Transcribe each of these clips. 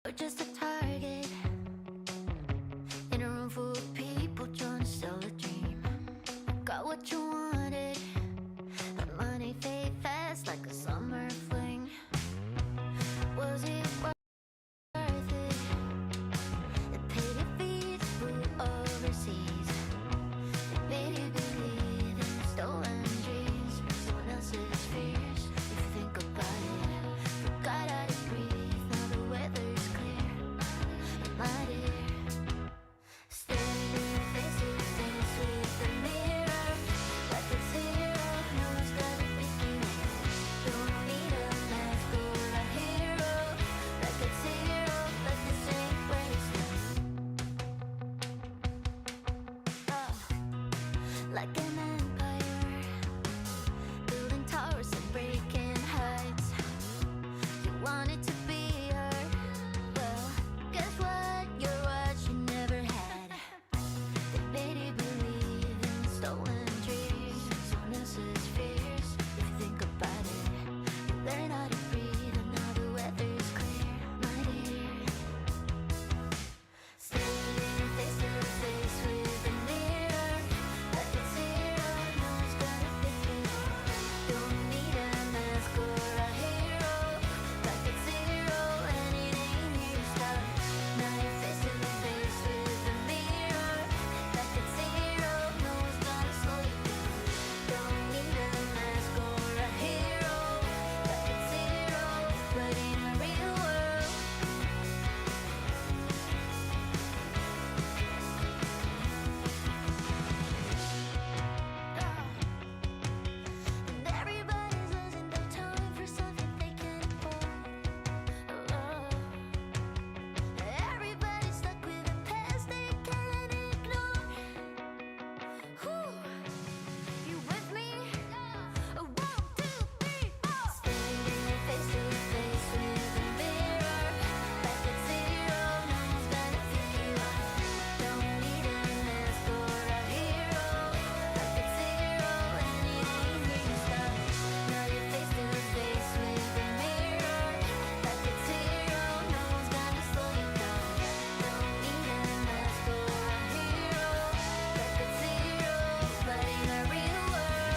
Or just a target in a room full of people trying to sell a dream. Got what you wanted, but money fade fast like a summer fling. Was it worth it? They paid your fees, flew overseas. They made you believe in stolen dreams, someone else's fears. If you think about it, forgot how to breathe. Now the weather's clear, my dear. Standing face to face with the mirror, like it's zero. No one's gonna pick you up. Don't need a mask or a hero, like it's zero. But this ain't where it's like an empire, building towers and breaking heights. You wanted to be her, well, guess what? You're what you never had. They made you believe in stolen dreams, someone else's fears. If you think about it, you learn how to breathe, and now the weather's clear, my dear. Standing face to face with the mirror, like it's zero. No one's gonna pick you up. Don't need a mask or a hero, like it's zero. And it ain't here to stop. Now you're face to face with the mirror, like it's zero. No one's gonna slow you down. Don't need a mask or a hero, like it's zero. But in a real world, and everybody's losing their time for something they can't afford. Everybody's stuck with a past they can't ignore. You with me? 1, 2, 3, 4. Standing face to face with the mirror, like it's zero. No one's gonna pick you up. Don't need a mask or a hero, like it's zero. And it ain't here to stop. Now you're face to face with the mirror, like it's zero. No one's gonna slow you down. Don't need a mask or a hero, like it's zero. But in a real world,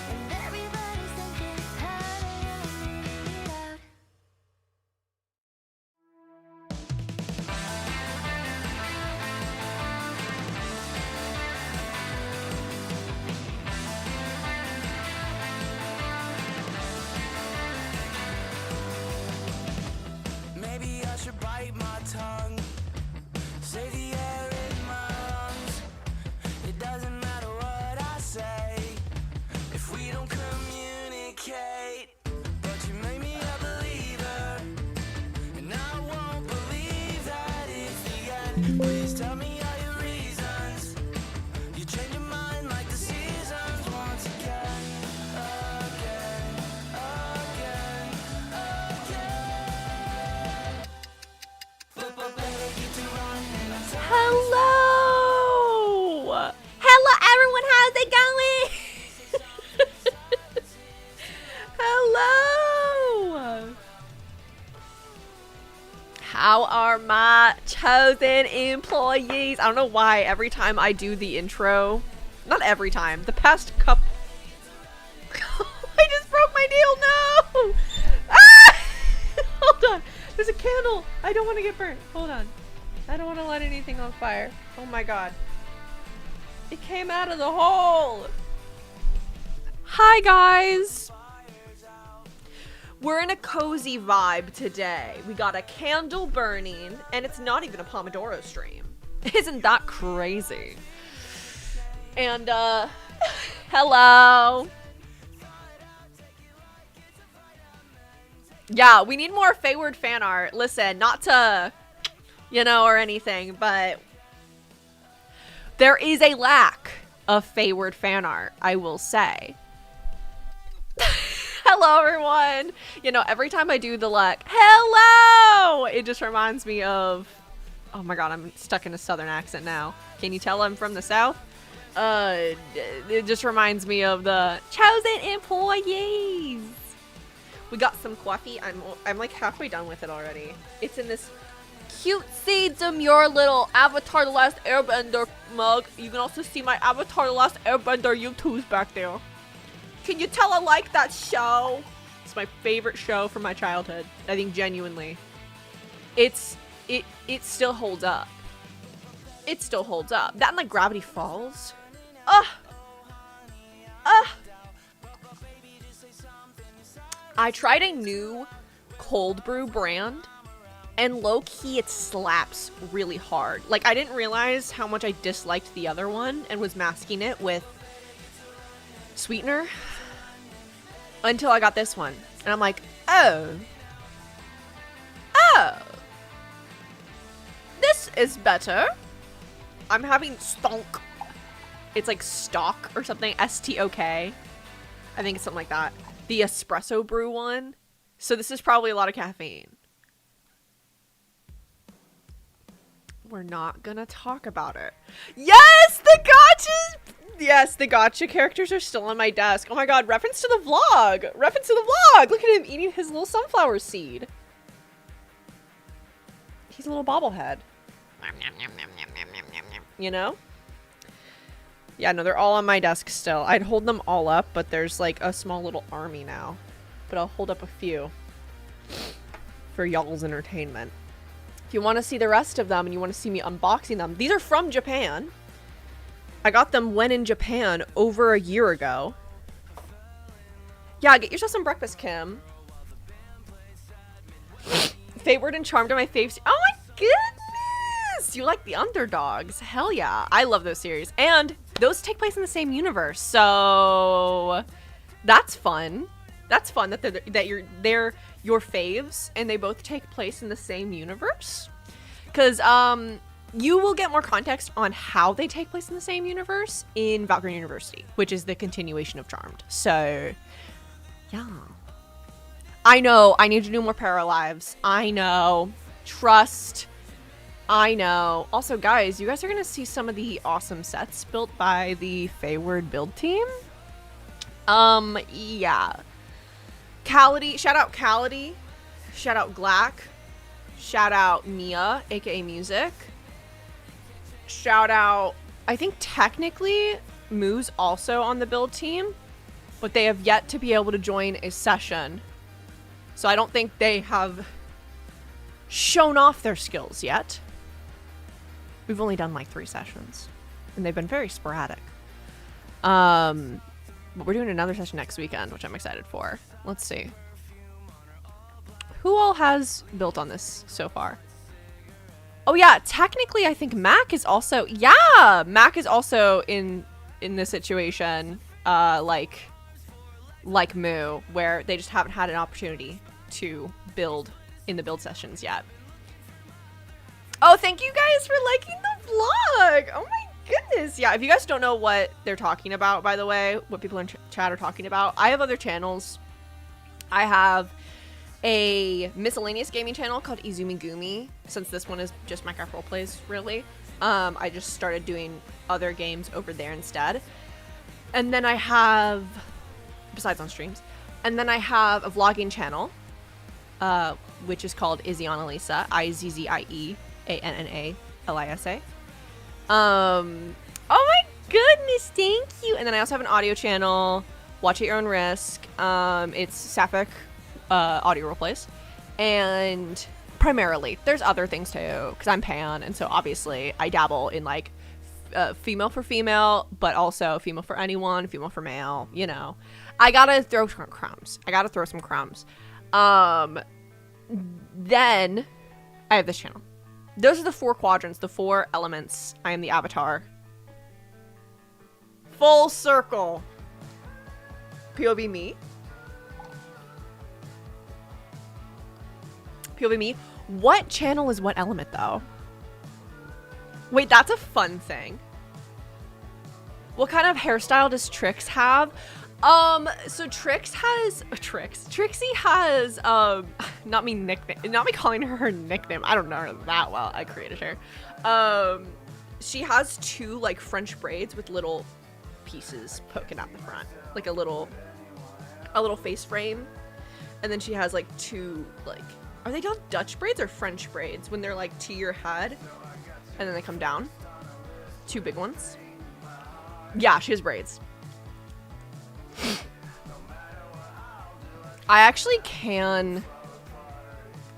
and everybody's thinking how to leave it out. Maybe I should bite my tongue, save the air in my lungs. It doesn't matter what I say if we don't communicate. But you made me a believer, and I won't believe that it's the end. Please tell me all your reasons. You change your mind like the seasons once again, again, again, again. But better get to run and I'm Hello! Hello, everyone. How's it going? Hello! How are my chosen employees? I don't know why every time I do the intro, not every time, the past couple. I just broke my nail. No! Ah! Hold on. There's a candle. I don't want to get burnt. Hold on. I don't want to let anything on fire. Oh my god. It came out of the hole. Hi guys. We're in a cozy vibe today. We got a candle burning and it's not even a Pomodoro stream. Isn't that crazy? And hello. Yeah, we need more Faeward fan art. Listen, not to, you know, or anything, but there is a lack of Faeward fan art, I will say. Hello, Hello, everyone. You know, every time I do the like, hello, it just reminds me of, oh my god, I'm stuck in a southern accent now. Can you tell I'm from the south? It just reminds me of the chosen employees. We got some coffee. I'm like halfway done with it already. It's in this cutesy demure little Avatar The Last Airbender mug. You can also see my Avatar The Last Airbender YouTubes back there. Can you tell I like that show? It's my favorite show from my childhood. I think genuinely. It still holds up. It still holds up. That and like Gravity Falls. I tried a new cold brew brand, and low-key it slaps really hard. Like, I didn't realize how much I disliked the other one and was masking it with sweetener until I got this one. And I'm like, oh, this is better. I'm having stonk. It's like stock or something, S-T-O-K. I think it's something like that. The espresso brew one. So this is probably a lot of caffeine. We're not gonna talk about it. Yes, the gotchas! Yes, the gotcha characters are still on my desk. Oh my god, reference to the vlog! Reference to the vlog! Look at him eating his little sunflower seed. He's a little bobblehead. You know? Yeah, no, they're all on my desk still. I'd hold them all up, but there's like a small little army now. But I'll hold up a few for y'all's entertainment. If you want to see the rest of them and you want to see me unboxing them, these are from Japan. I got them when in Japan over a year ago. Yeah, get yourself some breakfast, Kim. Faeward and Charmed are my faves. Oh my goodness! You like the underdogs. Hell yeah. I love those series. And those take place in the same universe. So that's fun. That's fun that they're your faves and they both take place in the same universe. Because you will get more context on how they take place in the same universe in Valkyrie University, which is the continuation of Charmed. So yeah. I know. I need to do more Paralives. I know. Trust. I know. Also, guys, you guys are going to see some of the awesome sets built by the Faeward build team. Yeah. Cality. Shout out Cality. Shout out Glack. Shout out Mia, aka Music. Shout out, I think technically Moo's also on the build team, but they have yet to be able to join a session. So I don't think they have shown off their skills yet. We've only done like 3 sessions and they've been very sporadic. But we're doing another session next weekend, which I'm excited for. Let's see. Who all has built on this so far? Oh yeah, technically I think Mac is also, yeah, Mac is also in this situation, like Moo, where they just haven't had an opportunity to build in the build sessions yet. Oh, thank you guys for liking the vlog. Oh my goodness. Yeah, if you guys don't know what they're talking about, by the way, what people in chat are talking about, I have other channels. I have a miscellaneous gaming channel called Izumi Gumi, since this one is just Minecraft roleplays, really. I just started doing other games over there instead. And then I have, besides on streams, and then I have a vlogging channel, which is called Izzy Annalisa, IZZIEANNALISA. Oh my goodness, thank you. And then I also have an audio channel, Watch at Your Own Risk. It's Sapphic audio roleplays, and primarily there's other things too, because I'm pan, and so obviously I dabble in like female for female, but also female for anyone, female for male, you know. I gotta throw some crumbs. Then I have this channel. Those are the 4 quadrants, the 4 elements. I am the avatar. Full circle. POV me. POV me. What channel is what element though? Wait, that's a fun thing. What kind of hairstyle does Trix have? So Trixie has, not me calling her nickname. I don't know her that well. I created her. She has 2 like French braids with little pieces poking out the front, like a little face frame. And then she has like 2, like, are they called Dutch braids or French braids when they're like to your head and then they come down? 2 big ones. Yeah, she has braids. I actually can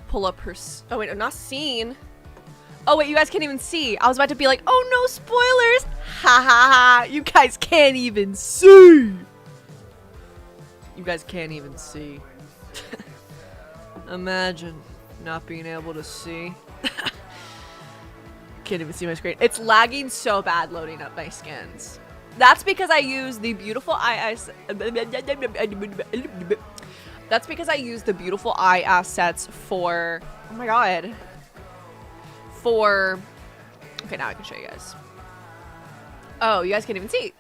pull up her. Oh wait, I'm not seeing. Oh wait, you guys can't even see. I was about to be like, oh no, spoilers. Ha ha ha. You guys can't even see. You guys can't even see. Imagine not being able to see. Can't even see my screen. It's lagging so bad loading up my skins. That's because I use the beautiful That's because I use the beautiful eye assets for, oh my god, okay, now I can show you guys. Oh, you guys can't even see.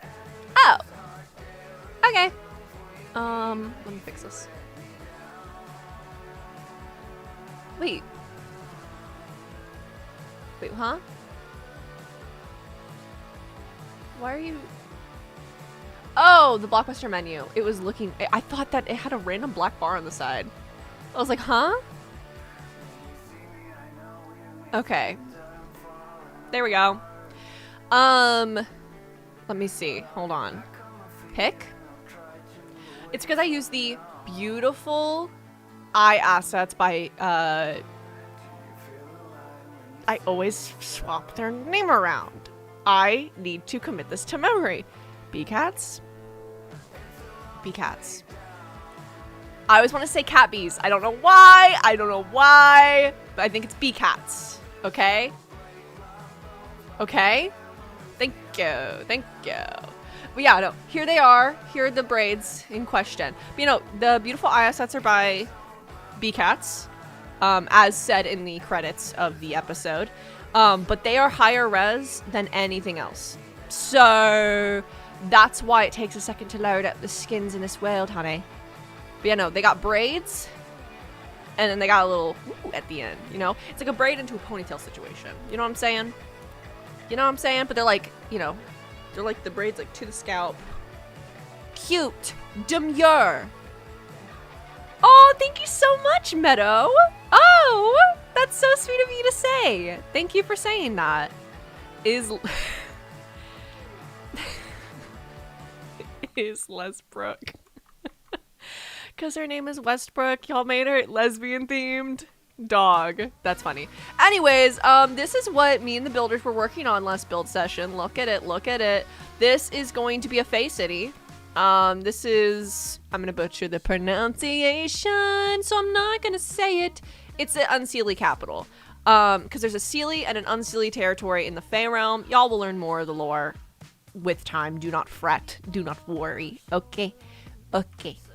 Oh, okay. Let me fix this. Wait, huh? Why are you? Oh, the Blockbuster menu. It was looking, I thought that it had a random black bar on the side. I was like, huh? Okay. There we go. Let me see. Hold on. Pick. It's because I use the beautiful eye assets by, I always swap their name around. I need to commit this to memory. B-Cats? B-Cats. I always want to say cat bees. I don't know why. But I think it's B-Cats. Okay? Okay? Thank you. But yeah, no. Here they are. Here are the braids in question. But, you know, the beautiful eye assets are by B-Cats, as said in the credits of the episode. But they are higher res than anything else. So that's why it takes a second to load up the skins in this world, honey. But yeah, no, they got braids, and then they got a little ooh at the end, you know? It's like a braid into a ponytail situation. You know what I'm saying? But they're like, you know, they're like the braids like to the scalp. Cute. Demure. Oh, thank you so much, Meadow. Oh, that's so sweet of you to say. Thank you for saying that. Is Lesbrook. Because her name is Westbrook. Y'all made her lesbian themed dog. That's funny. Anyways, this is what me and the builders were working on last build session. Look at it. This is going to be a Fae city. This is, I'm gonna butcher the pronunciation, so I'm not gonna say it. It's the Unseelie capital. Because there's a Seelie and an Unseelie territory in the Fae realm. Y'all will learn more of the lore with time. Do not fret. Do not worry. Okay.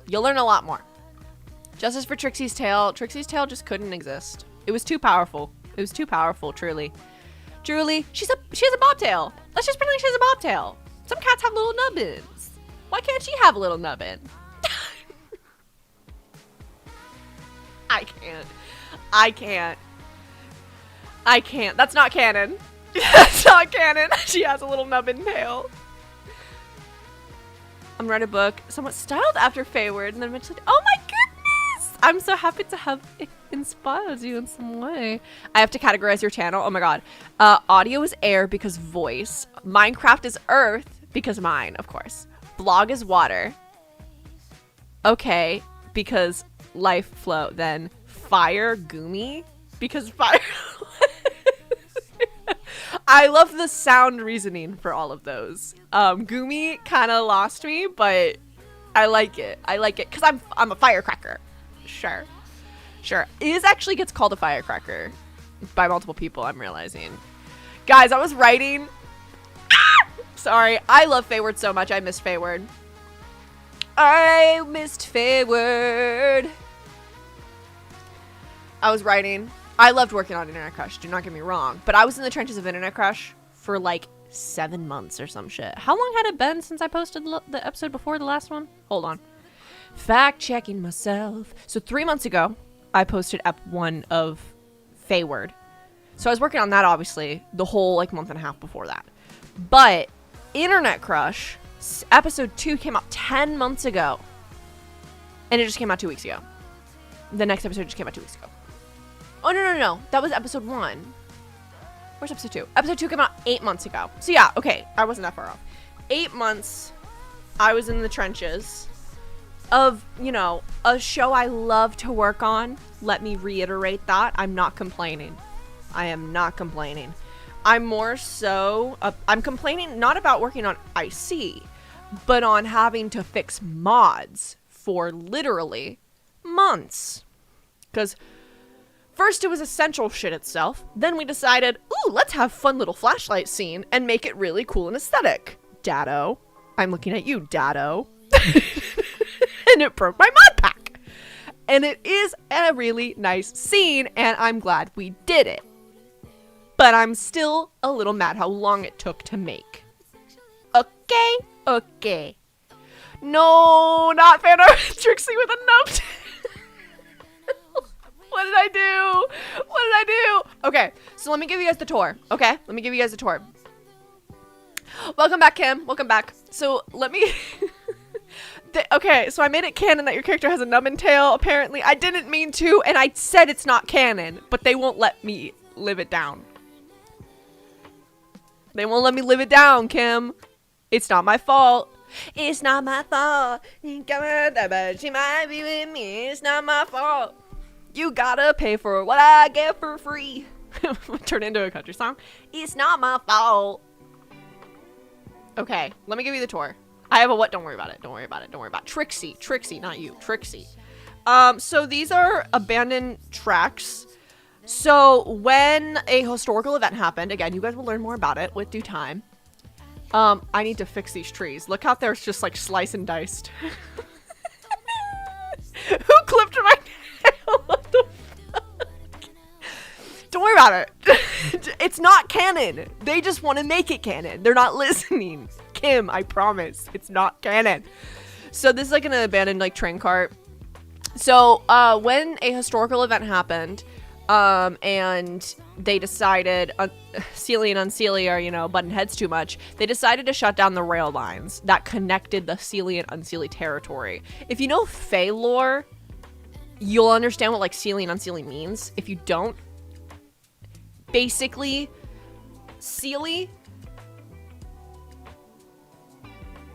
You'll learn a lot more. Justice for Trixie's tail. Trixie's tail just couldn't exist. It was too powerful. Truly. She has a bobtail. Let's just pretend she has a bobtail. Some cats have little nubbins. Why can't she have a little nubbin? I can't. That's not canon. That's not canon. She has a little nubbin tail. I'm writing a book somewhat styled after Faeward, and then eventually, oh my goodness! I'm so happy to have it inspired you in some way. I have to categorize your channel. Oh my god. Audio is air because voice. Minecraft is earth because mine, of course. Blog is water. Okay, because life flow. Then fire, Goomy, because fire. I love the sound reasoning for all of those. Goomy kind of lost me, but I like it. Because I'm a firecracker. Sure. It actually gets called a firecracker by multiple people, I'm realizing. Guys, I was writing. Sorry, I love Faeward so much. I missed Faeward. I was writing. I loved working on Internet Crush, do not get me wrong. But I was in the trenches of Internet Crush for like 7 months or some shit. How long had it been since I posted the episode before the last one? Hold on. Fact checking myself. So 3 months ago, I posted ep 1 of Faeward. So I was working on that, obviously, the whole like month and a half before that. But Internet Crush, episode 2 came out 10 months ago. And it just came out 2 weeks ago. The next episode just came out 2 weeks ago. Oh, no. That was episode 1. Where's episode 2? Episode 2 came out 8 months ago. So yeah, okay. I wasn't that far off. 8 months, I was in the trenches of, you know, a show I love to work on. Let me reiterate that. I'm not complaining. I am not complaining. I'm more so, I'm complaining not about working on IC, but on having to fix mods for literally months. Because first it was essential shit itself. Then we decided, ooh, let's have fun little flashlight scene and make it really cool and aesthetic. Dado. I'm looking at you, Dado. And it broke my mod pack. And it is a really nice scene, and I'm glad we did it. But I'm still a little mad how long it took to make. Okay. No, not fan art. Trixie with a note. What did I do? Okay, so let me give you guys the tour. Welcome back, Kim. Welcome back. So let me... Okay, so I made it canon that your character has a nubbin tail. Apparently, I didn't mean to, and I said it's not canon, but they won't let me live it down. They won't let me live it down, Kim. It's not my fault. It's not my fault. She might be with me. It's not my fault. You gotta pay for what I get for free. Turn into a country song. It's not my fault. Okay, let me give you the tour. I have a what? Don't worry about it. Trixie, not you. Trixie. So these are abandoned tracks. So when a historical event happened, again, you guys will learn more about it with due time. I need to fix these trees. Look out there, it's just like slice and diced. Who clipped my nail? What the fuck? Don't worry about it. It's not canon. They just want to make it canon. They're not listening. Kim, I promise. It's not canon. So this is like an abandoned like train cart. So when a historical event happened, and they decided, Sealy and Unsealy are, you know, butting heads too much. They decided to shut down the rail lines that connected the Sealy and Unsealy territory. If you know Fae lore, you'll understand what like Sealy and Unsealy means. If you don't, basically, Sealy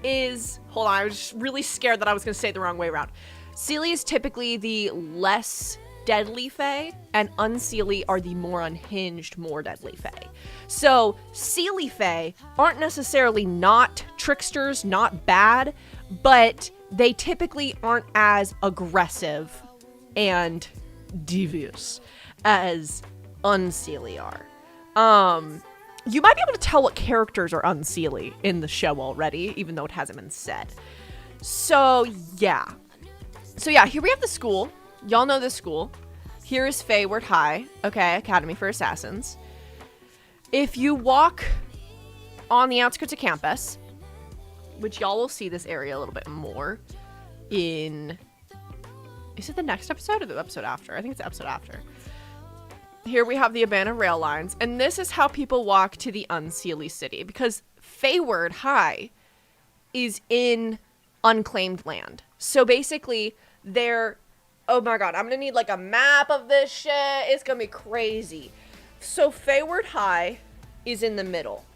is, hold on, I was just really scared that I was going to say it the wrong way around. Sealy is typically the less deadly Fae, and Unsealy are the more unhinged, more deadly Fae. So, Sealy Fae aren't necessarily not tricksters, not bad, but they typically aren't as aggressive and devious as Unsealy are. You might be able to tell what characters are Unsealy in the show already, even though it hasn't been said. So, yeah, here we have the school. Y'all know this school. Here is Faeward High, okay, Academy for Assassins. If you walk on the outskirts of campus, which y'all will see this area a little bit more in... Is it the next episode or the episode after? I think it's the episode after. Here we have the abandoned rail lines, and this is how people walk to the Unsealy city, because Faeward High is in unclaimed land. So basically, they're... Oh my god, I'm gonna need like a map of this shit. It's gonna be crazy. So Faeward High is in the middle.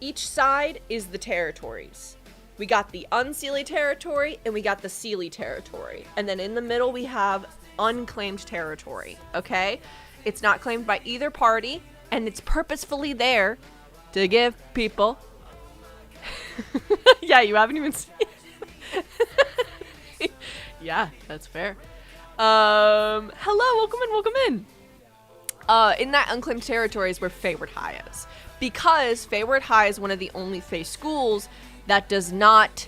Each side is the territories. We got the Unsealy territory and we got the Sealy territory. And then in the middle we have unclaimed territory, okay? It's not claimed by either party, and it's purposefully there to give people... Yeah, you haven't even seen it. Yeah, that's fair. Hello, welcome in. In that unclaimed territory is where Faeward High is. Because Faeward High is one of the only Fae schools that does not,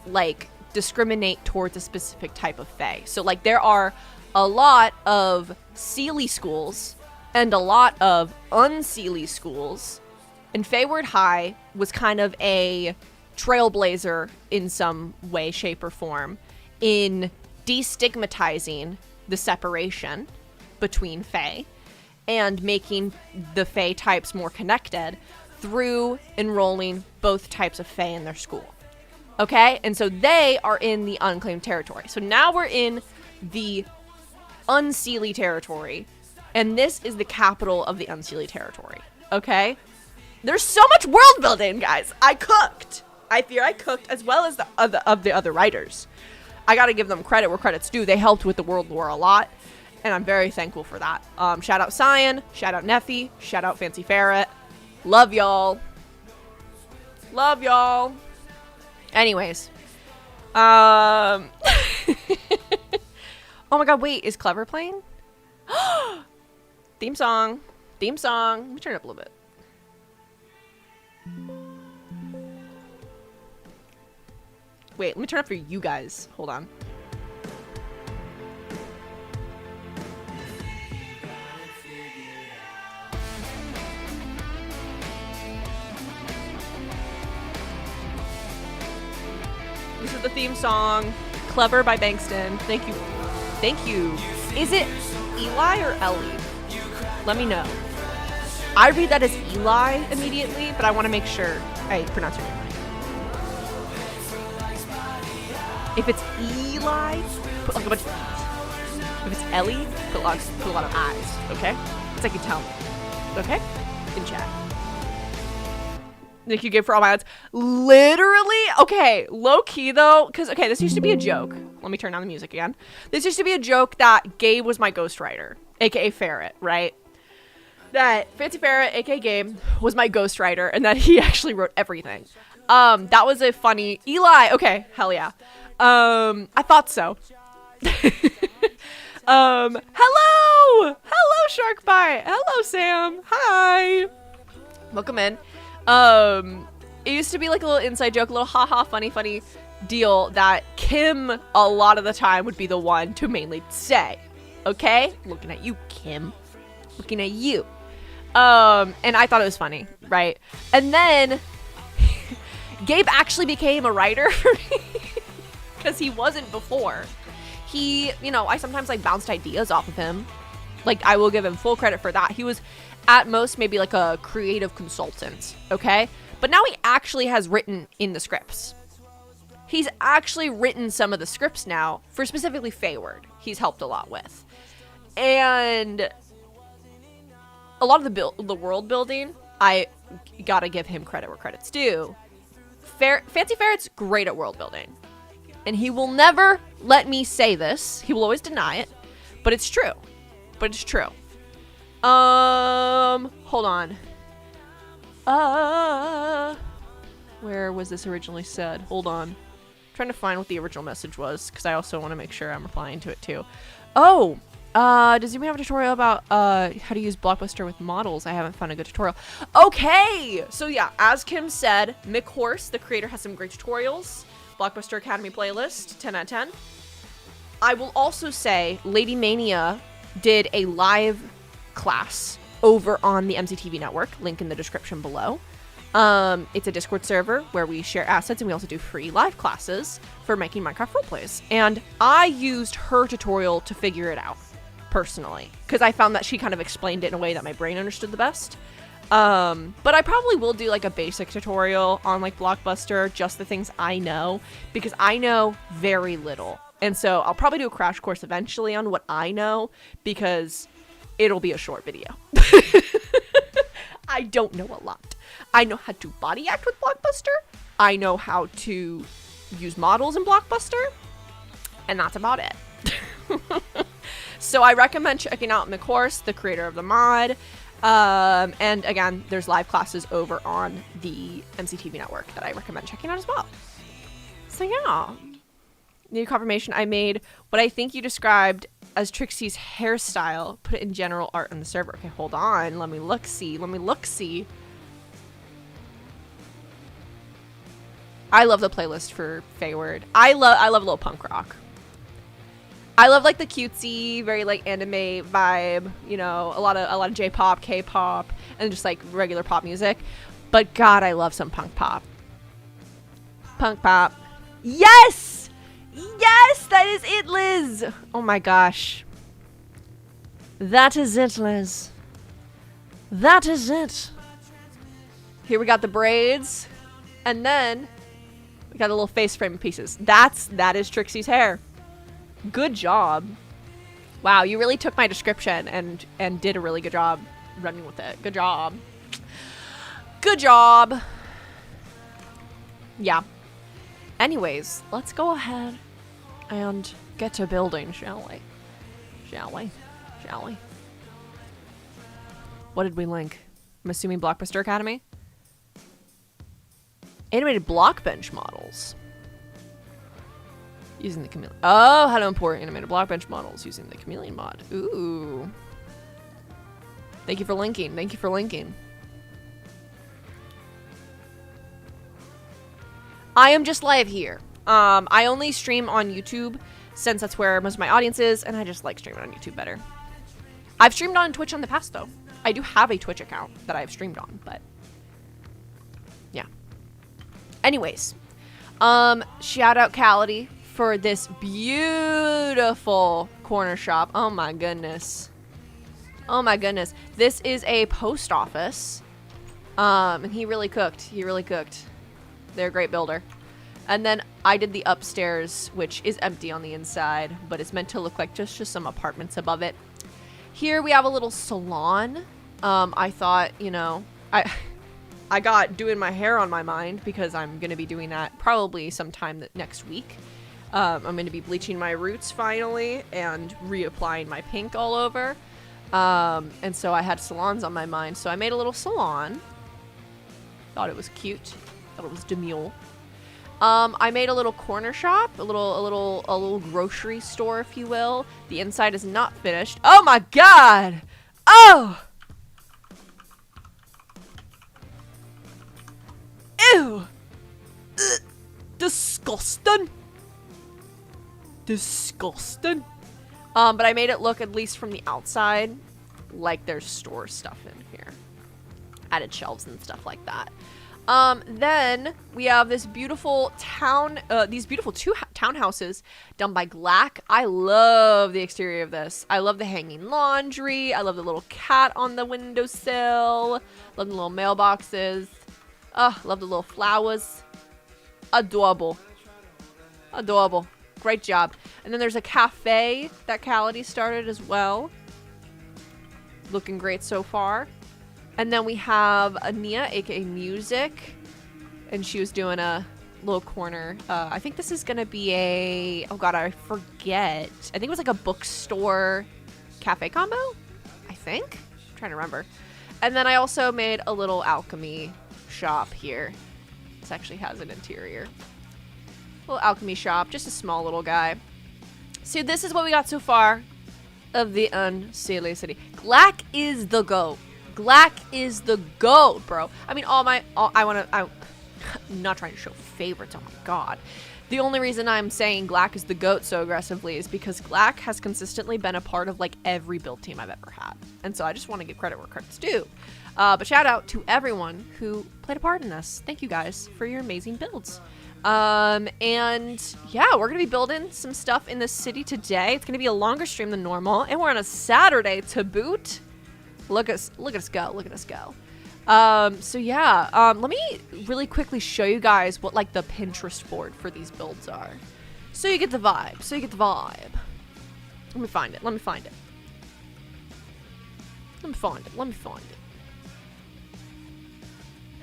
like, discriminate towards a specific type of Fae. So, like, there are a lot of Sealy schools and a lot of Unsealy schools, And Faeward High was kind of a trailblazer in some way, shape, or form in destigmatizing the separation between Fae and making the Fae types more connected through enrolling both types of Fae in their school. Okay? And so they are in the unclaimed territory. So now we're in the Unseelie territory, and this is the capital of the Unseelie territory. Okay? There's so much world building, guys. I cooked. I fear I cooked, as well as the other writers. I gotta give them credit where credit's due. They helped with the world lore a lot, and I'm very thankful for that. Shout out Cyan, shout out Neffy, shout out Fancy Ferret. Love y'all. Love y'all. Anyways. Oh my god, wait, is Clever playing? Theme song. Theme song. Let me turn it up a little bit. Wait, let me turn it up for you guys. Hold on. This is the theme song. Clever by Bankston. Thank you. Thank you. Is it Eli or Ellie? Let me know. I read that as Eli immediately, but I want to make sure I pronounce your name right. If it's Eli, put like a bunch of E's. If it's Ellie, put a lot of I's, okay? It's like you tell me, okay? In chat. Thank you, Gabe, for all my odds. Literally? Okay, low-key, though, because, okay, this used to be a joke. Let me turn down the music again. This used to be a joke that Gabe was my ghostwriter, a.k.a. Ferret, right? That Fancy Ferret, a.k.a. Gabe, was my ghostwriter, and that he actually wrote everything. That was a funny... Eli! Okay, hell yeah. I thought so. Hello! Hello, Sharkbite! Hello, Sam! Hi! Welcome in. It used to be like a little inside joke, a little haha funny deal that Kim a lot of the time would be the one to mainly say. Okay? Looking at you, Kim. Looking at you. And I thought it was funny, right? And then Gabe actually became a writer for me because he wasn't before. He, you know, I sometimes like bounced ideas off of him. Like, I will give him full credit for that. He was at most maybe like a creative consultant, okay? But now he actually has written in the scripts. He's actually written some of the scripts now for specifically Faeward. He's helped a lot with. And a lot of the world building, I gotta give him credit where credit's due. Fancy Ferret's great at world building. And he will never let me say this. He will always deny it. But it's true. But it's true. Hold on. Where was this originally said? Hold on. I'm trying to find what the original message was, because I also want to make sure I'm replying to it too. Oh! Does anybody have a tutorial about how to use Blockbuster with models? I haven't found a good tutorial. Okay! So yeah, as Kim said, Mick Horse, the creator, has some great tutorials. Blockbuster Academy playlist, 10 out of 10. I will also say Lady Mania did a live class over on the MCTV network, link in the description below. It's a Discord server where we share assets, and we also do free live classes for making Minecraft roleplays. And I used her tutorial to figure it out, personally, because I found that she kind of explained it in a way that my brain understood the best. But I probably will do like a basic tutorial on like Blockbuster, just the things I know, because I know very little. And so I'll probably do a crash course eventually on what I know, because it'll be a short video. I don't know a lot. I know how to body act with Blockbuster. I know how to use models in Blockbuster. And that's about it. So I recommend checking out McHorse, the creator of the mod. And again, there's live classes over on the MCTV network that I recommend checking out as well. So yeah. New confirmation, I made what I think you described as Trixie's hairstyle. Put it in general art on the server. Okay, hold on. Let me look-see. I love the playlist for Faeward. I love a little punk rock. I love like the cutesy, very like anime vibe, you know, a lot of J-pop, K-pop, and just like regular pop music. But God, I love some punk pop. Punk pop. Yes! Yes! That is it, Liz! Oh my gosh. That is it, Liz. That is it. Here we got the braids. And then we got the little face frame pieces. That is Trixie's hair. Good job. Wow, you really took my description and did a really good job running with it. Good job. Good job. Yeah. Anyways, let's go ahead and get to building, shall we? Shall we? Shall we? What did we link? I'm assuming Blockbuster Academy? Animated block bench models. Using the chameleon. Oh, how to import animated block bench models using the chameleon mod. Ooh. Thank you for linking. Thank you for linking. I am just live here. I only stream on YouTube since that's where most of my audience is, and I just like streaming on YouTube better. I've streamed on Twitch in the past, though. I do have a Twitch account that I've streamed on, but yeah. Anyways, shout out Cality for this beautiful corner shop. Oh my goodness. Oh my goodness. This is a post office. And he really cooked. He really cooked. They're a great builder. And then I did the upstairs, which is empty on the inside, but it's meant to look like just some apartments above it. Here we have a little salon. I thought, you know, I got doing my hair on my mind because I'm going to be doing that probably sometime next week. I'm going to be bleaching my roots finally and reapplying my pink all over. And so I had salons on my mind. So I made a little salon. Thought it was cute. Thought it was demure. I made a little corner shop, a little grocery store, if you will. The inside is not finished. Oh my God! Oh! Ew! Ugh. Disgusting. Disgusting. But I made it look, at least from the outside, like there's store stuff in here. Added shelves and stuff like that. Then we have this beautiful these beautiful two townhouses done by Glack. I love the exterior of this. I love the hanging laundry. I love the little cat on the windowsill. Love the little mailboxes. Love the little flowers. Adorable. Adorable. Great job. And then there's a cafe that Cality started as well. Looking great so far. And then we have Ania, aka Music, and she was doing a little corner. I think this is gonna be a, oh God, I forget. I think it was like a bookstore cafe combo, I think. I'm trying to remember. And then I also made a little alchemy shop here. This actually has an interior. Little alchemy shop, just a small little guy. So this is what we got so far of the Unseelie City. Glack is the GOAT. Glack is the GOAT, bro. I mean, I'm not trying to show favorites, oh my God. The only reason I'm saying Glack is the GOAT so aggressively is because Glack has consistently been a part of like every build team I've ever had. And so I just want to give credit where credit's due. But shout out to everyone who played a part in this. Thank you guys for your amazing builds. And yeah, we're gonna be building some stuff in the city today. It's gonna be a longer stream than normal, and we're on a Saturday to boot. Look at us go. Look at us go. So yeah, let me really quickly show you guys what like the Pinterest board for these builds are. So you get the vibe. Let me find it. Let me find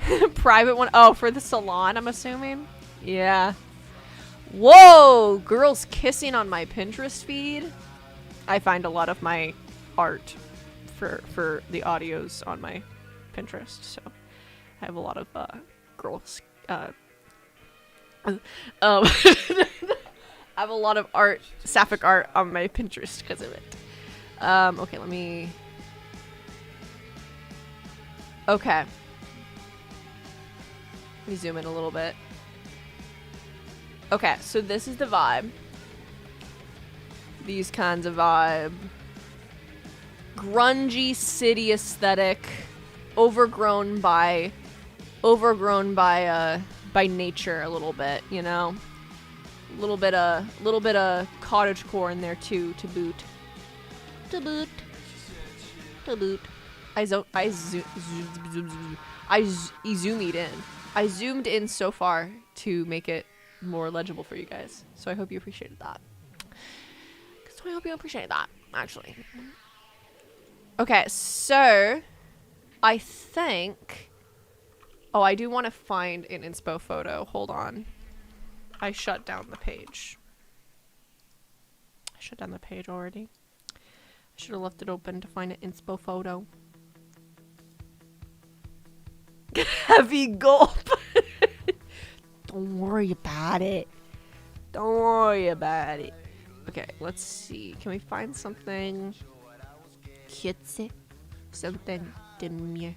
it. Private one. Oh, for the salon, I'm assuming. Yeah. Whoa, girls kissing on my Pinterest feed. I find a lot of my art for the audios on my Pinterest, so I have a lot of girls I have a lot of art, sapphic art on my Pinterest because of it. Okay, let me zoom in a little bit. Okay, so this is the vibe. These kinds of vibe. Grungy city aesthetic, overgrown by overgrown by nature a little bit, you know. A little bit of cottagecore in there too, to boot. I zoomed in. I zoomed in so far to make it more legible for you guys. So I hope you appreciated that. Actually. Okay, so I think... Oh, I do want to find an inspo photo. Hold on. I shut down the page. I shut down the page already. I should have left it open to find an inspo photo. Heavy gulp. Don't worry about it. Don't worry about it. Okay, let's see. Can we find something cutesy? Something demure.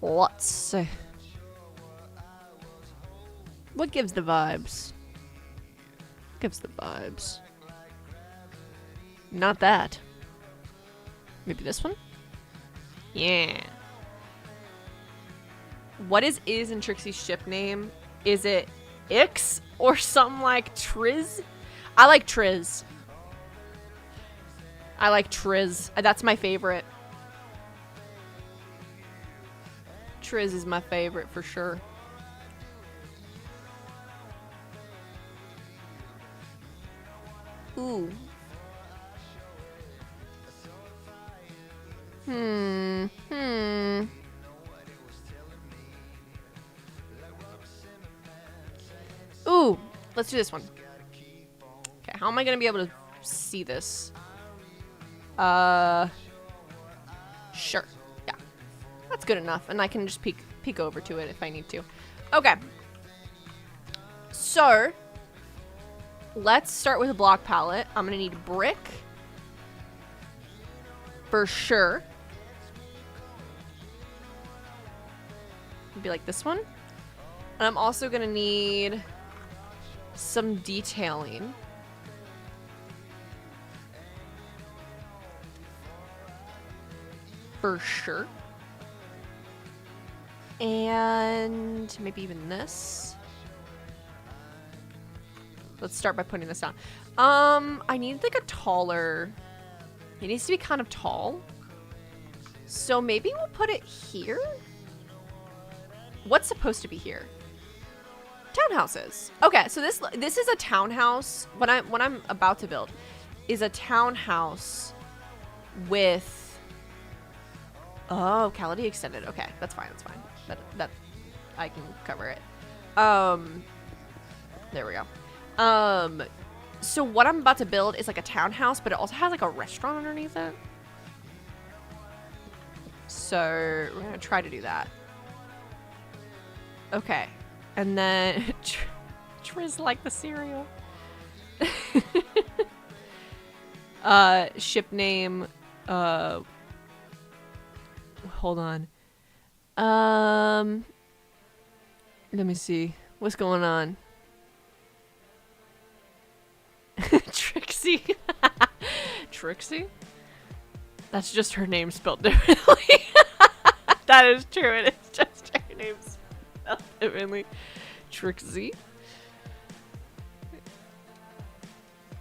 Let's see. What gives the vibes? Gives the vibes. Not that. Maybe this one? Yeah. What is and Trixie's ship name? Is it Ix or something like Triz? I like Triz. That's my favorite. Triz is my favorite for sure. Ooh. Ooh, let's do this one. Okay, how am I gonna be able to see this? Sure. Yeah. That's good enough, and I can just peek over to it if I need to. Okay. So, let's start with a block palette. I'm gonna need brick. For sure. Be like this one. And I'm also gonna need some detailing. For sure. And maybe even this. Let's start by putting this down. I need like a taller... It needs to be kind of tall. So maybe we'll put it here? What's supposed to be here? Townhouses. Okay, so this is a townhouse. What I'm about to build is a townhouse with... Oh, Cality extended. Okay, that's fine. That I can cover it. There we go. So what I'm about to build is like a townhouse, but it also has like a restaurant underneath it. So we're gonna try to do that. Okay, and then Triz like the cereal. Ship name. Hold on. Let me see. What's going on? Trixie. Trixie? That's just her name spelled differently. That is true. It is just her name spelled differently. Trixie.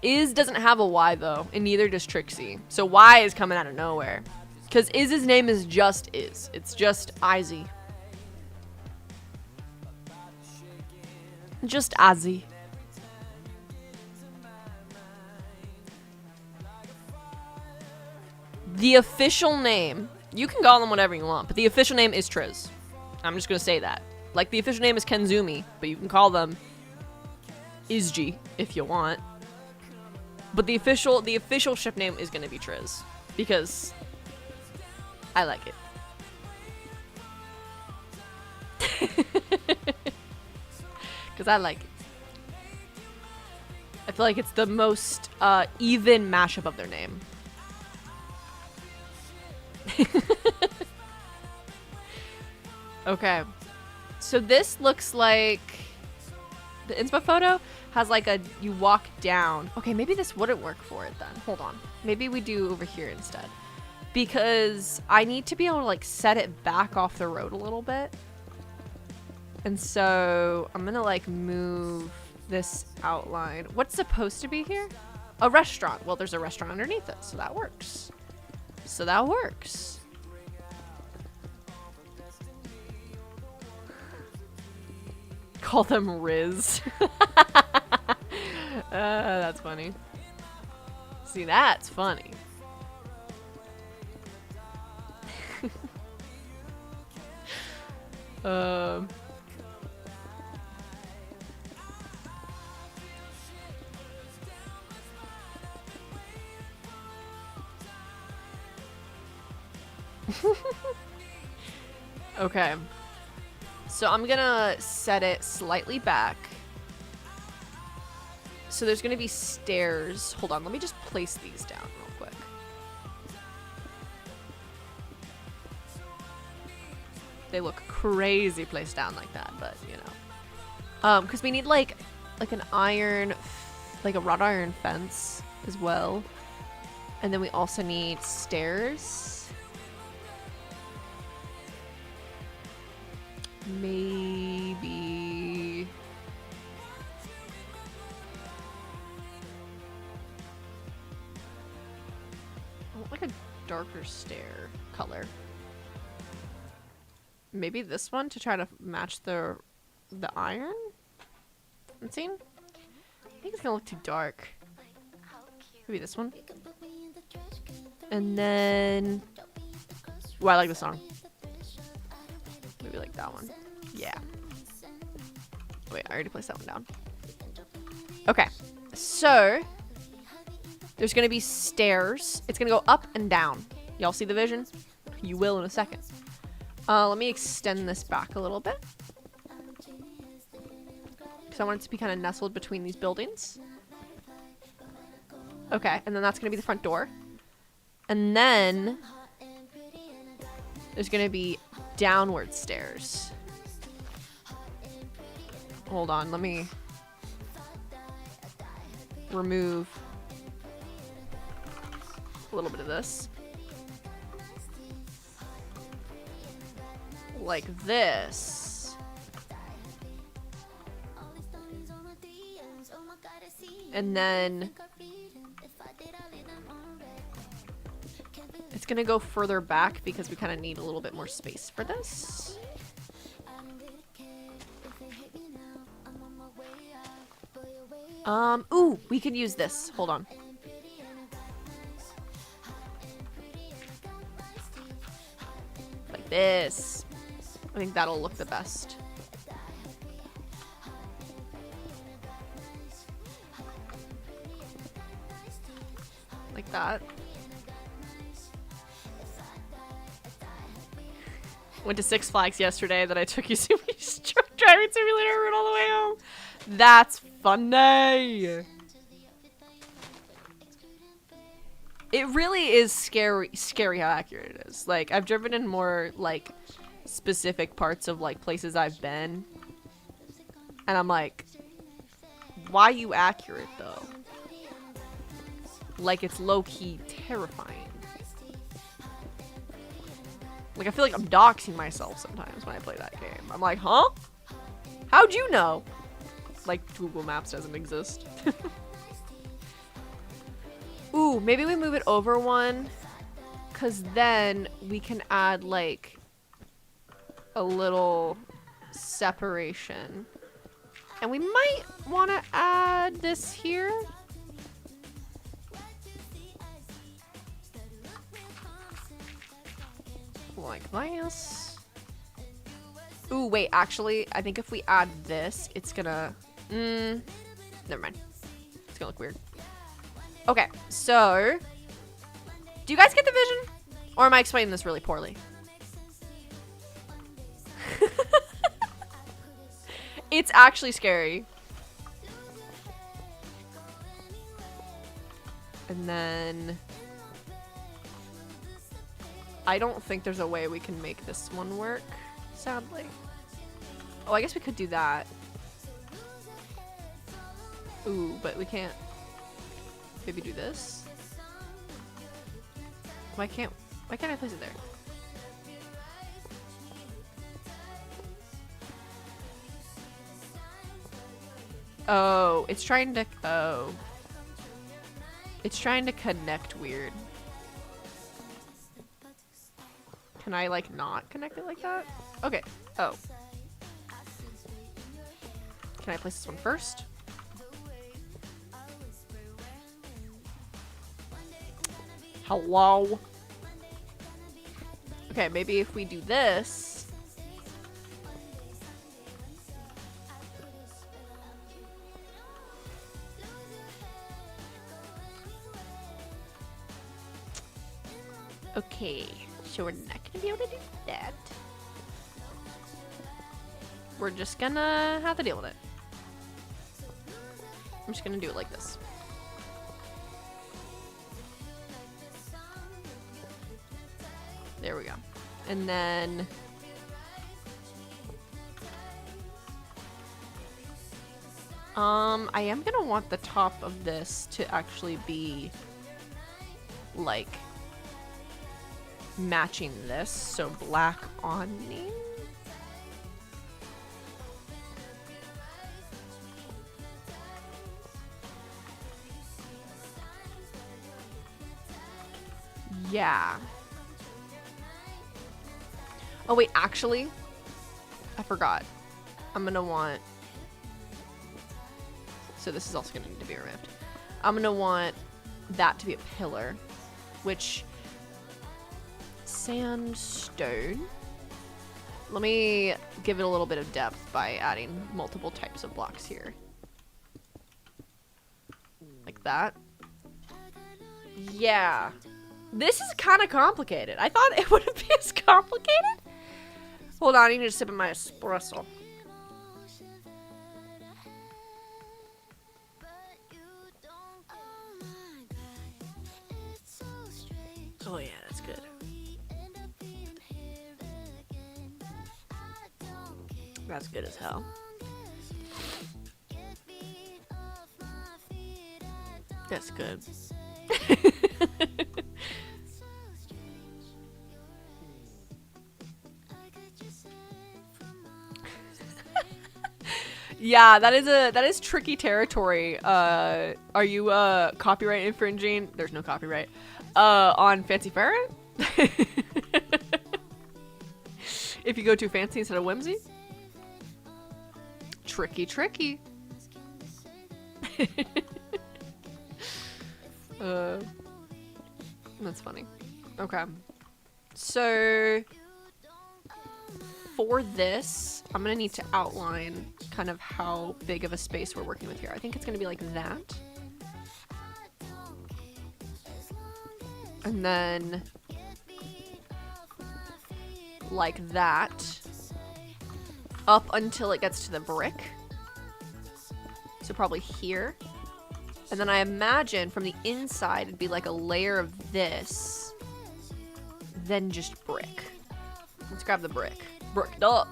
Doesn't have a Y though, and neither does Trixie. So Y is coming out of nowhere. Because Iz's name is just Iz. It's just Izzy. Just Azzy. The official name, you can call them whatever you want, but the official name is Triz. I'm just gonna say that. Like, the official name is Kenzumi, but you can call them Izji if you want. But the official ship name is gonna be Triz. Because I like it. Because I like it. I feel like it's the most even mashup of their name. Okay. So this looks like... The inspo photo has like a... You walk down. Okay, maybe this wouldn't work for it then. Hold on. Maybe we do over here instead. because I need to be able to like set it back off the road a little bit. And so I'm gonna like move this outline. What's supposed to be here? A restaurant. Well, there's a restaurant underneath it, so that works. So that works. Call them Riz. That's funny. See, that's funny. Okay. So I'm gonna set it slightly back. So there's gonna be stairs. Hold on, let me just place these down real quick. They look crazy placed down like that, but you know. Because we need like an iron, like a wrought iron fence as well. And then we also need stairs. Maybe. I want like a darker stair color. Maybe this one to try to match the iron? Let's see. I think it's gonna look too dark. Maybe this one. And then, oh, I like the song. Maybe like that one. Yeah. Wait, I already placed that one down. Okay. So, there's going to be stairs. It's going to go up and down. Y'all see the vision? You will in a second. Let me extend this back a little bit. Because I want it to be kind of nestled between these buildings. Okay, and then that's going to be the front door. And then there's going to be downward stairs. Hold on, let me remove a little bit of this. Like this. And then it's gonna go further back because we kind of need a little bit more space for this. Ooh, we could use this. Hold on. Like this. I think that'll look the best. Like that. Went to Six Flags yesterday that I took you driving simulator route all the way home. That's funny. It really is scary how accurate it is. Like, I've driven in more, like, specific parts of, like, places I've been. And I'm like, why you accurate, though? Like, it's low-key terrifying. Like, I feel like I'm doxing myself sometimes when I play that game. I'm like, huh? How'd you know? Like, Google Maps doesn't exist. Ooh, maybe we move it over one. Because then we can add, like, a little separation. And we might want to add this here. Like this. Ooh, wait, actually, I think if we add this, it's gonna... never mind. It's gonna look weird. Okay, so... Do you guys get the vision? Or am I explaining this really poorly? It's actually scary. And then... I don't think there's a way we can make this one work, sadly. Oh, I guess we could do that. Ooh, but we can't maybe do this? Why can't... Why can't I place it there? Oh, it's trying to... Oh. It's trying to connect weird. Can I, like, not connect it like that? Okay. Oh. Can I place this one first? Hello? Okay, maybe if we do this... Okay, so we're not gonna be able to do that. We're just gonna have to deal with it. I'm just gonna do it like this. There we go. And then... I am gonna want the top of this to actually be, like, matching this, so black awning. Yeah. Oh wait, actually, I forgot. I'm gonna want... So this is also gonna need to be removed. I'm gonna want that to be a pillar, which... Sandstone. Let me give it a little bit of depth by adding multiple types of blocks here. Like that. Yeah. This is kind of complicated. I thought it wouldn't be as complicated. Hold on, I need to sip of my espresso. Oh yeah, that's good. That's good as hell. That's good. Yeah, that is tricky territory. Are you copyright infringing? There's no copyright. On Fancy Ferret? If you go too fancy instead of whimsy? Tricky, tricky. That's funny. Okay. So, for this, I'm gonna need to outline kind of how big of a space we're working with here. I think it's gonna be like that. And then, like that. Up until it gets to the brick. So probably here. And then I imagine from the inside it'd be like a layer of this. Then just brick. Let's grab the brick. Bricked up.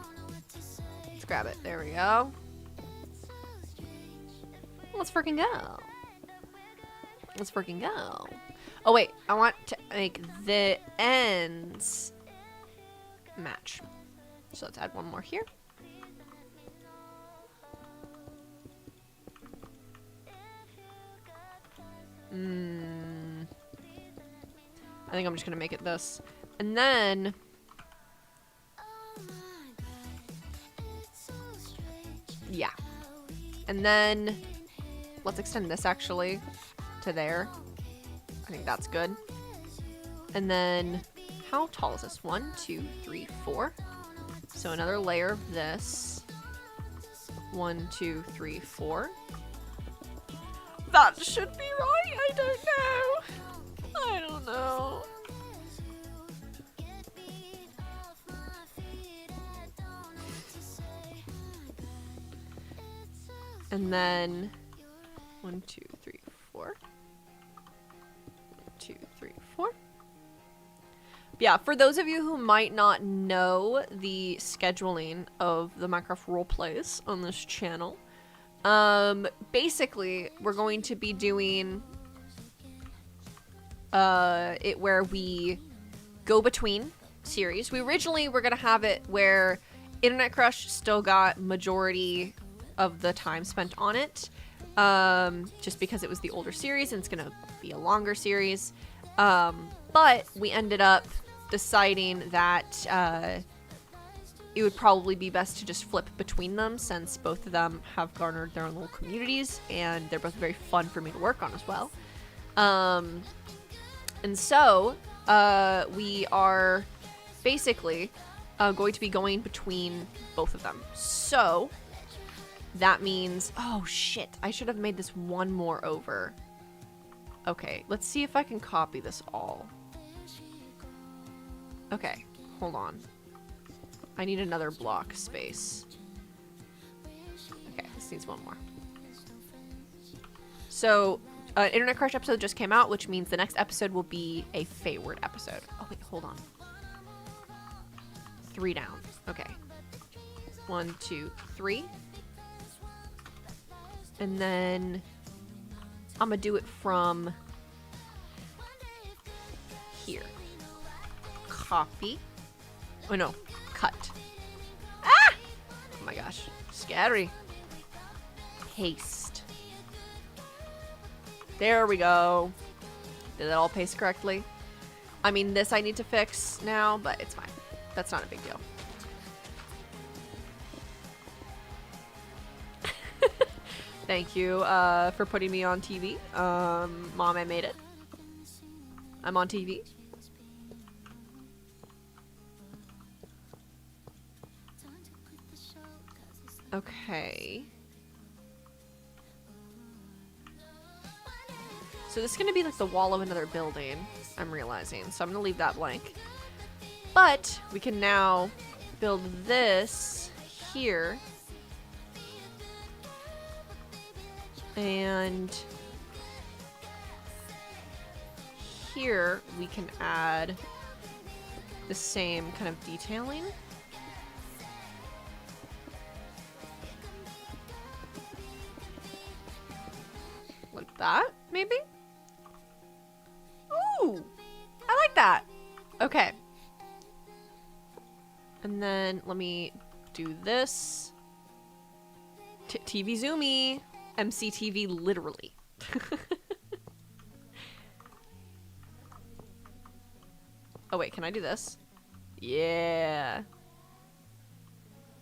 Let's grab it. There we go. Let's freaking go. Let's freaking go. Oh wait, I want to make the ends match. So let's add one more here. I think I'm just gonna make it this. And then yeah. And then let's extend this actually to there. I think that's good. And then how tall is this? 1, 2, 3, 4. So another layer of this. 1, 2, 3, 4. That should be right. I don't know. I don't know. And then 1, 2, 3, 4. 1, 2, 3, 4. Yeah, for those of you who might not know the scheduling of the Minecraft roleplays on this channel, basically we're going to be doing it where we go-between series. We originally were going to have it where Internet Crush still got majority of the time spent on it, just because it was the older series and it's going to be a longer series. But we ended up deciding that it would probably be best to just flip between them, since both of them have garnered their own little communities and they're both very fun for me to work on as well. And so we are basically going to be going between both of them. So that means, oh shit, I should have made this one more over. Okay, let's see if I can copy this all. Okay, hold on. I need another block space. Okay, this needs one more. So, Internet Crush episode just came out, which means the next episode will be a Faeward episode. Oh wait, hold on. 3 down. Okay. 1, 2, 3. And then I'm gonna do it from here. Copy. Oh no, cut. Ah! Oh my gosh, scary. Paste. There we go. Did that all paste correctly? I mean, this I need to fix now, but it's fine. That's not a big deal. Thank you for putting me on TV. Mom, I made it. I'm on TV. Okay. So this is going to be like the wall of another building, I'm realizing. So I'm going to leave that blank. But we can now build this here. And here we can add the same kind of detailing. Like that, maybe? Ooh, I like that. Okay. And then let me do this. TV zoomy. MCTV literally. Oh wait, can I do this? Yeah.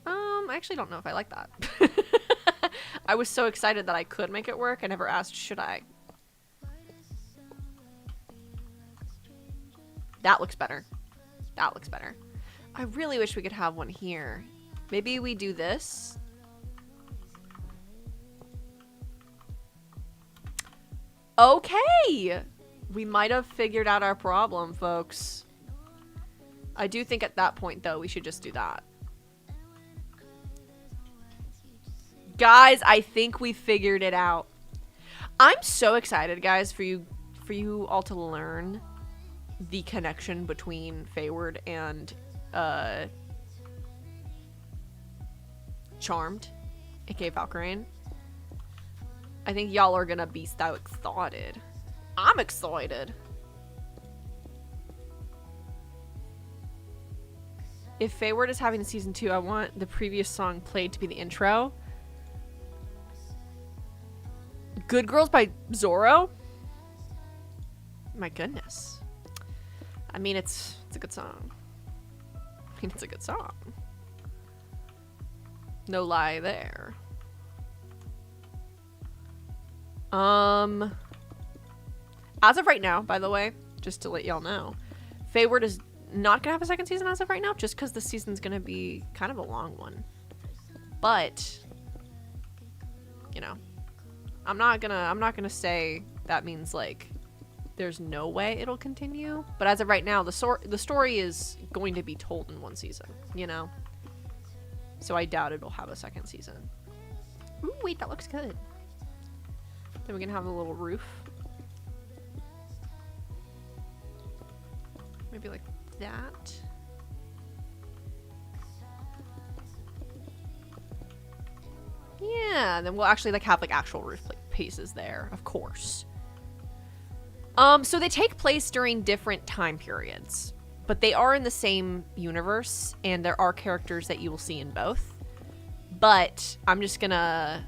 I actually don't know if I like that. I was so excited that I could make it work. I never asked, should I? That looks better. That looks better. I really wish we could have one here. Maybe we do this. Okay! We might have figured out our problem, folks. I do think at that point, though, we should just do that. Guys, I think we figured it out. I'm so excited, guys, for you all to learn the connection between Faeward and Charmed, aka Valkyrain. I think y'all are gonna be so excited. I'm excited. If Faeward is having a season 2, I want the previous song played to be the intro. Good Girls by Zorro? My goodness. I mean, it's a good song. I mean, it's a good song. No lie there. As of right now, by the way, just to let y'all know, Faeward is not gonna have a second season as of right now, just because the season's gonna be kind of a long one. But, you know, I'm not gonna say that means like there's no way it'll continue. But as of right now, the story is going to be told in one season, you know. So I doubt it'll have a second season. Ooh, wait, that looks good. Then we can have a little roof. Maybe like that. Yeah, then we'll actually like have like actual roof like pieces there, of course. So they take place during different time periods, but they are in the same universe, and there are characters that you will see in both. But I'm just gonna...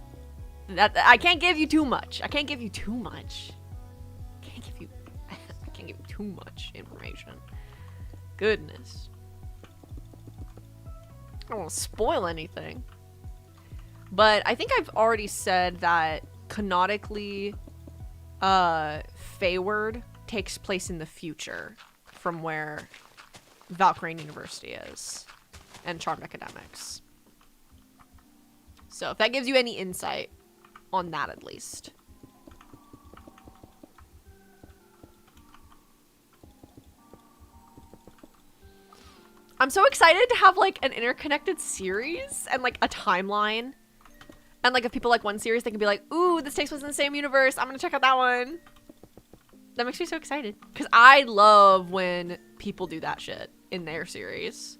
I can't give you too much. I can't give you too much. I can't give you too much information. Goodness. I don't want to spoil anything. But I think I've already said that canonically, Faeward takes place in the future from where Valkyrie University is and Charmed Academics. So if that gives you any insight on that, at least. I'm so excited to have like an interconnected series and like a timeline. And like if people like one series, they can be like, ooh, this takes place in the same universe. I'm gonna check out that one. That makes me so excited. Because I love when people do that shit in their series.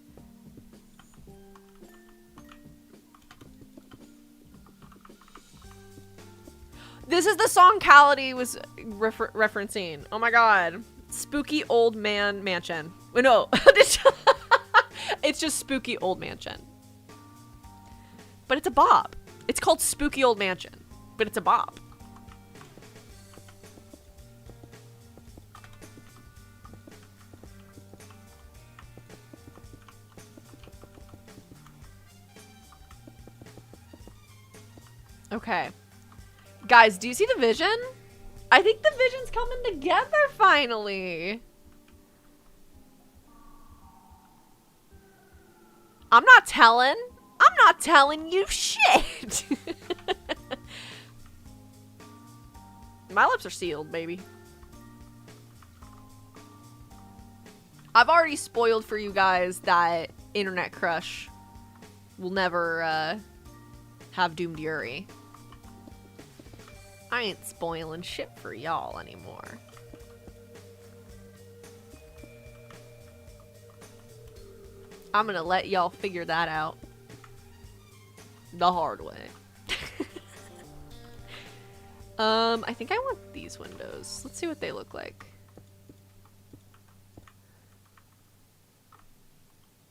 This is the song Cality was referencing. Oh my god. Spooky Old Man Mansion. Wait, no. It's just Spooky Old Mansion. But it's a bop. It's called Spooky Old Mansion. But it's a bop. Okay. Guys, do you see the vision? I think the vision's coming together finally. I'm not telling you shit. My lips are sealed, baby. I've already spoiled for you guys that Internet Crush will never have Doomed Yuri. I ain't spoiling shit for y'all anymore. I'm gonna let y'all figure that out the hard way. I think I want these windows. Let's see what they look like.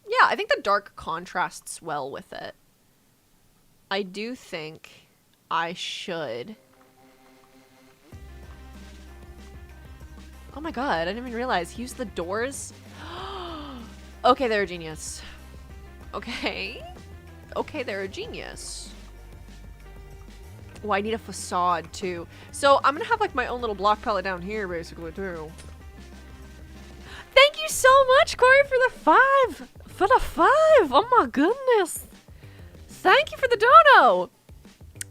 Yeah, I think the dark contrasts well with it. I do think I should... Oh my god, I didn't even realize. He used the doors. Okay, they're a genius. Okay. Okay, they're a genius. Oh, I need a facade too. So I'm gonna have like my own little block palette down here basically too. Thank you so much, Corey, for the 5. For the 5. Oh my goodness. Thank you for the dono.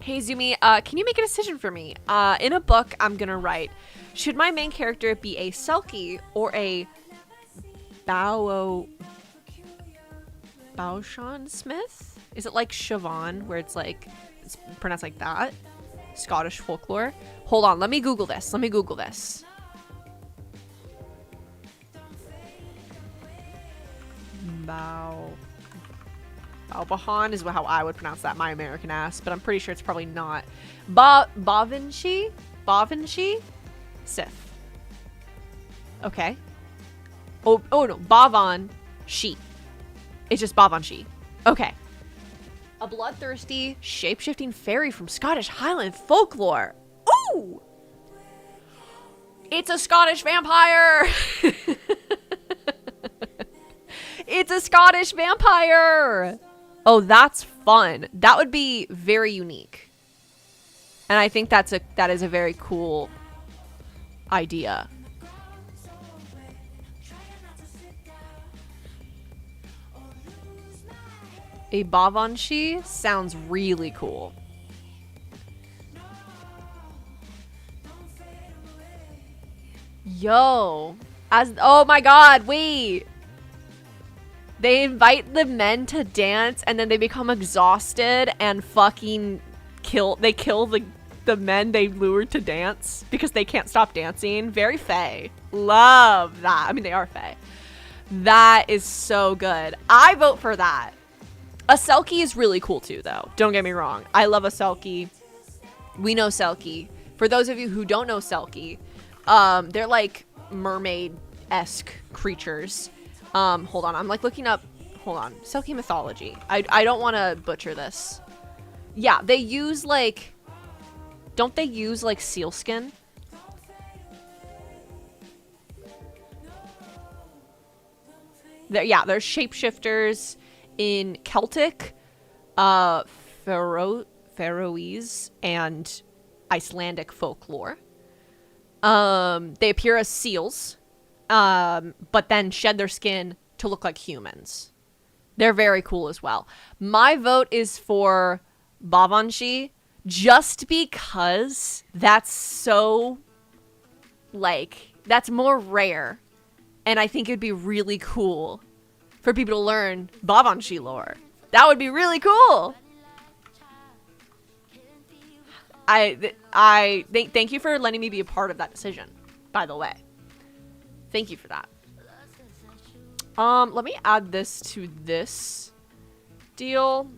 Hey Zumi, can you make a decision for me? In a book I'm gonna write, should my main character be a Selkie or a Baushan Smith? Is it like Siobhan, where it's like, it's pronounced like that? Scottish folklore? Hold on, let me Google this. Let me Google this. Balbahan is how I would pronounce that, my American ass, but I'm pretty sure it's probably not. Bavanshi? Sith. Okay. Oh no, Bavan Shi. It's just Bavan Shi. Okay. A bloodthirsty, shape-shifting fairy from Scottish Highland folklore. Ooh! It's a Scottish vampire! It's a Scottish vampire! Oh, that's fun. That would be very unique. And I think that is a very cool idea. A Bavanshi sounds really cool. Yo. Oh my god, wait. They invite the men to dance and then they become exhausted and fucking kill the men they lured to dance because they can't stop dancing. Very Fae. Love that. I mean, they are Fae. That is so good. I vote for that. A Selkie is really cool too, though. Don't get me wrong. I love a Selkie. We know Selkie. For those of you who don't know Selkie, they're like mermaid-esque creatures. Hold on. I'm like looking up. Hold on. Selkie mythology. I don't want to butcher this. Yeah, they use like. Don't they use like seal skin? Yeah, there's shapeshifters in Celtic, Faroese, and Icelandic folklore. They appear as seals, but then shed their skin to look like humans. They're very cool as well. My vote is for Bavanshi, just because that's so, like, that's more rare. And I think it'd be really cool for people to learn Bavanshi lore. That would be really cool. Thank you for letting me be a part of that decision, by the way. Thank you for that. Let me add this to this deal,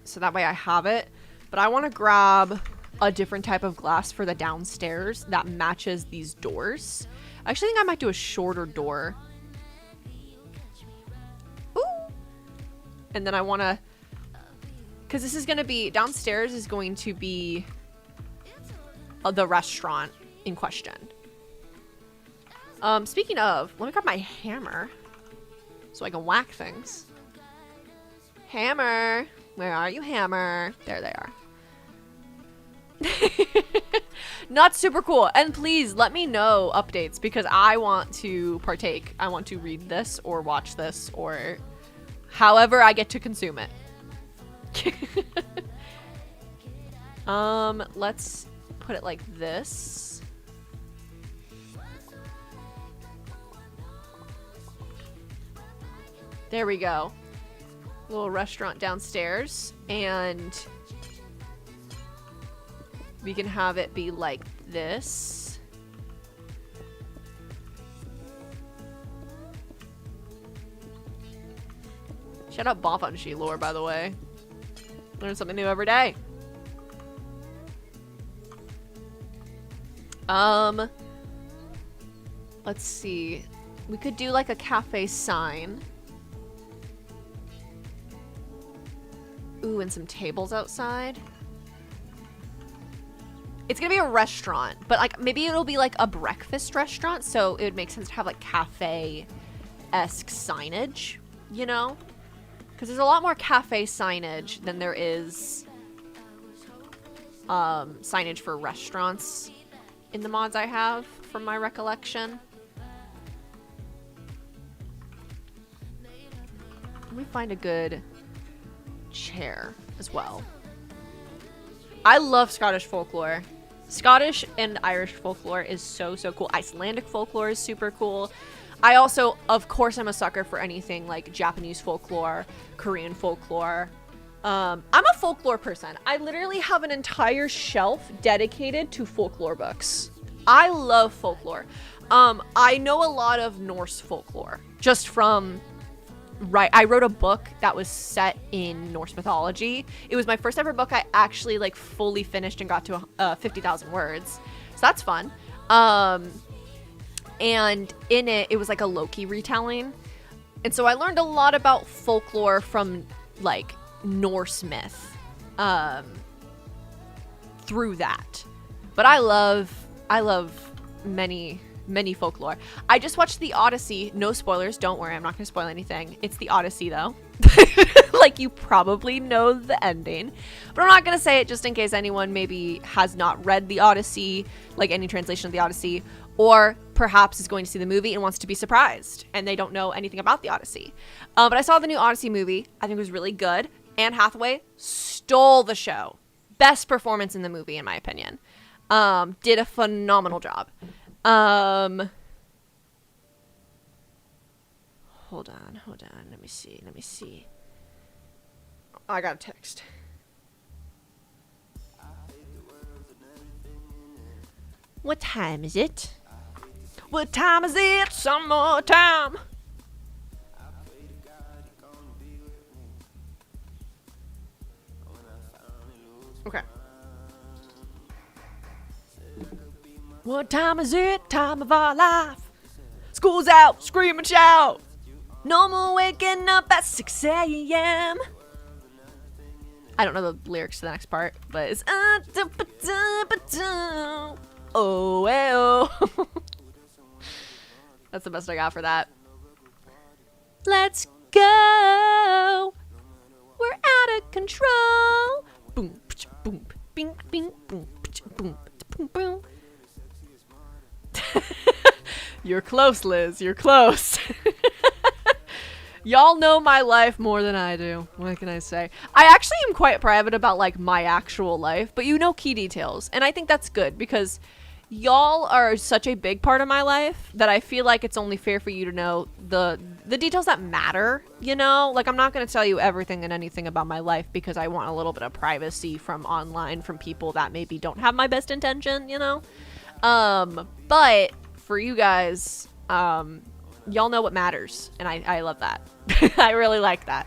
so that way I have it. But I want to grab a different type of glass for the downstairs that matches these doors. I actually think I might do a shorter door. Ooh. And then I want to, because this is going to be, downstairs is going to be the restaurant in question. Speaking of, let me grab my hammer so I can whack things. Hammer, where are you, hammer? There they are. Not super cool. And please let me know updates, because I want to partake. I want to read this or watch this or however I get to consume it. Let's put it like this. There we go. Little restaurant downstairs, and we can have it be like this. Shout out Bavanshi lore, by the way. Learn something new every day. Let's see. We could do like a cafe sign. Ooh, and some tables outside. It's gonna be a restaurant, but like maybe it'll be like a breakfast restaurant, so it would make sense to have like cafe-esque signage, you know? Because there's a lot more cafe signage than there is signage for restaurants in the mods I have, from my recollection. Let me find a good chair as well. I love Scottish folklore. Scottish and Irish folklore is so cool. Icelandic folklore is super cool. I also, of course, I'm a sucker for anything like Japanese folklore, Korean folklore. I'm a folklore person. I literally have an entire shelf dedicated to folklore books. I love folklore. I know a lot of Norse folklore just from I wrote a book that was set in Norse mythology. It was my first ever book I actually like fully finished and got to 50,000 words. So that's fun. And in it was like a Loki retelling. And so I learned a lot about folklore from like Norse myth through that. But I love many folklore. I just watched The Odyssey. No spoilers, don't worry, I'm not gonna spoil anything. It's The Odyssey though. Like, you probably know the ending, but I'm not gonna say it just in case anyone maybe has not read The Odyssey, like any translation of The Odyssey, or perhaps is going to see the movie and wants to be surprised and they don't know anything about The Odyssey. But I saw the new Odyssey movie. I think it was really good. Anne Hathaway stole the show. Best performance in the movie, in my opinion. Did a phenomenal job. Hold on. Let me see. Oh, I got a text. What time is it? What time is it? Some more time. Okay. What time is it? Time of our life. School's out, scream and shout. No more waking up at 6 a.m. I don't know the lyrics to the next part, but it's oh, oh. That's the best I got for that. Let's go. We're out of control. Boom, boom, bing, bing, boom, boom, boom, boom. You're close, Liz. You're close. Y'all know my life more than I do. What can I say? I actually am quite private about like my actual life, but you know key details. And I think that's good because y'all are such a big part of my life that I feel like it's only fair for you to know the details that matter, you know? Like I'm not going to tell you everything and anything about my life because I want a little bit of privacy from online from people that maybe don't have my best intention, you know? But for you guys, y'all know what matters, and I love that. I really like that.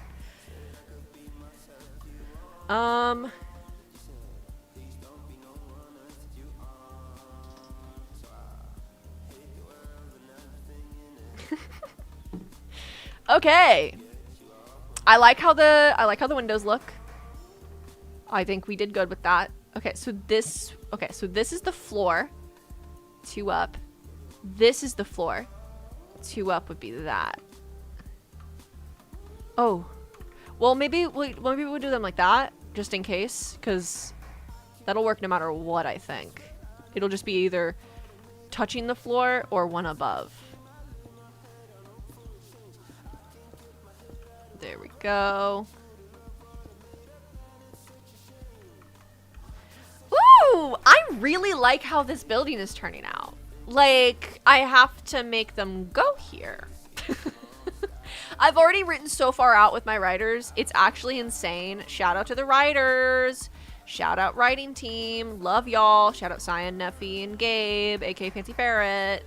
Okay. I like how the windows look. I think we did good with that. Okay, so this is the floor. 2 up. This is the floor. 2 up would be that. Oh. Well, maybe we'll do them like that, just in case, because that'll work no matter what, I think. It'll just be either touching the floor or one above. There we go. Ooh, I really like how this building is turning out. Like, I have to make them go here. I've already written so far out with my writers. It's actually insane. Shout out to the writers. Shout out writing team. Love y'all. Shout out Cyan, Neffy, and Gabe, aka Fancy Ferret.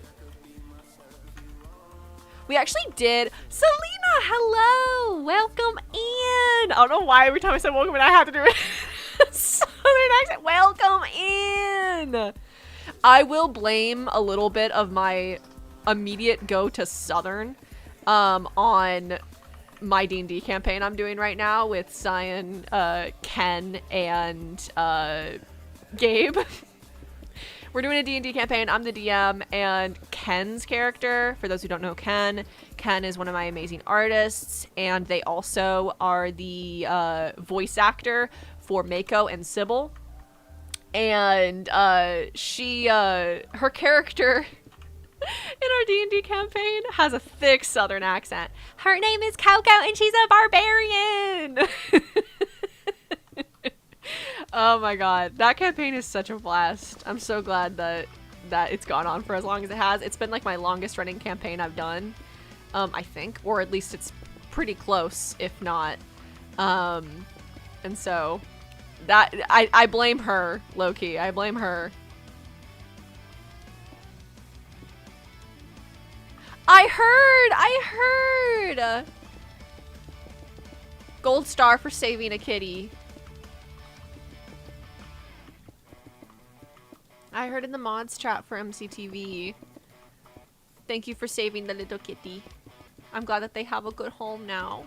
We actually did. Selena, hello. Welcome in. I don't know why every time I said welcome in, I have to do it. Southern accent. Welcome in. I will blame a little bit of my immediate go to Southern on my D&D campaign I'm doing right now with Cyan, Ken, and Gabe. We're doing a D&D campaign. I'm the DM, and Ken's character, for those who don't know Ken is one of my amazing artists, and they also are the voice actor for Mako and Sybil. And her character in our D&D campaign has a thick Southern accent. Her name is Coco, and she's a barbarian. Oh my god, that campaign is such a blast. I'm so glad that it's gone on for as long as it has. It's been like my longest running campaign I've done, I think, or at least it's pretty close, if not. And so that I blame her, low-key. I blame her. I heard. Gold star for saving a kitty. I heard in the mods chat for MCTV. Thank you for saving the little kitty. I'm glad that they have a good home now.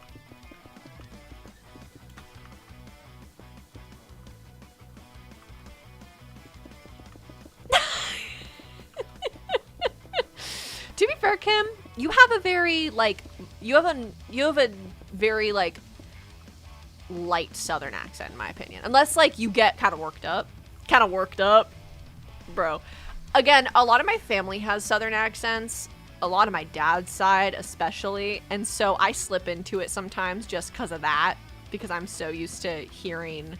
To be fair, Kim, you have a very you have a very light Southern accent, in my opinion. Unless you get kind of worked up. Bro. Again, a lot of my family has Southern accents. A lot of my dad's side especially. And so I slip into it sometimes just because of that. Because I'm so used to hearing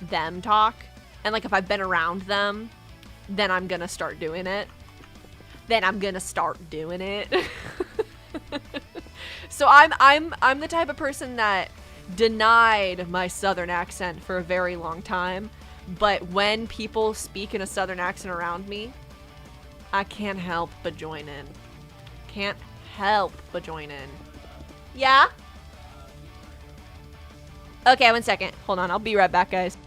them talk. And if I've been around them, then I'm gonna start doing it. So I'm the type of person that denied my Southern accent for a very long time. But when people speak in a Southern accent around me, I can't help but join in. Yeah? Okay, 1 second. Hold on, I'll be right back, guys.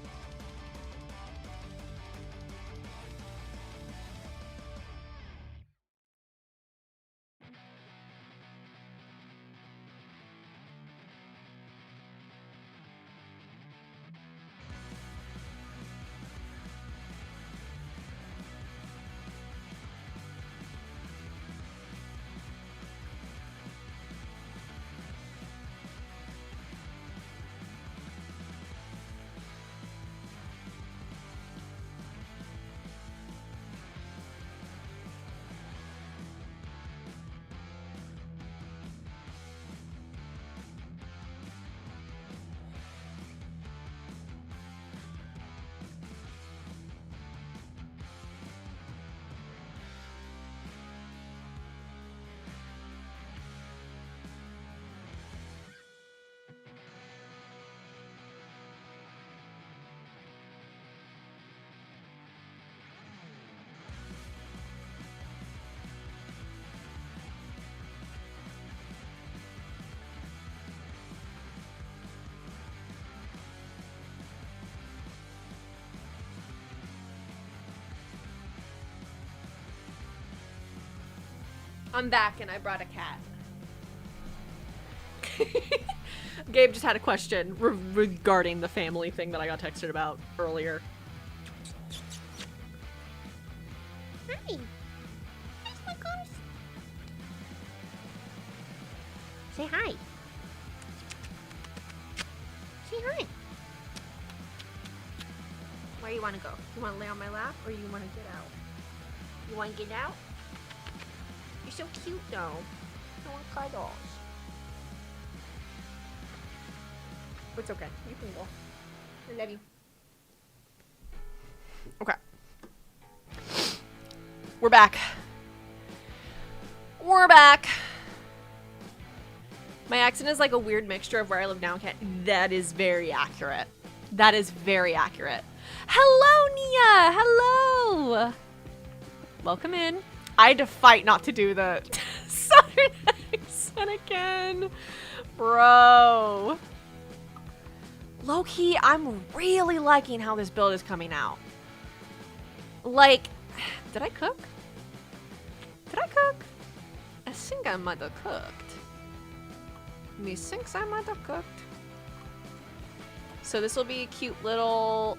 I'm back and I brought a cat. Gabe just had a question regarding the family thing that I got texted about earlier. Hi. Hi, Snuggles. Say hi. Say hi. Where do you want to go? You want to lay on my lap or you want to get out? You want to get out? You're so cute though. I want cuddles. It's okay. You can go. I love you. Okay. We're back. We're back. My accent is like a weird mixture of where I live now and Canada. That is very accurate. That is very accurate. Hello, Nia. Hello. Welcome in. I had to fight not to do the southern accent again. Bro. Low-key, I'm really liking how this build is coming out. Like, did I cook? Did I cook? I think I might have cooked. Me thinks I might have cooked. So this will be a cute little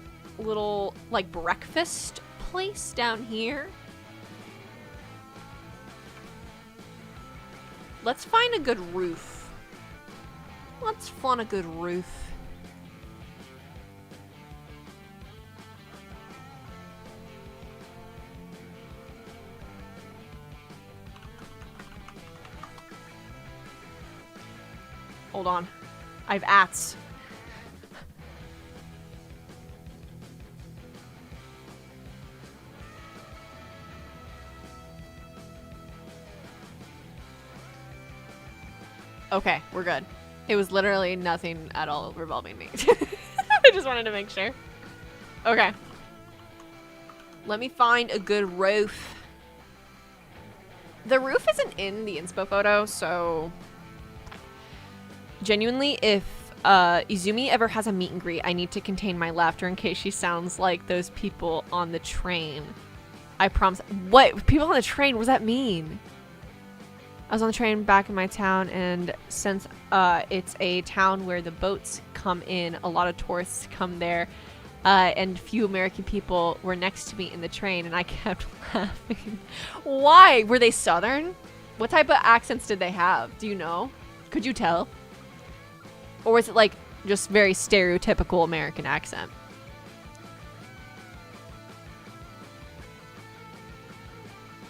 like breakfast place down here. Let's find a good roof. Let's find a good roof. Hold on. I have ats. Okay, we're good. It was literally nothing at all revolving me. I just wanted to make sure. Okay. Let me find a good roof. The roof isn't in the inspo photo, so... Genuinely, if Izumi ever has a meet and greet, I need to contain my laughter in case she sounds like those people on the train. I promise. What? People on the train? What does that mean? I was on the train back in my town, and since it's a town where the boats come in, a lot of tourists come there, and few American people were next to me in the train, and I kept laughing. Why? Were they Southern? What type of accents did they have? Do you know? Could you tell? Or was it like just very stereotypical American accent?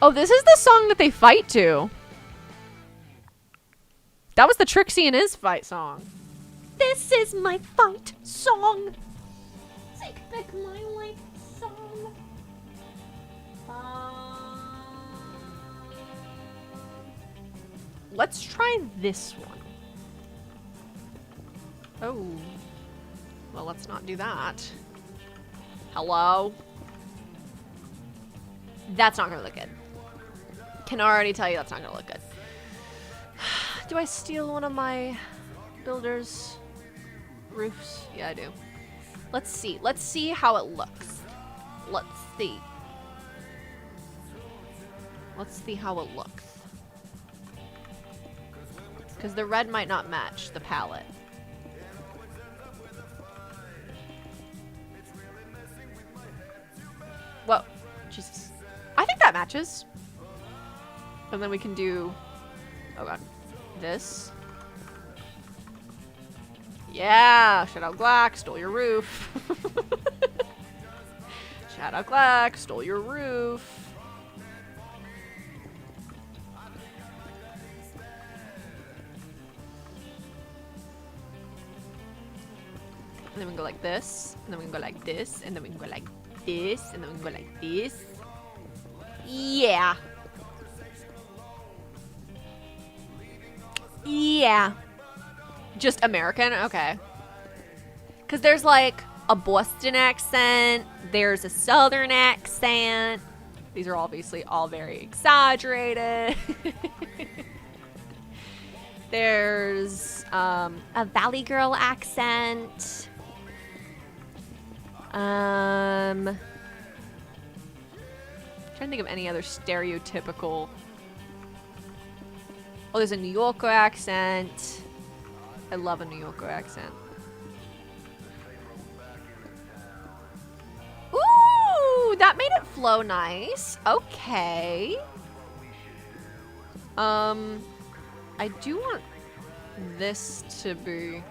Oh, this is the song that they fight to. That was the Trixie and his fight song. This is my fight song. Take back my life song. Let's try this one. Oh. Well, let's not do that. Hello? That's not gonna look good. Can already tell you that's not gonna look good. Do I steal one of my builder's roofs? Yeah, I do. Let's see. Let's see how it looks. Let's see. Let's see how it looks. Because the red might not match the palette. Whoa. Jesus. I think that matches. And then we can do... Oh god. This. Yeah! Shout out Glack, stole your roof. Shout out Glack, stole your roof. And then we can go like this, and then we can go like this, and then we can go like this, and then we can go like this. Yeah. Yeah. Just American? Okay. Because there's like a Boston accent, there's a Southern accent. These are obviously all very exaggerated. There's a Valley Girl accent. Trying to think of any other stereotypical Oh, there's a New Yorker accent. I love a New Yorker accent. Ooh, that made it flow nice. Okay. I do want this to be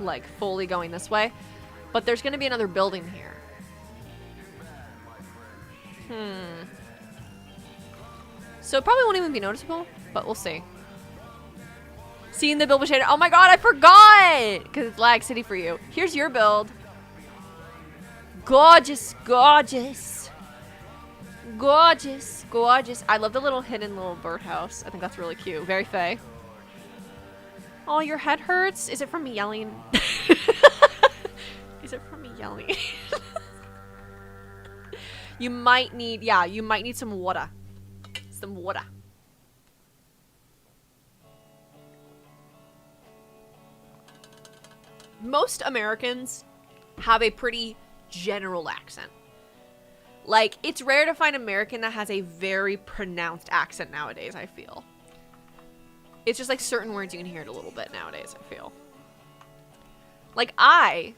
like fully going this way, but there's gonna be another building here. So it probably won't even be noticeable, but we'll see. Seeing the build was shaded. Oh my god, I forgot! Because it's Lag City for you. Here's your build. Gorgeous, gorgeous. Gorgeous, gorgeous. I love the little hidden little birdhouse. I think that's really cute. Very Fae. Oh, your head hurts? Is it from me yelling? Is it from me yelling? You might need, yeah, you might need some water. Some water. Most Americans have a pretty general accent. Like, it's rare to find an American that has a very pronounced accent nowadays, I feel. It's just like certain words you can hear it a little bit nowadays, I feel. Like, I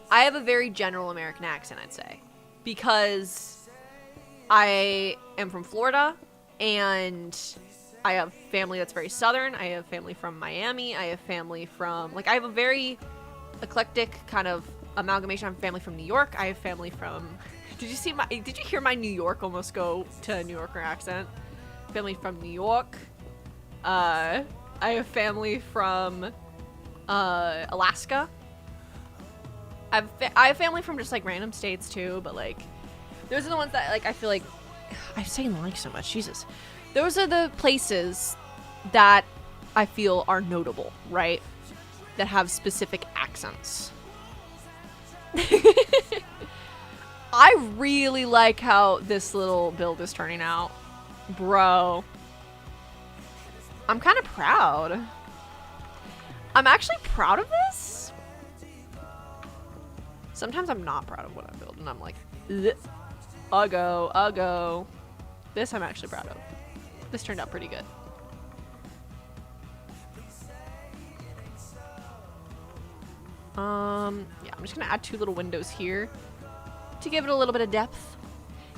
have a very general American accent, I'd say. Because I am from Florida, and I have family that's very southern. I have family from Miami. I have family from, like, I have a very eclectic kind of amalgamation. I have family from New York. I have family from, did you hear my New York almost go to a New Yorker accent? Family from New York. I have family from Alaska. I have family from just like random states too, but like those are the ones that like I feel like I'm saying like so much, Jesus. Those are the places that I feel are notable, right? That have specific accents. I really like how this little build is turning out. Bro. I'm kind of proud. I'm actually proud of this. Sometimes I'm not proud of what I build, and I'm like, I'll go. This I'm actually proud of. This turned out pretty good. Yeah, I'm just gonna add 2 little windows here to give it a little bit of depth.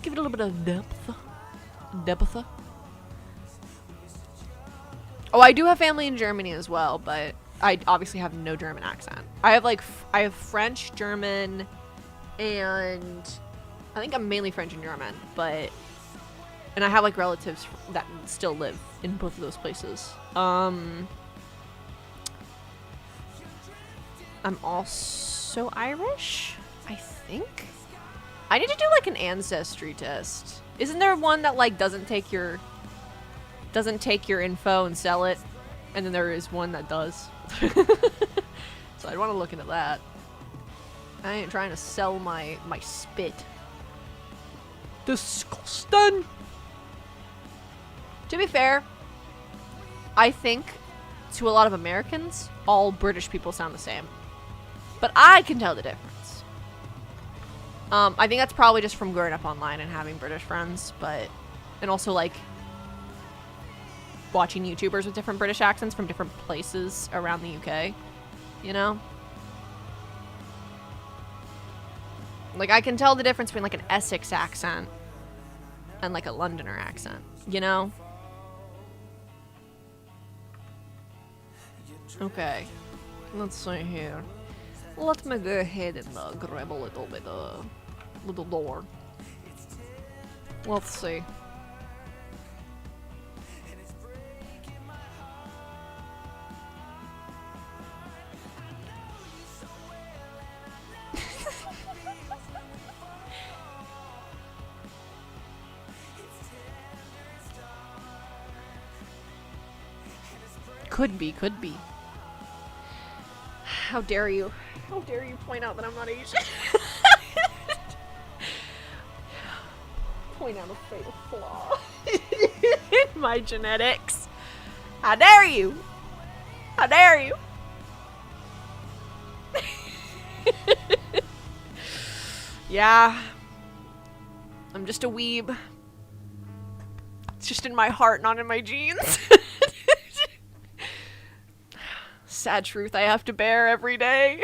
Give it a little bit of depth. Depth. Oh, I do have family in Germany as well, but I obviously have no German accent. I have French, German, and I think I'm mainly French and German, and I have like relatives that still live in both of those places. I'm also Irish, I think. I need to do like an ancestry test. Isn't there one that like doesn't take your info and sell it, and then there is one that does? So I'd want to look into that. I ain't trying to sell my spit. Disgusting. To be fair, I think to a lot of Americans, all British people sound the same. But I can tell the difference. I think that's probably just from growing up online and having British friends, and also like watching YouTubers with different British accents from different places around the UK, you know? Like, I can tell the difference between like an Essex accent and like a Londoner accent, you know? Okay, let's see here. Let me go ahead and grab a little bit little door. Let's see. Could be. How dare you? How dare you point out that I'm not Asian? Point out a fatal flaw in my genetics. How dare you? How dare you? Yeah. I'm just a weeb. It's just in my heart, not in my genes. sad truth I have to bear every day.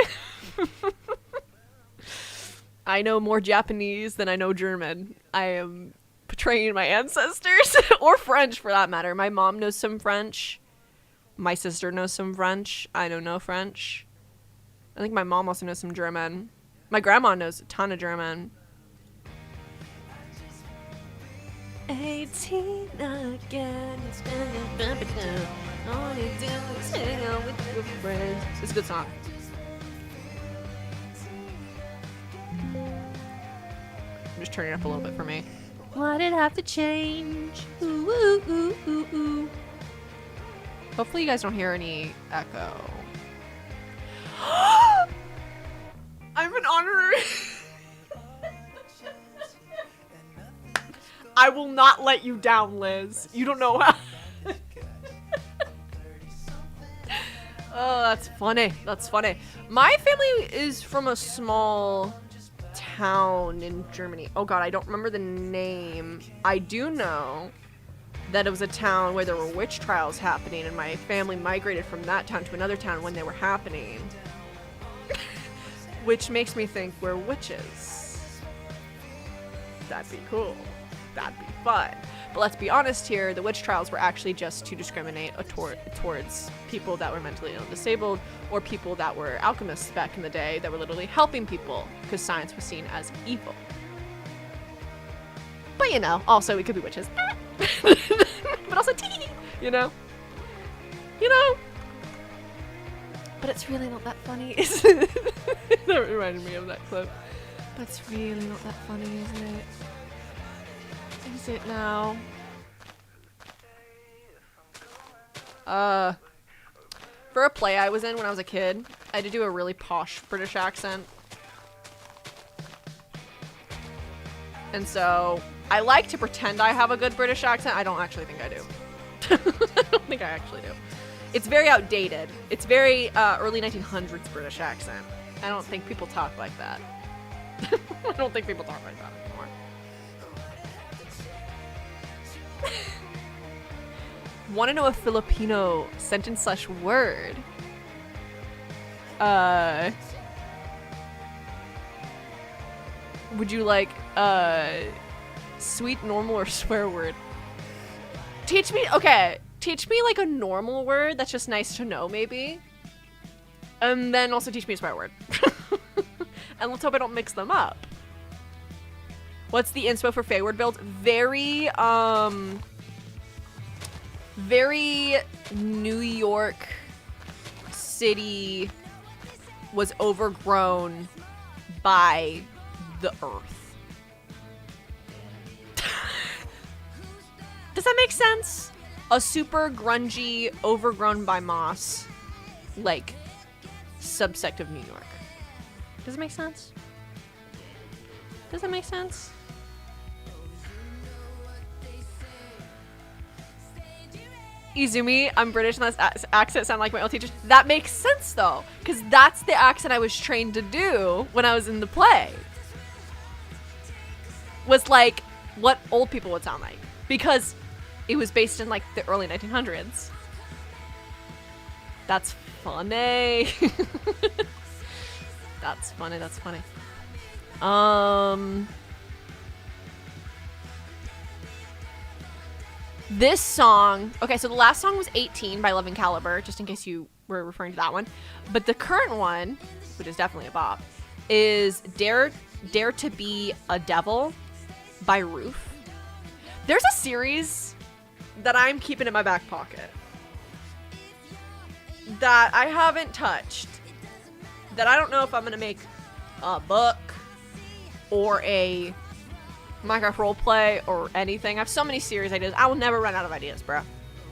I know more Japanese than I know German. I am betraying my ancestors, or French for that matter. My mom knows some French. My sister knows some French. I know no French. I think my mom also knows some German. My grandma knows a ton of German. 18 again. All you do is hang out with your friends. It's a good song. I'm just turning it up a little bit for me. Why did it have to change? Ooh, ooh, ooh, ooh, ooh. Hopefully you guys don't hear any echo. I'm an honorary. I will not let you down, Liz. You don't know how. Oh, that's funny. That's funny. My family is from a small town in Germany. Oh god, I don't remember the name. I do know that it was a town where there were witch trials happening, and my family migrated from that town to another town when they were happening. Which makes me think we're witches. That'd be cool. That'd be fun. But let's be honest here, the witch trials were actually just to discriminate towards people that were mentally ill and disabled, or people that were alchemists back in the day that were literally helping people because science was seen as evil. But you know, also we could be witches. But also tee, you know? But it's really not that funny, is it? That reminded me of that clip. But it's really not that funny, isn't it? Is it now? For a play I was in when I was a kid, I had to do a really posh British accent. And so, I like to pretend I have a good British accent. I don't actually think I do. I don't think I actually do. It's very outdated. It's very early 1900s British accent. I don't think people talk like that. I don't think people talk like that anymore. Want to know a Filipino sentence/word? Would you like sweet, normal, or swear word? Teach me like a normal word that's just nice to know, maybe. And then also teach me a swear word. And let's hope I don't mix them up. What's the inspo for Faeward builds? Very New York City was overgrown by the earth. Does that make sense? A super grungy, overgrown by moss, like, subsect of New York. Does it make sense? Does that make sense? Izumi, I'm British and that accent sound like my old teachers. That makes sense though, because that's the accent I was trained to do when I was in the play. Was like what old people would sound like, because it was based in like the early 1900s. That's funny. That's funny, that's funny. This song, okay, so the last song was 18 by Love and Caliber, just in case you were referring to that one. But the current one, which is definitely a bop, is Dare to Be a Devil by Roof. There's a series that I'm keeping in my back pocket that I haven't touched, that I don't know if I'm going to make a book or a Minecraft roleplay or anything. I have so many series ideas. I will never run out of ideas, bro.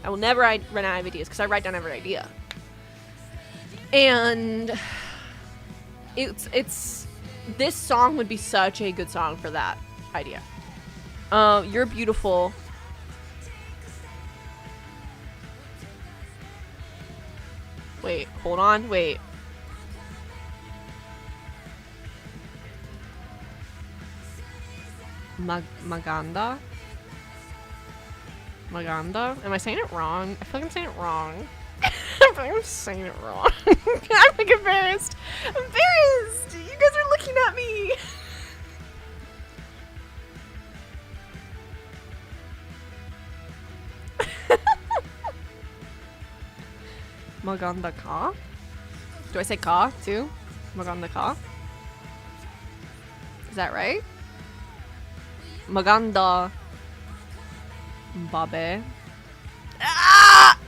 I will never run out of ideas because I write down every idea. And it's this song would be such a good song for that idea. You're Beautiful. Wait, hold on, wait. Maganda? Maganda? Am I saying it wrong? I feel like I'm saying it wrong. I'm feel like I'm saying it wrong. I'm like embarrassed. Embarrassed! You guys are looking at me. Maganda ka? Do I say ka too? Maganda ka? Is that right? Maganda babe. Ah!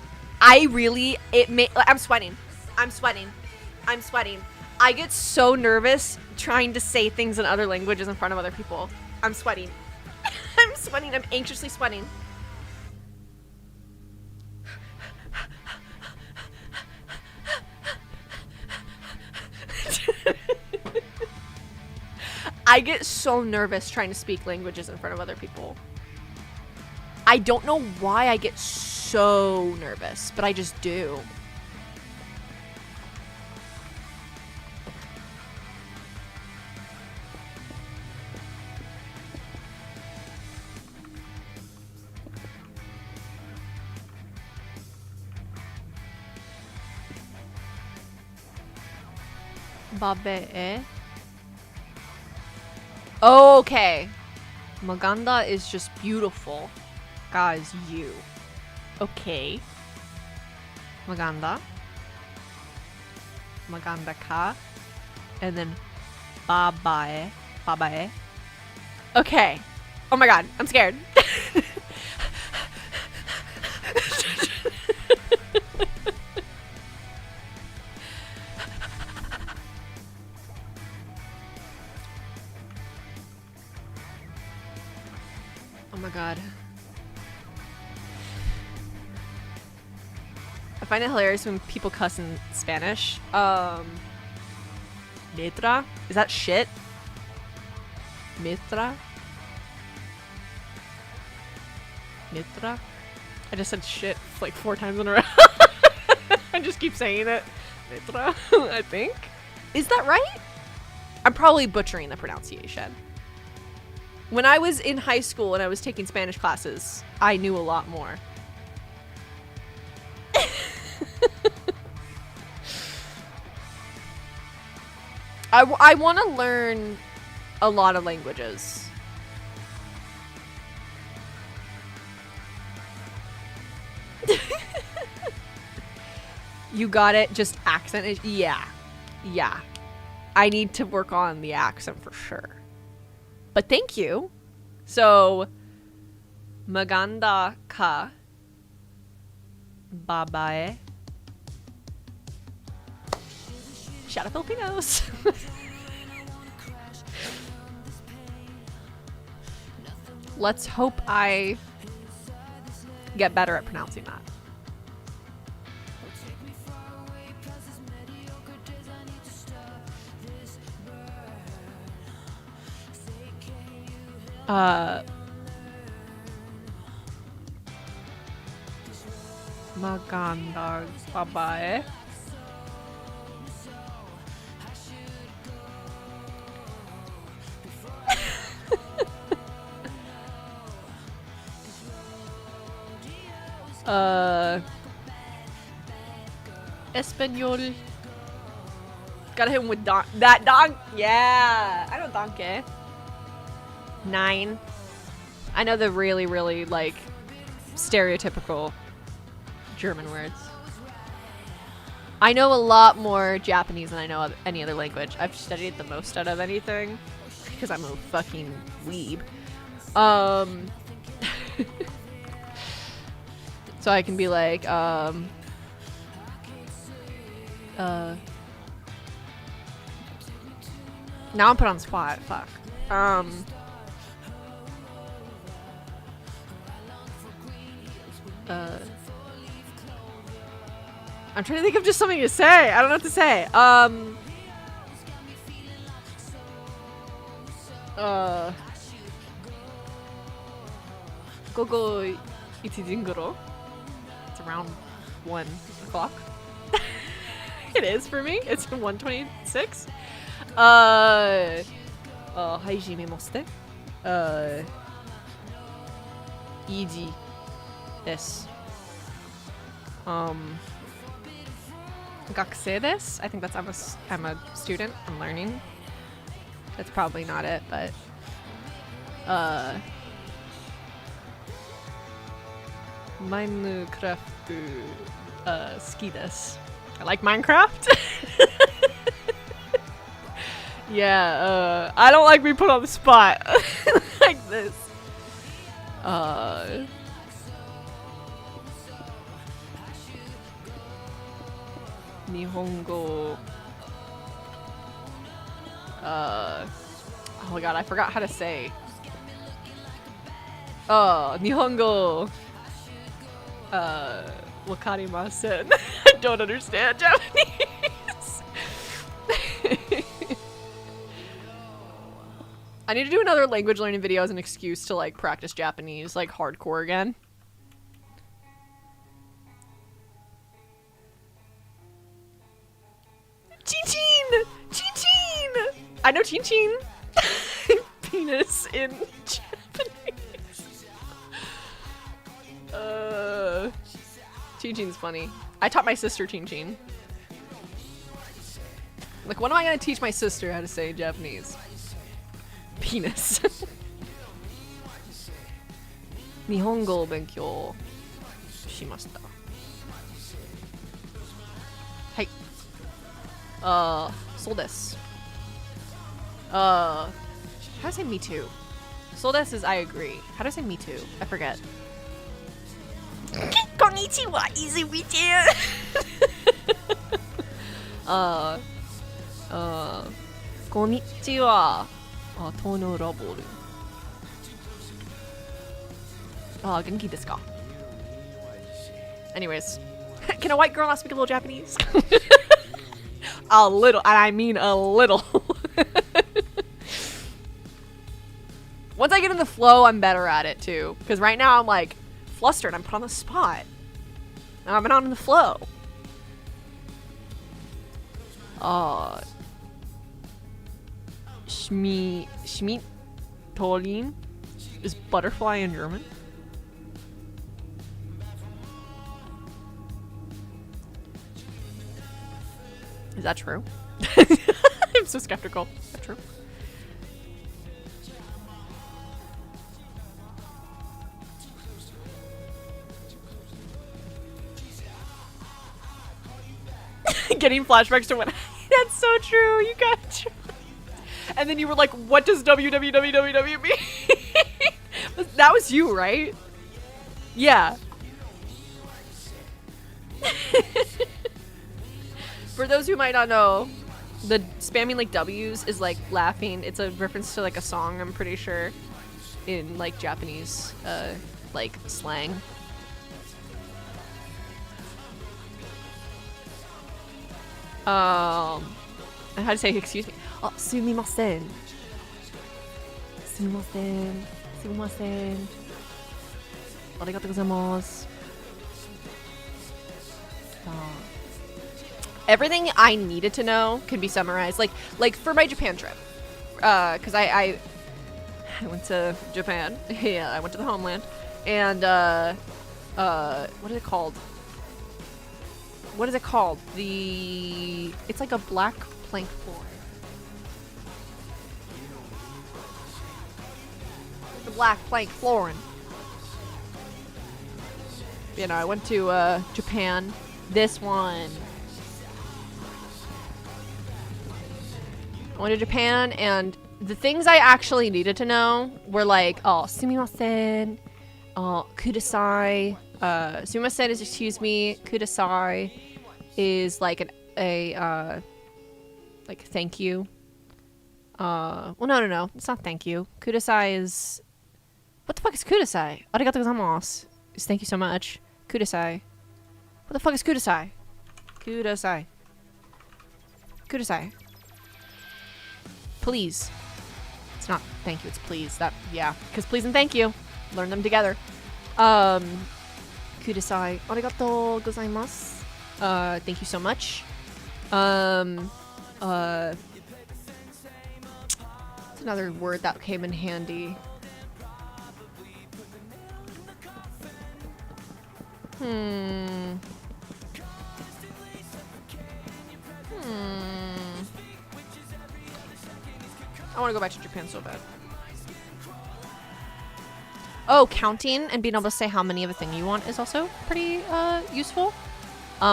I'm sweating. I'm sweating. I'm sweating. I get so nervous trying to say things in other languages in front of other people. I'm sweating. I'm sweating. I'm anxiously sweating. I get so nervous trying to speak languages in front of other people. I don't know why I get so nervous, but I just do. Babe. Okay. Maganda is just beautiful. Ka is you. Okay. Maganda. Maganda ka. And then babae. Babae. Okay. Oh my god, I'm scared. Oh my god. I find it hilarious when people cuss in Spanish. Letra? Is that shit? Mitra? Mitra? I just said shit like 4 times in a row. I just keep saying it. Mitra, I think. Is that right? I'm probably butchering the pronunciation. When I was in high school and I was taking Spanish classes, I knew a lot more. I want to learn a lot of languages. You got it, just accent is, yeah. Yeah. I need to work on the accent for sure. But thank you. So, maganda ka babae. Shout out Filipinos. Let's hope I get better at pronouncing that. Maganda babae. Espanol. Gotta hit him with that dog. Yeah, I know donkey. 9. I know the really, really like stereotypical German words. I know a lot more Japanese than I know any other language. I've studied the most out of anything because I'm a fucking weeb. So I can be like, now I'm put on the spot. Fuck. I'm trying to think of just something to say. I don't know what to say. Gogo ichijinguro. It's around 1 o'clock. It is for me. It's 1:26. Hajimemashite. Easy. This. Gakusei desu? I think that's I'm a student. I'm learning. That's probably not it, but Minecraft suki desu. I like Minecraft. Yeah, I don't like being put on the spot like this. Nihongo. Oh my god, I forgot how to say. Nihongo. Wakarimasen. I don't understand Japanese. I need to do another language learning video as an excuse to like practice Japanese like hardcore again. Chin-chin! Chin-chin! I know chin-chin. Penis in Japanese. Chin-chin's funny. I taught my sister chin-chin. Like, when am I gonna teach my sister how to say Japanese? Penis. Nihongo benkyou shimashita. Hai. So desu. How do I say me too? So desu is I agree. How do I say me too? I forget. Konnichiwa, easy weekend. Konnichiwa. Tono raboru. Genki desu ka? Anyways, can a white girl not speak a little Japanese? A little, and I mean a little. Once I get in the flow, I'm better at it too. Because right now I'm like flustered. I'm put on the spot. And I'm not in the flow. Schmiedtolin is butterfly in German. Is that true? I'm so skeptical. Is that true? Getting flashbacks to when that's so true. You got it. And then you were like, what does www mean? That was you, right? Yeah. For those who might not know, the spamming like W's is like laughing. It's a reference to like a song, I'm pretty sure, in like Japanese like slang. And how to say excuse me? Oh, sumimasen. Sumimasen. Sumimasen. Arigatou gozaimasu. Everything I needed to know can be summarized, like for my Japan trip, because I went to Japan. Yeah, I went to the homeland, and what is it called? What is it called? It's like a black plank floor. The black plank flooring. You know, I went to Japan. This one. I went to Japan, and the things I actually needed to know were like, oh, sumimasen, kudasai. Sumimasen is excuse me. Kudasai is like a like thank you. Well, no. It's not thank you. Kudasai is... What the fuck is kudasai? Arigatou gozaimasu is thank you so much. Kudasai. What the fuck is kudasai? Kudasai. Kudasai. Please. It's not thank you, it's please. That, yeah. Because please and thank you. Learn them together. Kudasai. Arigatou gozaimasu. Thank you so much. It's another word that came in handy. I want to go back to Japan so bad. Oh, counting and being able to say how many of a thing you want is also pretty useful.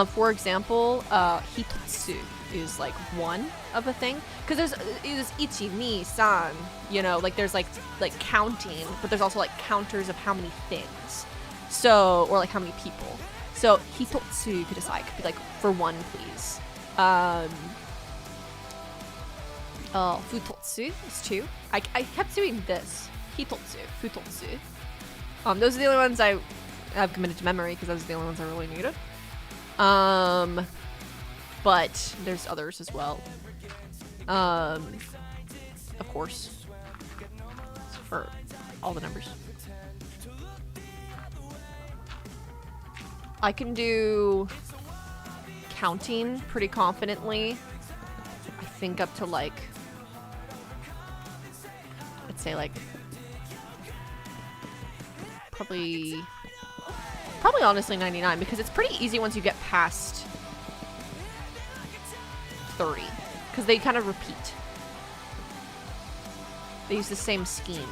For example, hitotsu is like one of a thing. Because there's ichi, ni, san, you know, like there's like counting, but there's also like counters of how many things. So, or like how many people. So, hitotsu kudasai could be like, for one, please. Futotsu is two. I kept doing this. Hitotsu, futotsu. Those are the only ones I have committed to memory because those are the only ones I really needed. But there's others as well. Of course. For all the numbers. I can do counting pretty confidently. I think up to like, let's say like, probably honestly 99 because it's pretty easy once you get past 30 because they kind of repeat. They use the same scheme.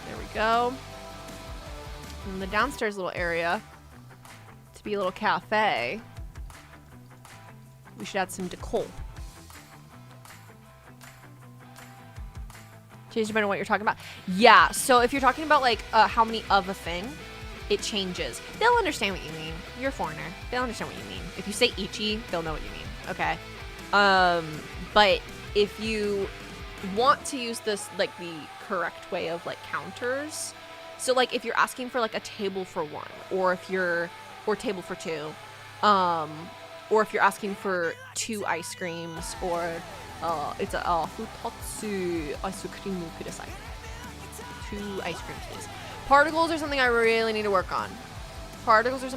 There we go. In the downstairs little area, to be a little cafe, we should add some decor. Change depending on what you're talking about. Yeah, so if you're talking about like how many of a thing, it changes. They'll understand what you mean. You're a foreigner. They'll understand what you mean. If you say ichi, they'll know what you mean. Okay. But if you want to use this like the correct way of like counters, so like if you're asking for like a table for one, or table for two, or if you're asking for 2 ice creams, or it's a futotsu aisukrimu kudasai. 2 ice creams, please. Particles are something I really need to work on. Those are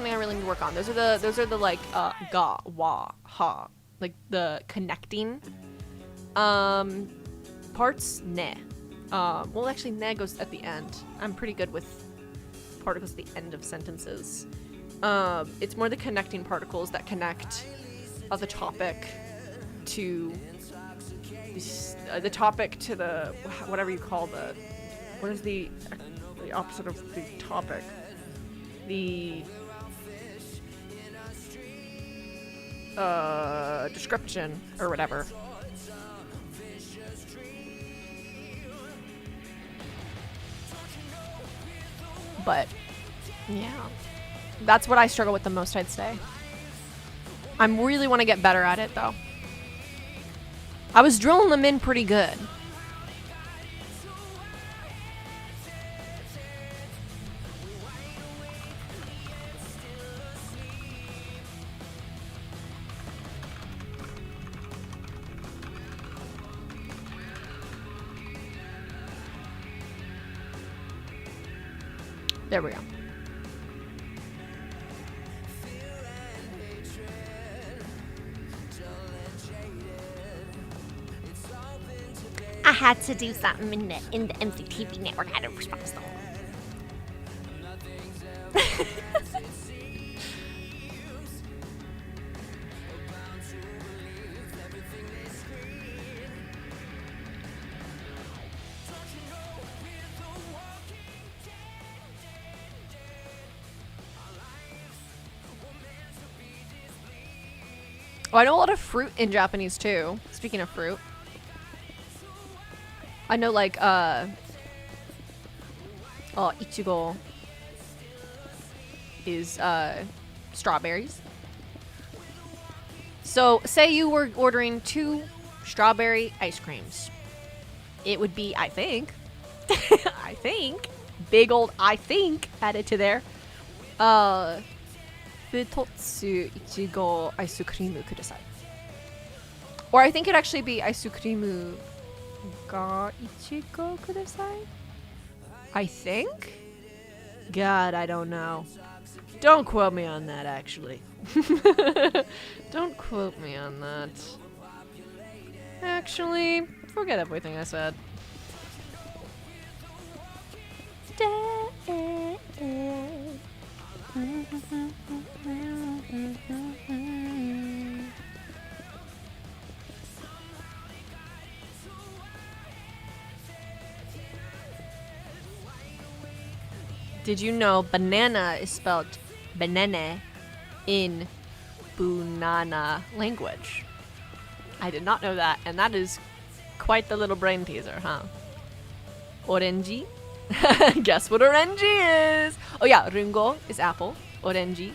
the like ga, wa, ha, like the connecting parts. Ne. Well, actually, ne goes at the end. I'm pretty good with particles at the end of sentences. It's more the connecting particles that connect the topic to the whatever you call what is the opposite of the topic? The description or whatever. But yeah, that's what I struggle with the most, I'd say. I really want to get better at it though. I was drilling them in pretty good. There we go. I had to do something in the MCTV network. I had to respond to the whole. Oh, I know a lot of fruit in Japanese too. Speaking of fruit. I know like ichigo is strawberries. So say you were ordering 2 strawberry ice creams. It would be, I think, big old I think added to there. Futotsu ichigo aisukrimu kudasai. Or I think it'd actually be aisukrimu ga ichigo kudasai? I think? God, I don't know. Don't quote me on that, actually. Don't quote me on that. Actually, forget everything I said. Did you know banana is spelled banana in Bunana language? I did not know that, and that is quite the little brain teaser, huh? Orange? Guess what orange is? Oh yeah, ringo is apple. Orange.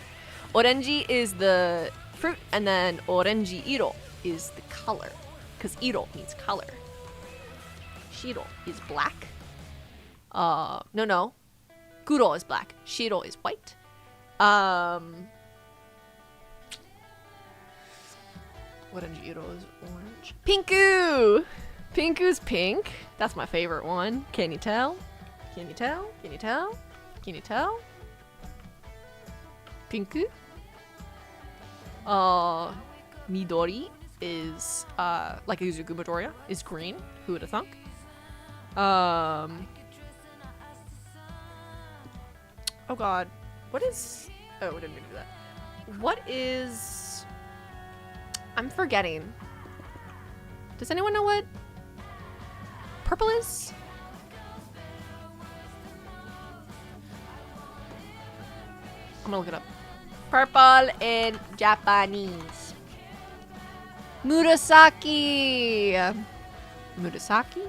Orange is the fruit, and then orange iro is the color, because iro means color. Shiro is black. No. Kuro is black. Shiro is white. Orange iro is orange. Pinku! Pinku's pink. That's my favorite one. Can you tell? Can you tell? Can you tell? Can you tell? Pinku. Midori is like a Yuzu Gumadoria is green. Who would have thunk? Oh god. What is... Oh, we didn't mean to do that. What is... I'm forgetting. Does anyone know what purple is? I'm gonna look it up. Purple in Japanese. Murasaki. Murasaki?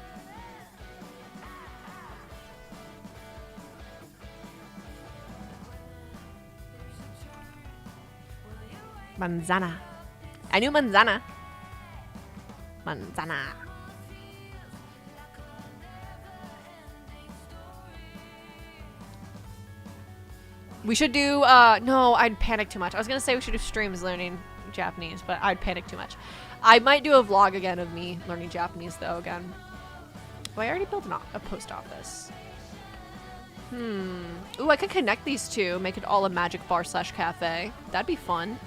Manzana. I knew manzana. Manzana. We should do, no, I'd panic too much. I was gonna say we should do streams learning Japanese, but I'd panic too much. I might do a vlog again of me learning Japanese, though, again. Oh, I already built a post office. Ooh, I could connect these two, make it all a magic bar / cafe. That'd be fun.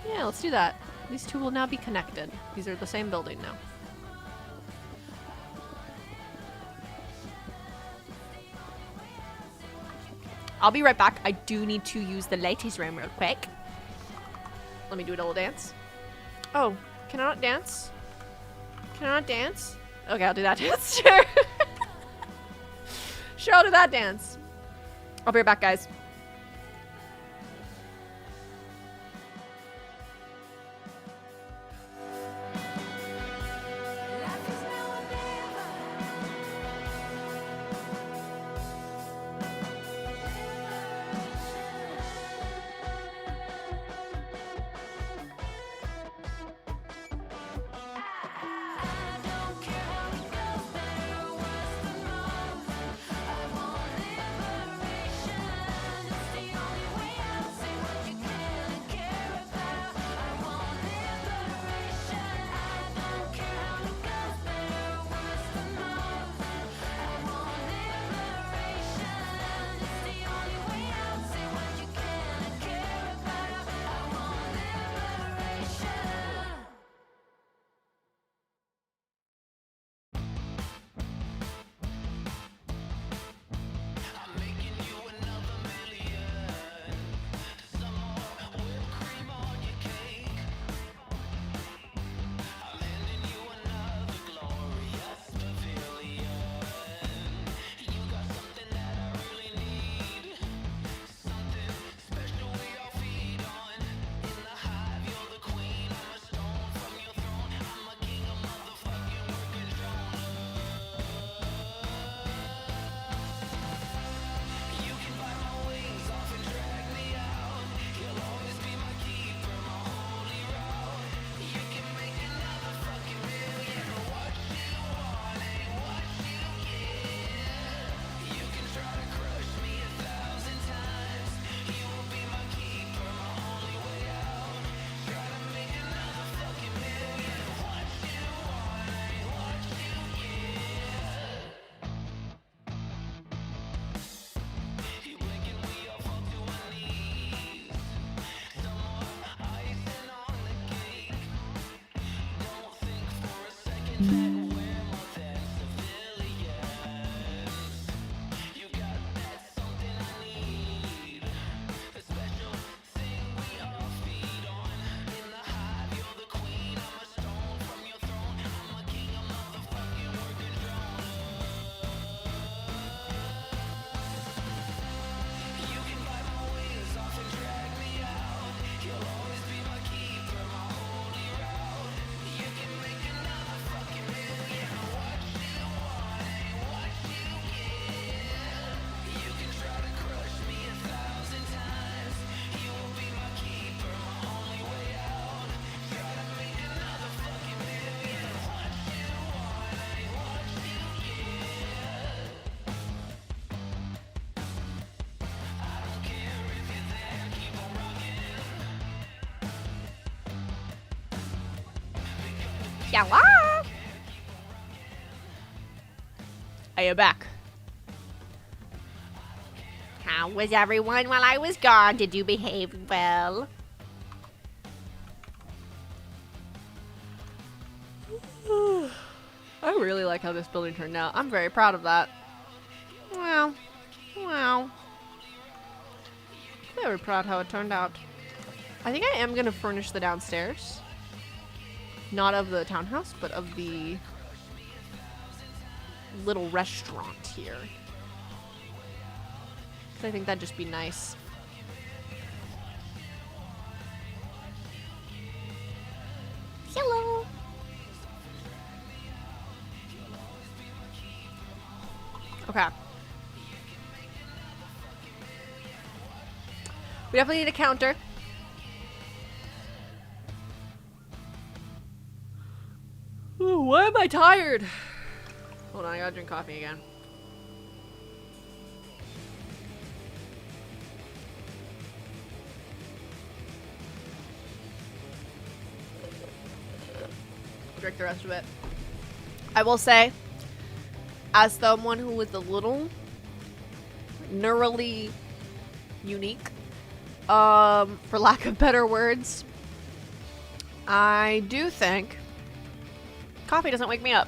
Yeah, let's do that. These two will now be connected. These are the same building now. I'll be right back. I do need to use the ladies' room real quick. Let me do a little dance. Oh, can I not dance? Can I not dance? Okay, I'll do that dance. Sure. Sure, I'll do that dance. I'll be right back, guys. Hello. I am back. How was everyone while I was gone? Did you behave well? I really like how this building turned out. I'm very proud of that. Wow. Wow. Very proud how it turned out. I think I am going to furnish the downstairs. Not of the townhouse, but of the little restaurant here. I think that'd just be nice. Hello. Okay. We definitely need a counter. Ooh, why am I tired? Hold on, I gotta drink coffee again. Drink the rest of it. I will say, as someone who is a little neurally unique, for lack of better words, I do think coffee doesn't wake me up.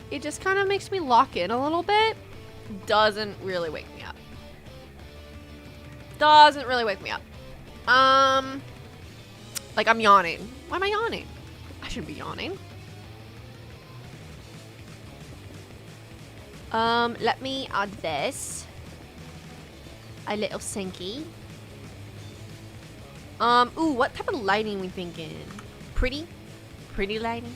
It just kind of makes me lock in a little bit. Doesn't really wake me up. Doesn't really wake me up. Like I'm yawning. Why am I yawning? I shouldn't be yawning. Let me add this. A little sinky. Ooh, what type of lighting we thinking? Pretty? Pretty lighting?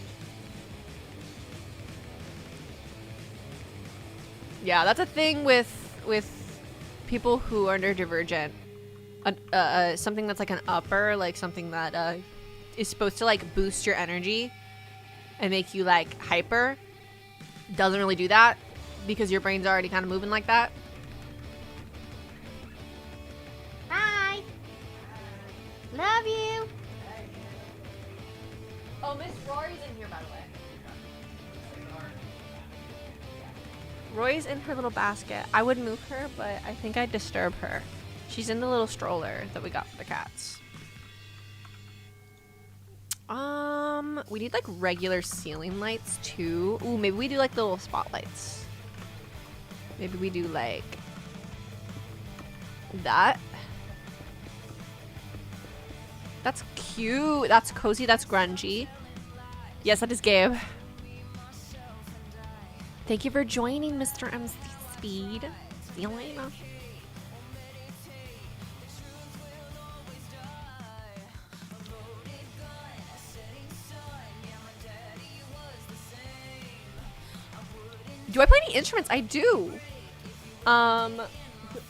Yeah, that's a thing with people who are neurodivergent. Something that's like an upper, like something that is supposed to like boost your energy and make you like hyper, doesn't really do that because your brain's already kind of moving like that. Hi. Love you. Oh, Miss Rory's in here, by the way. Roy's in her little basket. I would move her, but I think I'd disturb her. She's in the little stroller that we got for the cats. We need like regular ceiling lights too. Ooh, maybe we do like the little spotlights. Maybe we do like that. That's cute. That's cozy. That's grungy. Yes, that is Gabe. Thank you for joining, Mr. MC Speed. See you later. Do I play any instruments? I do. Oh,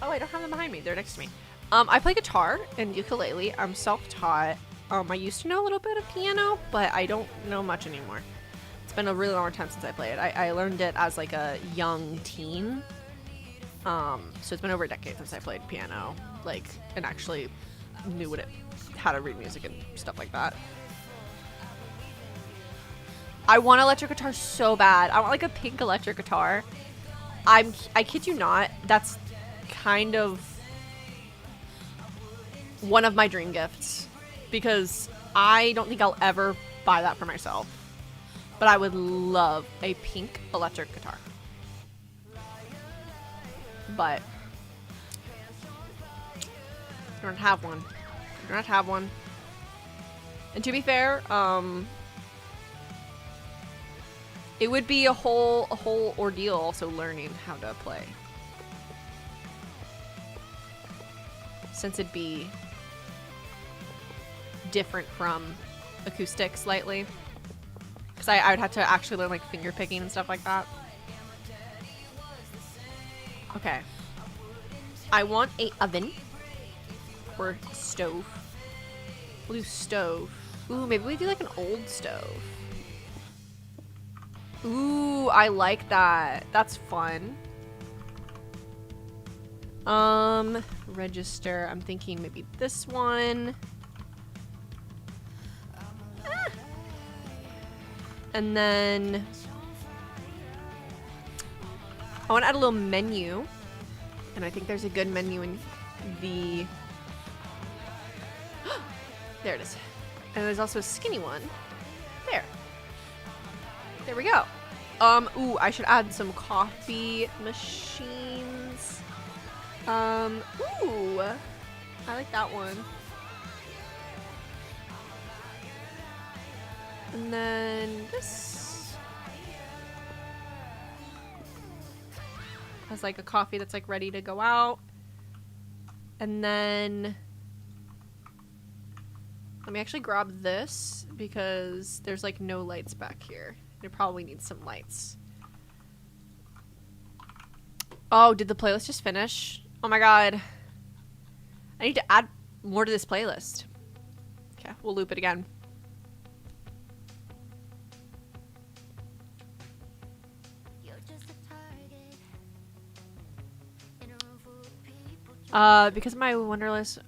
I don't have them behind me. They're next to me. I play guitar and ukulele. I'm self-taught. I used to know a little bit of piano, but I don't know much anymore. It's been a really long time since I played. I learned it as like a young teen. So it's been over a decade since I played piano, like, and actually knew how to read music and stuff like that. I want electric guitar so bad. I want like a pink electric guitar. I kid you not, that's kind of one of my dream gifts because I don't think I'll ever buy that for myself. But I would love a pink electric guitar. But I don't have one. I don't have one. And to be fair, it would be a whole ordeal also learning how to play. Since it'd be different from acoustic slightly. Because I would have to actually learn like finger picking and stuff like that. Okay. I want a oven or stove. We'll do stove. Ooh, maybe we do like an old stove. Ooh, I like that. That's fun. Register. I'm thinking maybe this one. And then I want to add a little menu. And I think there's a good menu in the... There it is. And there's also a skinny one. There. There we go. Ooh, I should add some coffee machines. Ooh. I like that one. And then this has like a coffee that's like ready to go out. And then let me actually grab this because there's like no lights back here. It probably needs some lights. Oh, did the playlist just finish? Oh my god. I need to add more to this playlist. Okay, we'll loop it again. Because my wonderless,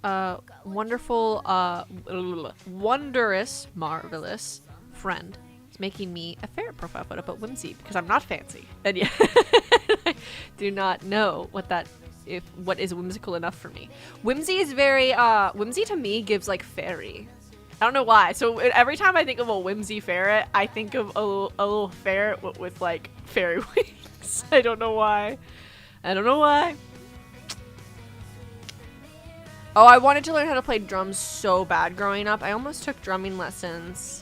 wondrous, marvelous friend is making me a ferret profile photo, but whimsy, because I'm not fancy. And yeah, I do not know what is whimsical enough for me. Whimsy is very, whimsy to me gives like fairy. I don't know why. So every time I think of a whimsy ferret, I think of a little ferret with like fairy wings. I don't know why. I don't know why. Oh, I wanted to learn how to play drums so bad growing up. I almost took drumming lessons.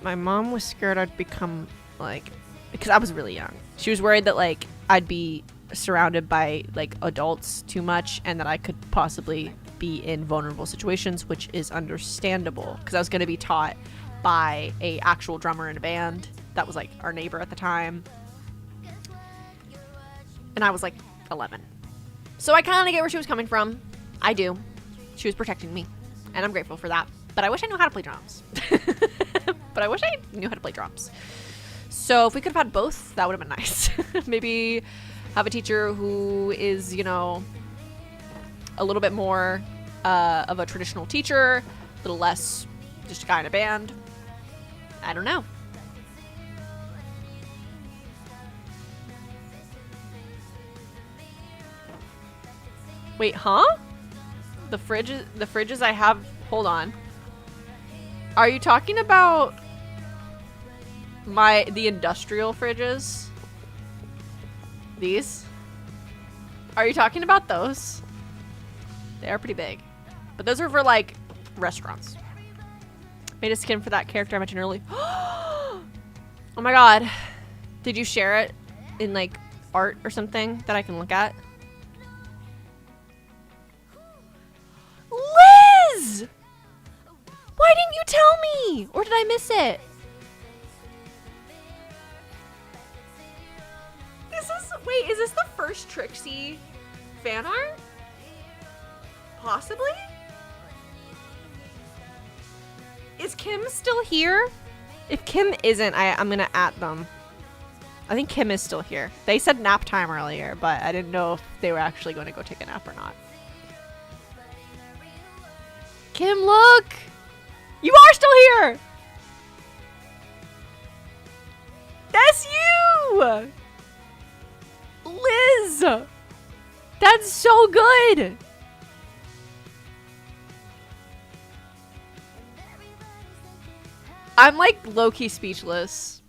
My mom was scared I'd become like, because I was really young. She was worried that like I'd be surrounded by like adults too much and that I could possibly be in vulnerable situations, which is understandable because I was going to be taught by a actual drummer in a band that was like our neighbor at the time. And I was like 11. So I kind of get where she was coming from. I do. She was protecting me, and I'm grateful for that. But I wish I knew how to play drums. But I wish I knew how to play drums. So if we could have had both, that would have been nice. Maybe have a teacher who is, you know, a little bit more of a traditional teacher, a little less just a guy in a band. I don't know. Wait, huh? The fridges I have, hold on. Are you talking about the industrial fridges? These? Are you talking about those? They are pretty big. But those are for like restaurants. Made a skin for that character I mentioned earlier. Oh my god. Did you share it in like art or something that I can look at? Liz! Why didn't you tell me? Or did I miss it? Wait, is this the first Trixie fan art? Possibly? Is Kim still here? If Kim isn't, I'm gonna at them. I think Kim is still here. They said nap time earlier, but I didn't know if they were actually going to go take a nap or not. Kim, look! You are still here! That's you! Liz! That's so good! I'm like low-key speechless.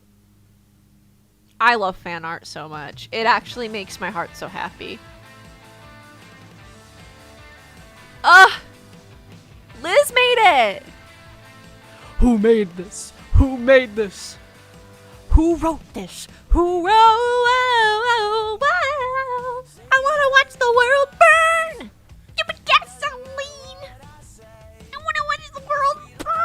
I love fan art so much. It actually makes my heart so happy. Liz made it! Who made this? Who made this? Who wrote this? Who wrote? I want to watch the world burn! You put gasoline! I want to watch the world burn!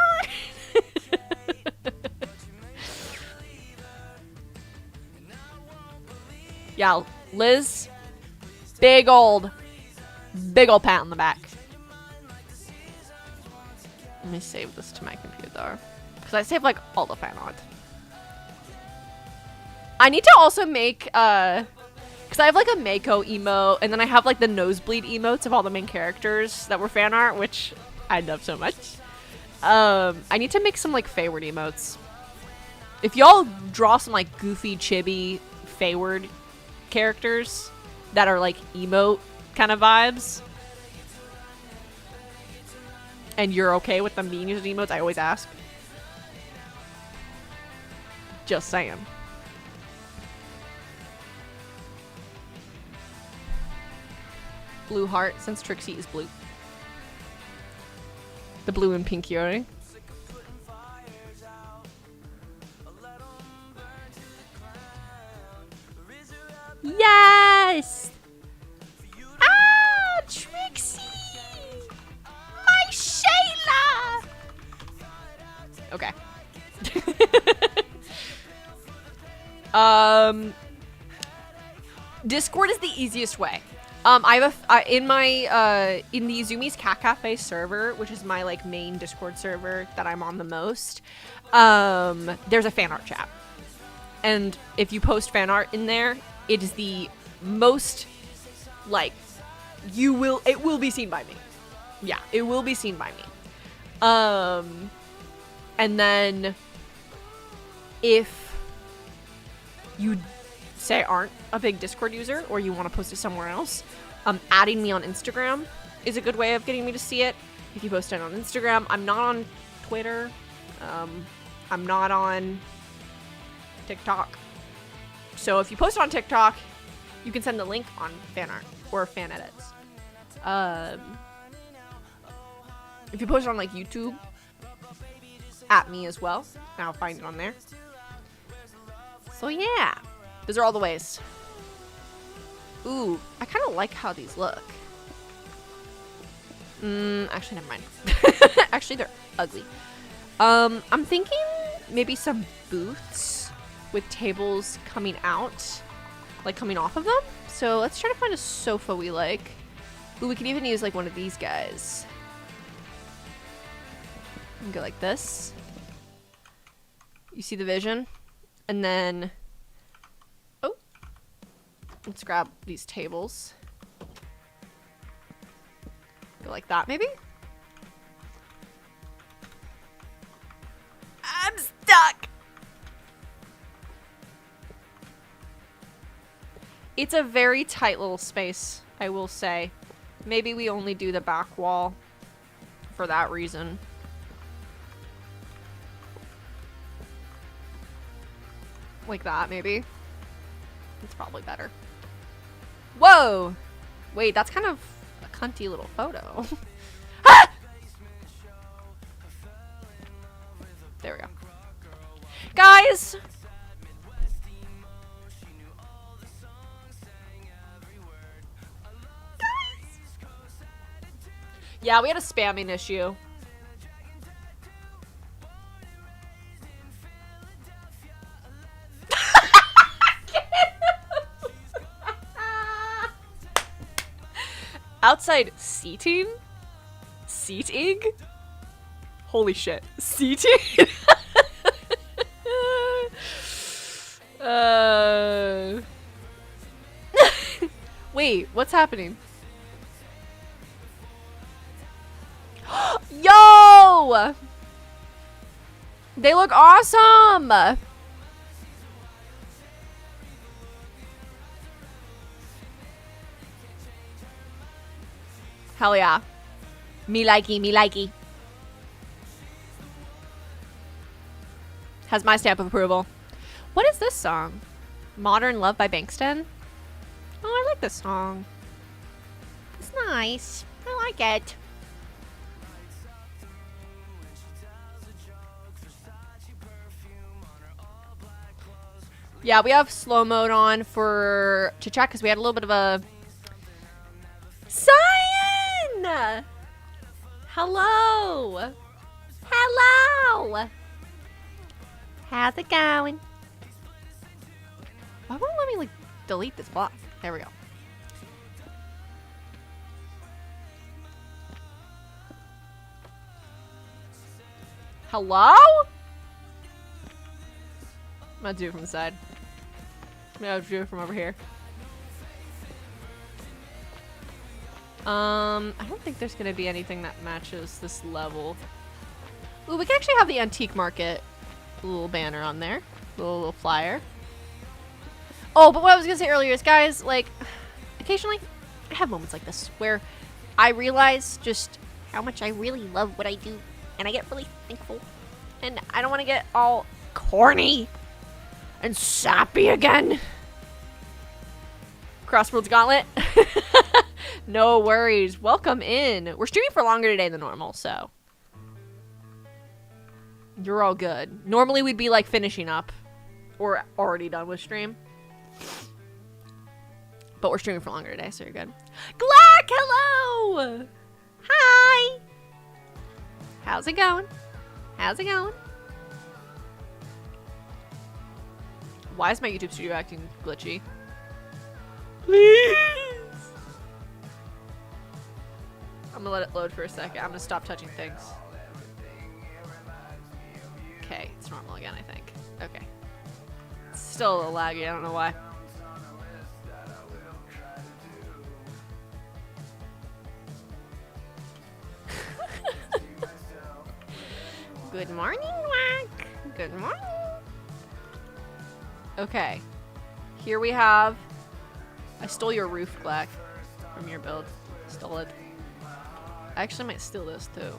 Yeah, Liz, big old pat on the back. Let me save this to my computer. Because I save like all the fan art. I need to also make, because I have like a Mako emote, and then I have like the nosebleed emotes of all the main characters that were fan art, which I love so much. I need to make some like Faeward emotes. If y'all draw some like goofy, chibi, Faeward characters that are like emote kind of vibes, and you're okay with them being used as emotes, I always ask. Just saying. Blue heart, since Trixie is blue. The blue and pink Yuri. Yes! Ah, Trixie! My Shayla! Okay. Discord is the easiest way. I have in my in the Zoomies Cat Cafe server, which is my like main Discord server that I'm on the most. There's a fan art chat, and if you post fan art in there, it is the most like it will be seen by me. Yeah, it will be seen by me. And then if you say aren't a big Discord user or you want to post it somewhere else, adding me on Instagram is a good way of getting me to see it. If you post it on Instagram, I'm not on Twitter. I'm not on TikTok. So if you post it on TikTok, you can send the link on fan art or fan edits. If you post it on like YouTube, at me as well, and I'll find it on there. So yeah, those are all the ways. Ooh, I kind of like how these look. Actually, never mind. Actually, they're ugly. I'm thinking maybe some booths with tables coming out, like coming off of them. So let's try to find a sofa we like. Ooh, we can even use like one of these guys. And go like this. You see the vision? And then, oh, let's grab these tables. Go like that, maybe? I'm stuck! It's a very tight little space, I will say. Maybe we only do the back wall for that reason. Like that, maybe. It's probably better. Whoa! Wait, that's kind of a cunty little photo. Ah! There we go. Guys! Yeah, we had a spamming issue. Outside seating? Seating? Holy shit. Seating? Wait, what's happening? Yo! They look awesome! Hell yeah. Me likey, me likey. Has my stamp of approval. What is this song? Modern Love by Bankston? Oh, I like this song. It's nice. I like it. Yeah, we have slow mode on for to check because we had a little bit of a Cyan! Hello! Hello! How's it going? Why won't it let me like delete this block? There we go. Hello? I'm gonna do it from the side. I'm gonna do it from over here. I don't think there's gonna be anything that matches this level. Ooh, we can actually have the antique market little banner on there. Little flyer. Oh, but what I was gonna say earlier is, guys, like, occasionally I have moments like this where I realize just how much I really love what I do, and I get really thankful, and I don't want to get all corny and sappy again. Crosswords Gauntlet. No worries. Welcome in. We're streaming for longer today than normal, so you're all good. Normally we'd be like finishing up or already done with stream, but we're streaming for longer today, so you're good. Glack, hello. Hi. How's it going? How's it going? Why is my YouTube studio acting glitchy? Please. I'm gonna let it load for a second. I'm gonna stop touching things. Okay, it's normal again, I think. Okay. It's still a little laggy, I don't know why. Good morning, Wack. Good morning. Okay. Here we have... I stole your roof, Glack, from your build. Stole it. I actually might steal this, too.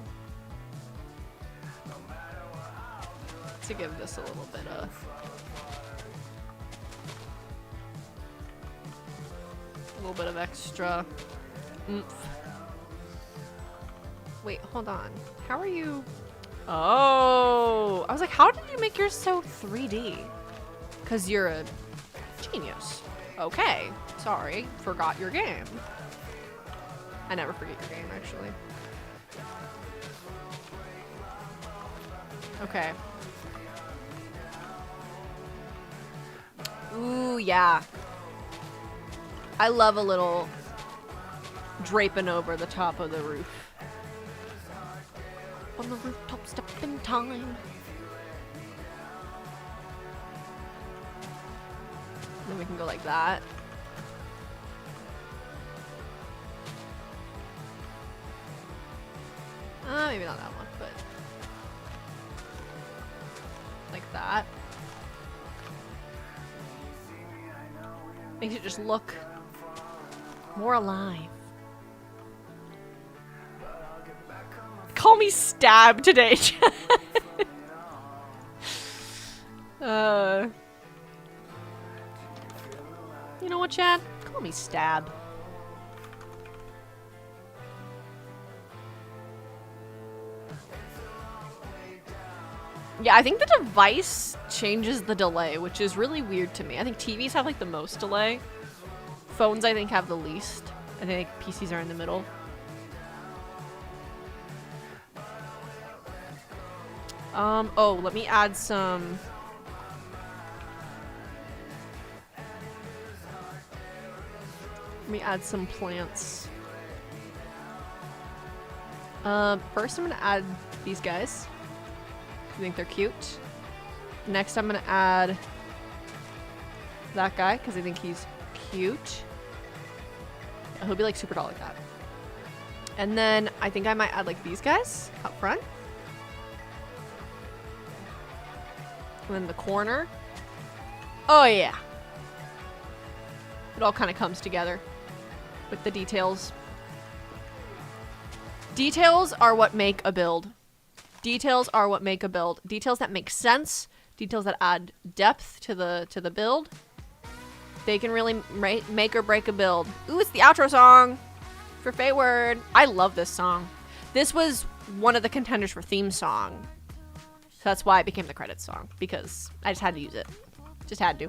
To give this a little bit of... a little bit of extra oomph. Wait, hold on. How are you... Oh! I was like, how did you make yours so 3D? Because you're a genius. Okay. Sorry. Forgot your game. I never forget your game, actually. Okay. Ooh, yeah. I love a little draping over the top of the roof. On the rooftop, step in time. Then we can go like that. Maybe not that one, but like that. Makes it just look more alive. Call me Stab today, Chad. You know what, Chad? Call me Stab. Yeah, I think the device changes the delay, which is really weird to me. I think TVs have like the most delay. Phones, I think, have the least. I think PCs are in the middle. Oh, let me add some... Let me add some plants. First I'm gonna add these guys. I think they're cute. Next I'm gonna add that guy, because I think he's cute. He'll be like super tall like that. And then I think I might add like these guys up front. And then the corner. Oh yeah. It all kind of comes together with the details. Details are what make a build. Details are what make a build. Details that make sense. Details that add depth to the build. They can really make or break a build. Ooh, it's the outro song for Faeward. I love this song. This was one of the contenders for theme song. So that's why it became the credits song, because I just had to use it. Just had to.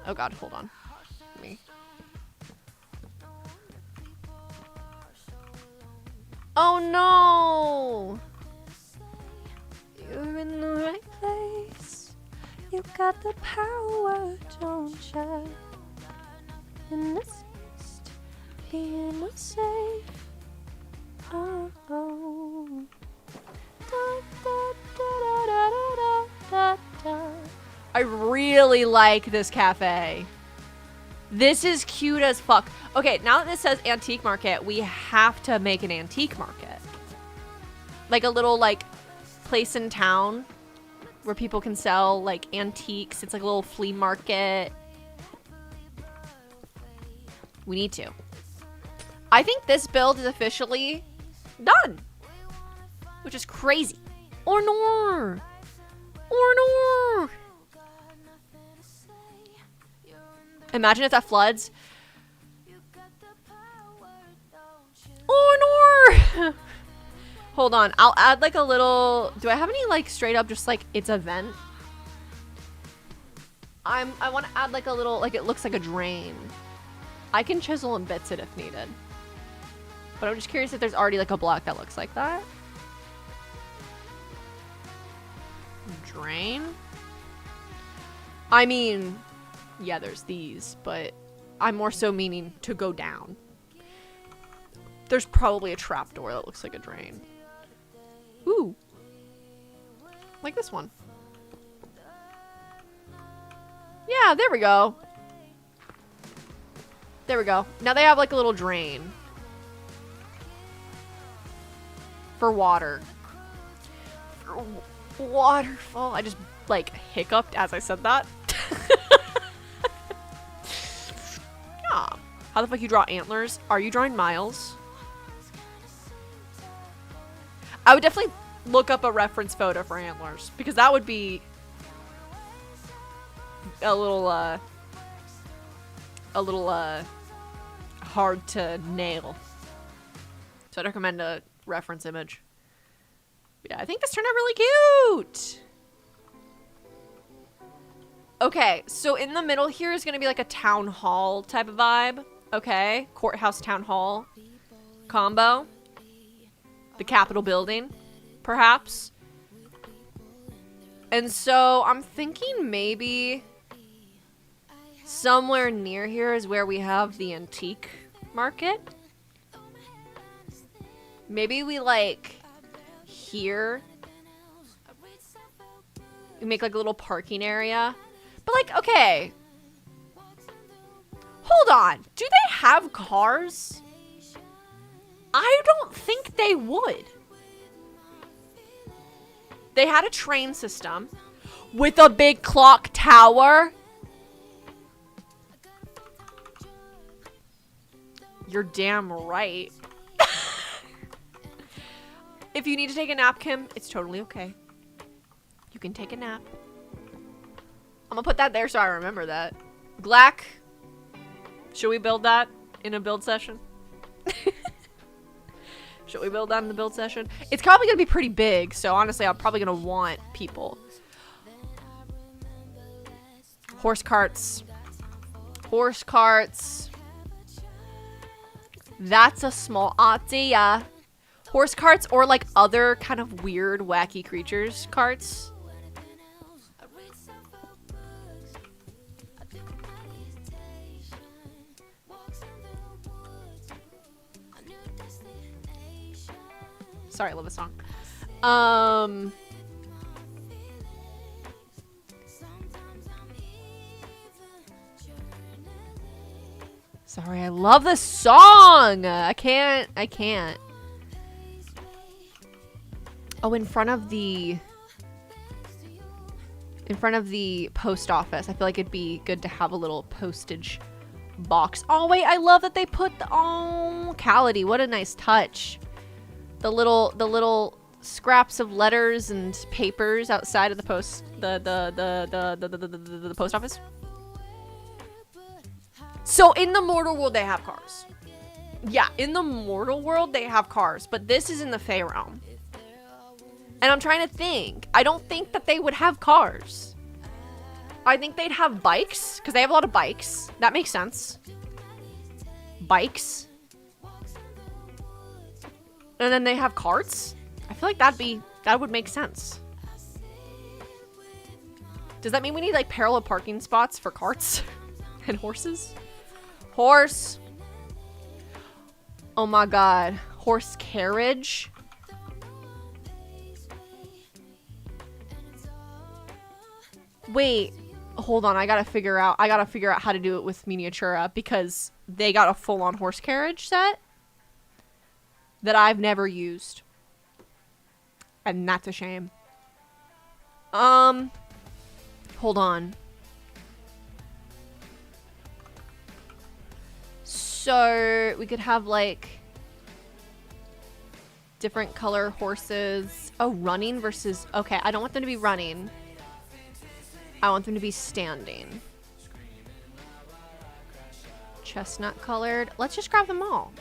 Oh god, hold on. Me. Oh no! You're in the right place. You got the power, don't you? In this mist, being safe. Oh, oh. Da, da, da, da, da, da, da. I really like this cafe. This is cute as fuck. Okay, now that this says antique market, we have to make an antique market. Like a little, like, place in town where people can sell like antiques. It's like a little flea market. We need to. I think this build is officially done, which is crazy. Or no. Imagine if that floods. Oh no. Hold on, I'll add like a little. Do I have any like straight up just like it's a vent? I want to add like a little, like it looks like a drain. I can chisel and bits it if needed. But I'm just curious if there's already like a block that looks like that. Drain? I mean, yeah, there's these, but I'm more so meaning to go down. There's probably a trapdoor that looks like a drain. Ooh. Like this one. Yeah, there we go. There we go. Now they have like a little drain. For water. For waterfall. I just like hiccuped as I said that. Yeah. How the fuck you draw antlers? Are you drawing miles? I would definitely look up a reference photo for antlers because that would be a little hard to nail. So I'd recommend a reference image. Yeah, I think this turned out really cute. Okay, so in the middle here is going to be like a town hall type of vibe. Okay, courthouse town hall combo. The Capitol building, perhaps. And so I'm thinking maybe somewhere near here is where we have the antique market. Maybe we like here. We make like a little parking area. But like, okay. Hold on. Do they have cars? I don't think they would. They had a train system with a big clock tower. You're damn right. If you need to take a nap, Kim, it's totally okay. You can take a nap. I'm gonna put that there so I remember that. Glack. Should we build that in a build session? Should we build that in the build session? It's probably gonna be pretty big, so honestly, I'm probably gonna want people. Horse carts. Horse carts. That's a small idea. Horse carts or like other kind of weird, wacky creatures carts. Sorry, I love this song. Sorry, I love this song. I can't. Oh, in front of the post office. I feel like it'd be good to have a little postage box. Oh, wait, I love that they put the, oh, Cality, what a nice touch. The little scraps of letters and papers outside of the post the post office. So in the mortal world they have cars. Yeah, in the mortal world they have cars, but this is in the Fae realm. And I'm trying to think. I don't think that they would have cars. I think they'd have bikes because they have a lot of bikes. That makes sense. Bikes. And then they have carts. I feel like that would make sense. Does that mean we need like parallel parking spots for carts and horses? Horse. Oh my god. Horse carriage. Wait. Hold on. I gotta figure out how to do it with Miniatura because they got a full-on horse carriage set that I've never used. And that's a shame. Hold on. So we could have like different color horses. Oh, running versus, okay, I don't want them to be running. I want them to be standing. Chestnut colored. Let's just grab them all.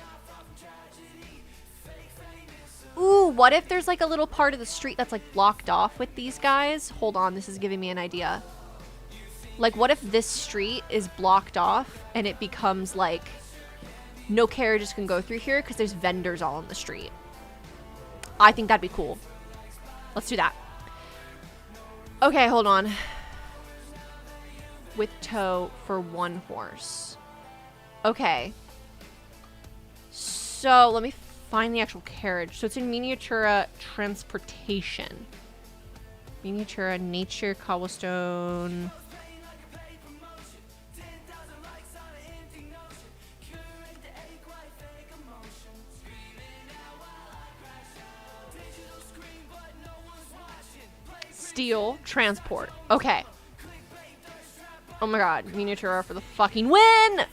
Ooh, what if there's like a little part of the street that's like blocked off with these guys? Hold on, this is giving me an idea. Like, what if this street is blocked off and it becomes like no carriages can go through here because there's vendors all on the street? I think that'd be cool. Let's do that. Okay, hold on. With tow for one horse. Okay. So, let me find the actual carriage. So, it's in Miniatura Transportation. Miniatura Nature Cobblestone. Steel Transport. Okay. Oh my god. Miniatura for the fucking win!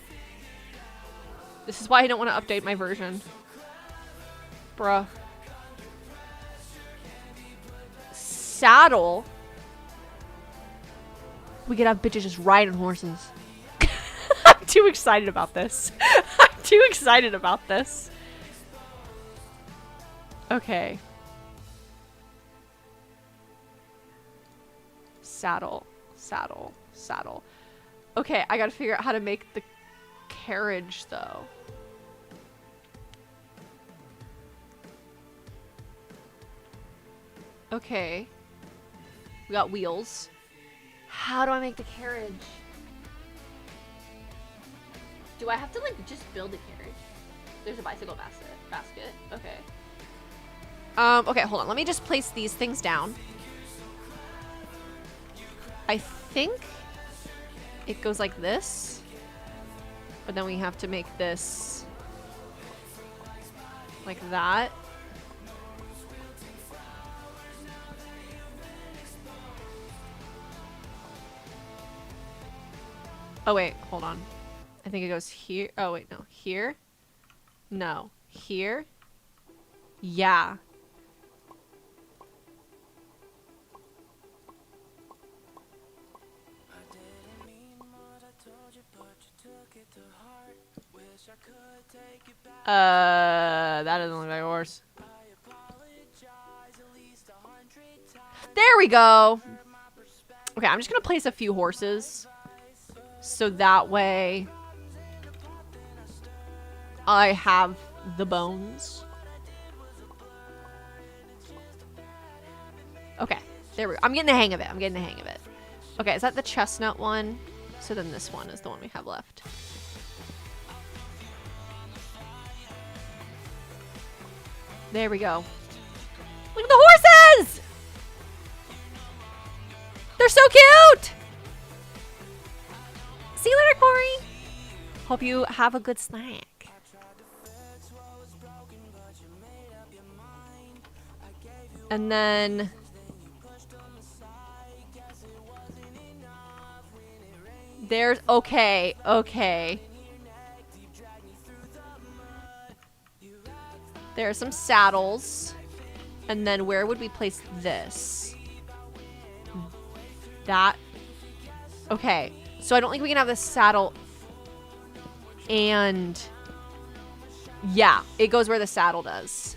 This is why I don't want to update my version. Bruh. Saddle. We could have bitches just riding horses. I'm too excited about this. I'm too excited about this. Okay. Saddle, saddle, saddle. Okay, I gotta figure out how to make the carriage, though. Okay. We got wheels. How do I make the carriage? Do I have to, like, just build a carriage? There's a bicycle basket. Okay. Okay, hold on. Let me just place these things down. I think it goes like this, but then we have to make this like that. Oh wait, hold on. I think it goes here. Oh wait, no. Here? No. Here? Yeah. That doesn't look like a horse. There we go. Okay, I'm just gonna place a few horses. So that way I have the bones. Okay, there we go. I'm getting the hang of it. I'm getting the hang of it. Okay, is that the chestnut one? So then this one is the one we have left. There we go. Look at the horses! They're so cute! See you later, Corey. Hope you have a good snack. And then there's okay. There are some saddles. And then where would we place this? That. Okay. So I don't think we can have this saddle. And yeah, it goes where the saddle does.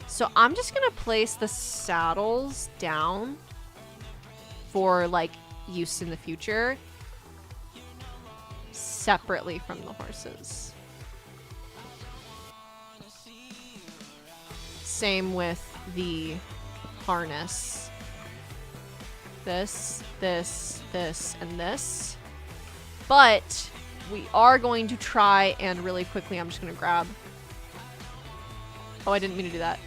So I'm just going to place the saddles down for like use in the future separately from the horses. Same with the harness. This, and this. But we are going to try and really quickly, I'm just going to grab. Oh, I didn't mean to do that.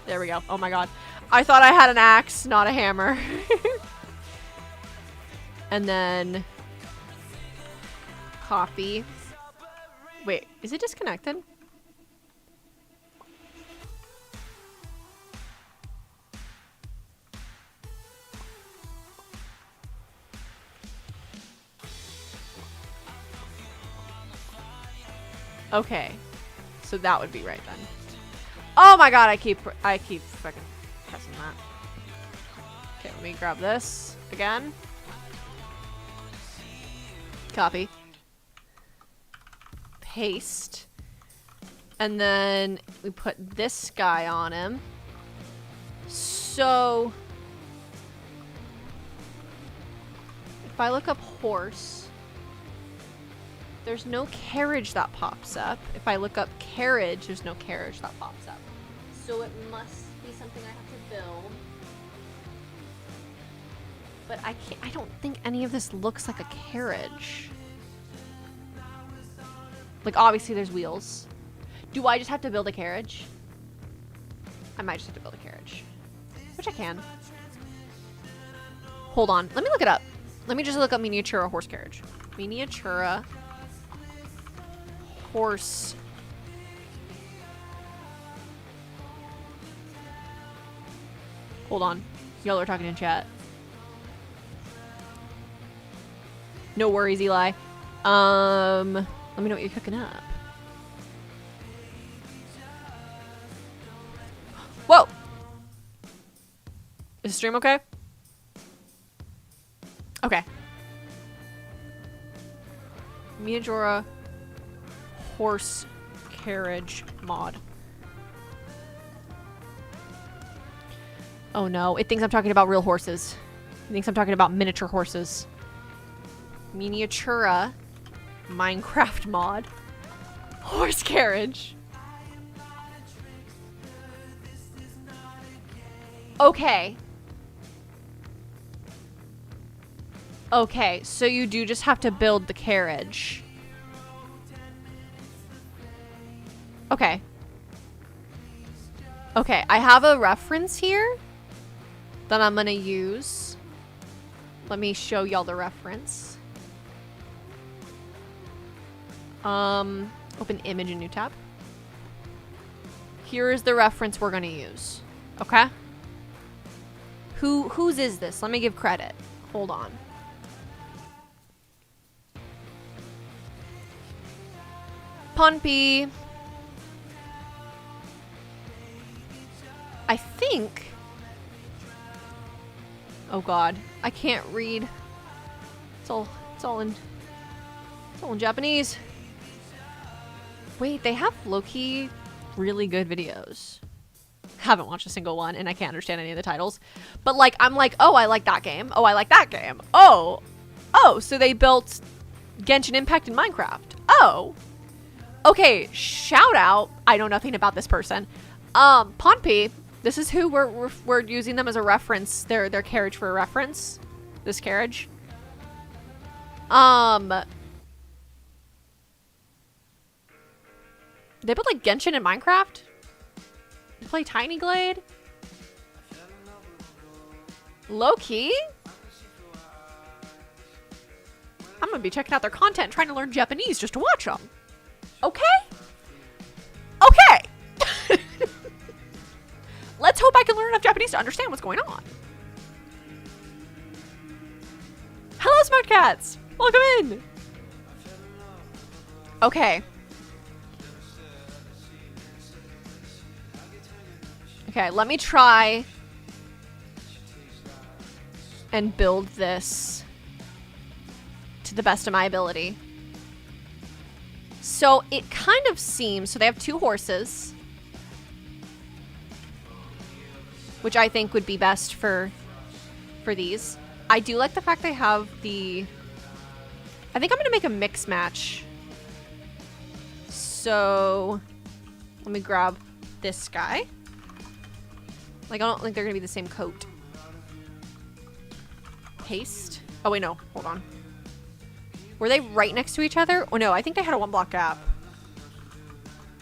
There we go. Oh my god. I thought I had an axe, not a hammer. And then coffee. Wait, is it disconnected? Okay. So that would be right then. Oh my god, I keep fucking pressing that. Okay, let me grab this again. Copy. Paste. And then we put this guy on him. So if I look up horse, there's no carriage that pops up. If I look up carriage, there's no carriage that pops up. So it must be something I have to build. But I don't think any of this looks like a carriage. Like, obviously there's wheels. Do I just have to build a carriage? I might just have to build a carriage. Which I can. Hold on. Let me look it up. Let me just look up Miniatura horse carriage. Miniatura horse. Hold on. Y'all are talking in chat. No worries, Eli. Let me know what you're cooking up. Whoa! Is the stream okay? Okay. Miniatura horse carriage mod. Oh no, it thinks I'm talking about real horses. It thinks I'm talking about miniature horses. Miniatura Minecraft mod. Horse carriage. Okay. Okay, so you do just have to build the carriage. Okay. Okay, I have a reference here that I'm gonna use. Let me show y'all the reference. Open image in new tab. Here is the reference we're gonna use. Okay? Whose is this? Let me give credit. Hold on. Ponpy. I think. Oh god, I can't read. It's all in Japanese. Wait, they have low-key really good videos. Haven't watched a single one, and I can't understand any of the titles. But like, I'm like, oh, I like that game. Oh, I like that game. Oh, so they built Genshin Impact in Minecraft. Oh, okay. Shout out. I know nothing about this person. Ponpy. This is who we're using them as a reference. Their carriage for a reference. This carriage. They built like Genshin in Minecraft. They play Tiny Glade. Low-key. I'm gonna be checking out their content, trying to learn Japanese just to watch them. Okay? Okay! Let's hope I can learn enough Japanese to understand what's going on. Hello, Smart Cats! Welcome in! Okay. Okay, let me try and build this to the best of my ability. So it kind of seems, so they have 2 horses, which I think would be best for these. I do like the fact they have the, I think I'm gonna make a mix match. So let me grab this guy. Like, I don't think they're gonna be the same coat. Paste. Oh wait, no, hold on. Were they right next to each other? Oh no, I think they had a 1 block gap.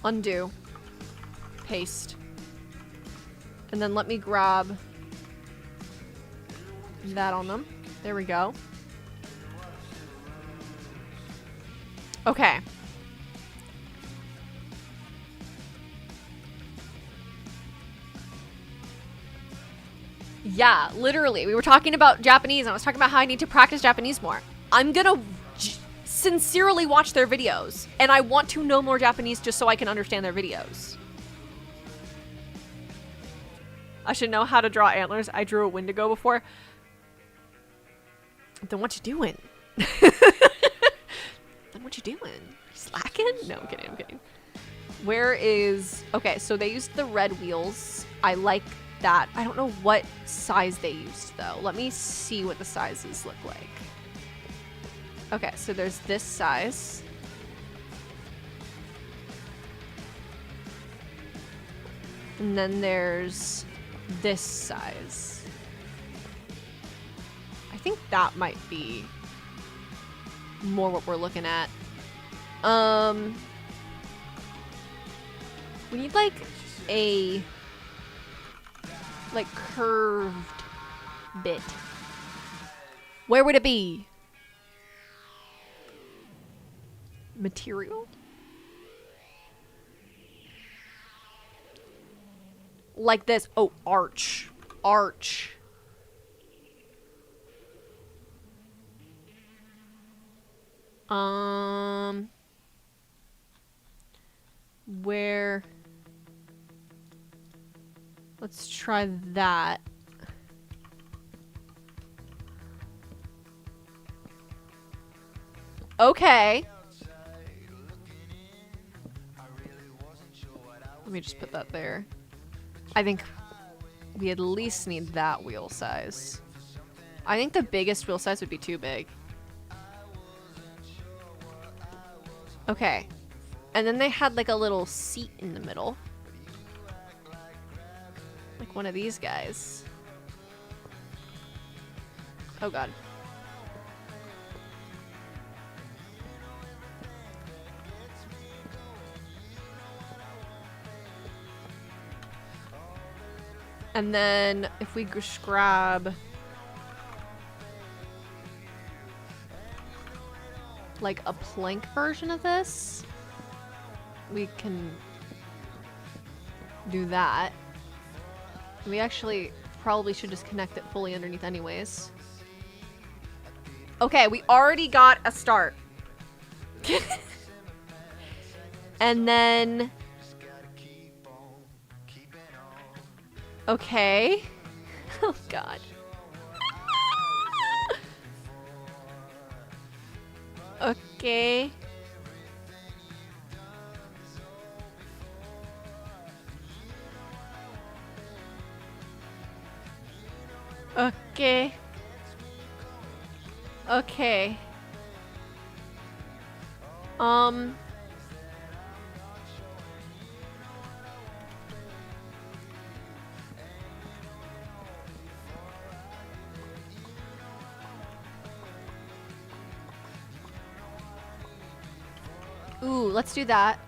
Undo. Paste. And then let me grab that on them. There we go. Okay. Yeah, literally. We were talking about Japanese, and I was talking about how I need to practice Japanese more. I'm gonna sincerely watch their videos, and I want to know more Japanese just so I can understand their videos. I should know how to draw antlers. I drew a Wendigo before. Then what you doing? Then what you doing? Slacking? No, I'm kidding, I'm kidding. Where is... Okay, so they used the red wheels. I like that. I don't know what size they used, though. Let me see what the sizes look like. Okay, so there's this size. And then there's this size. I think that might be more what we're looking at. We need like a curved bit. Where would it be? Material? Like this. Oh, arch. Arch. Where... Let's try that. Okay. Let me just put that there. I think we at least need that wheel size. I think the biggest wheel size would be too big. Okay. And then they had like a little seat in the middle. Like one of these guys. Oh god. And then if we just grab like a plank version of this, we can do that. We actually probably should just connect it fully underneath anyways. Okay, we already got a start. And then... Okay. Oh god. Okay. Okay. Okay. Ooh, let's do that.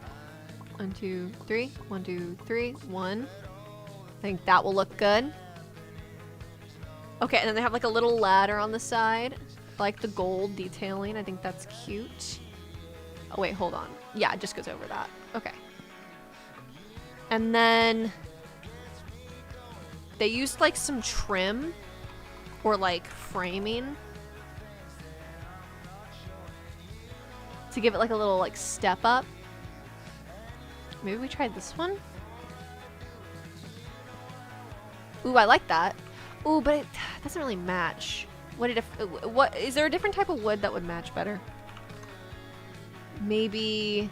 1, 2, 3. 1, 2, 3. 1. I think that will look good. Okay, and then they have like a little ladder on the side. I like the gold detailing. I think that's cute. Oh wait, hold on. Yeah, it just goes over that. Okay. And then they used like some trim or like framing to give it like a little like step up. Maybe we tried this one. Ooh, I like that. Ooh, but it doesn't really match. What is there a different type of wood that would match better? Maybe.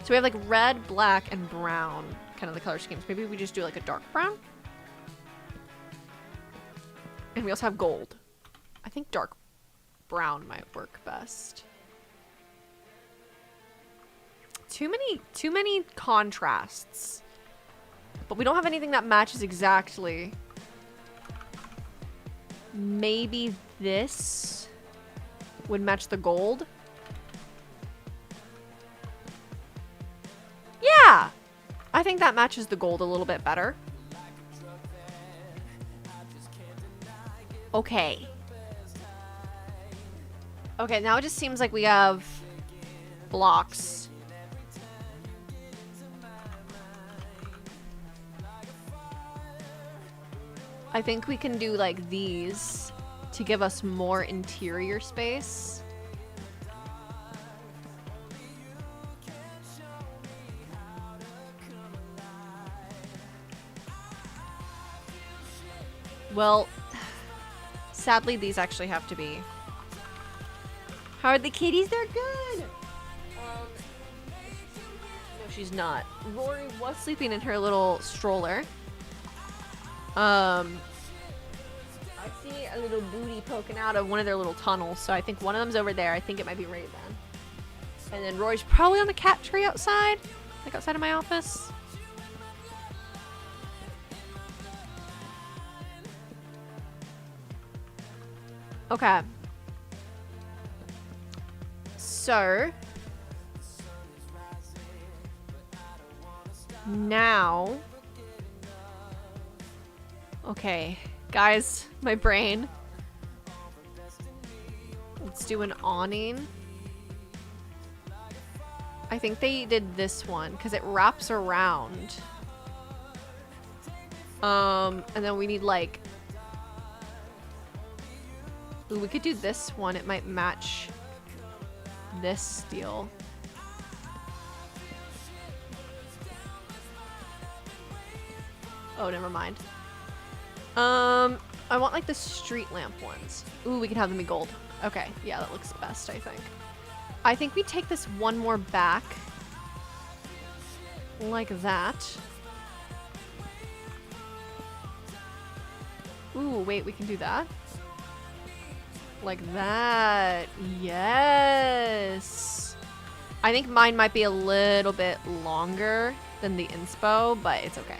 So we have like red, black, and brown, kind of the color schemes. Maybe we just do like a dark brown. And we also have gold. I think dark brown might work best. Too many contrasts. But we don't have anything that matches exactly. Maybe this would match the gold. Yeah! I think that matches the gold a little bit better. Okay. Okay, now it just seems like we have blocks. I think we can do like these to give us more interior space. Well, sadly, these actually have to be. How are the kitties? They're good. No, she's not. Rory was sleeping in her little stroller. I see a little booty poking out of one of their little tunnels, so I think one of them's over there. I think it might be Raven. And then Rory's probably on the cat tree outside, like outside of my office. Okay. So now, okay, guys, my brain. Let's do an awning. I think they did this one because it wraps around. And then we need like, ooh, we could do this one. It might match this steel. Oh, never mind. I want like the street lamp ones. Ooh, we can have them be gold. Okay, yeah, that looks best, I think. I think we take this one more back. Like that. Ooh, wait, we can do that. Like that. Yes. I think mine might be a little bit longer than the inspo, but it's okay.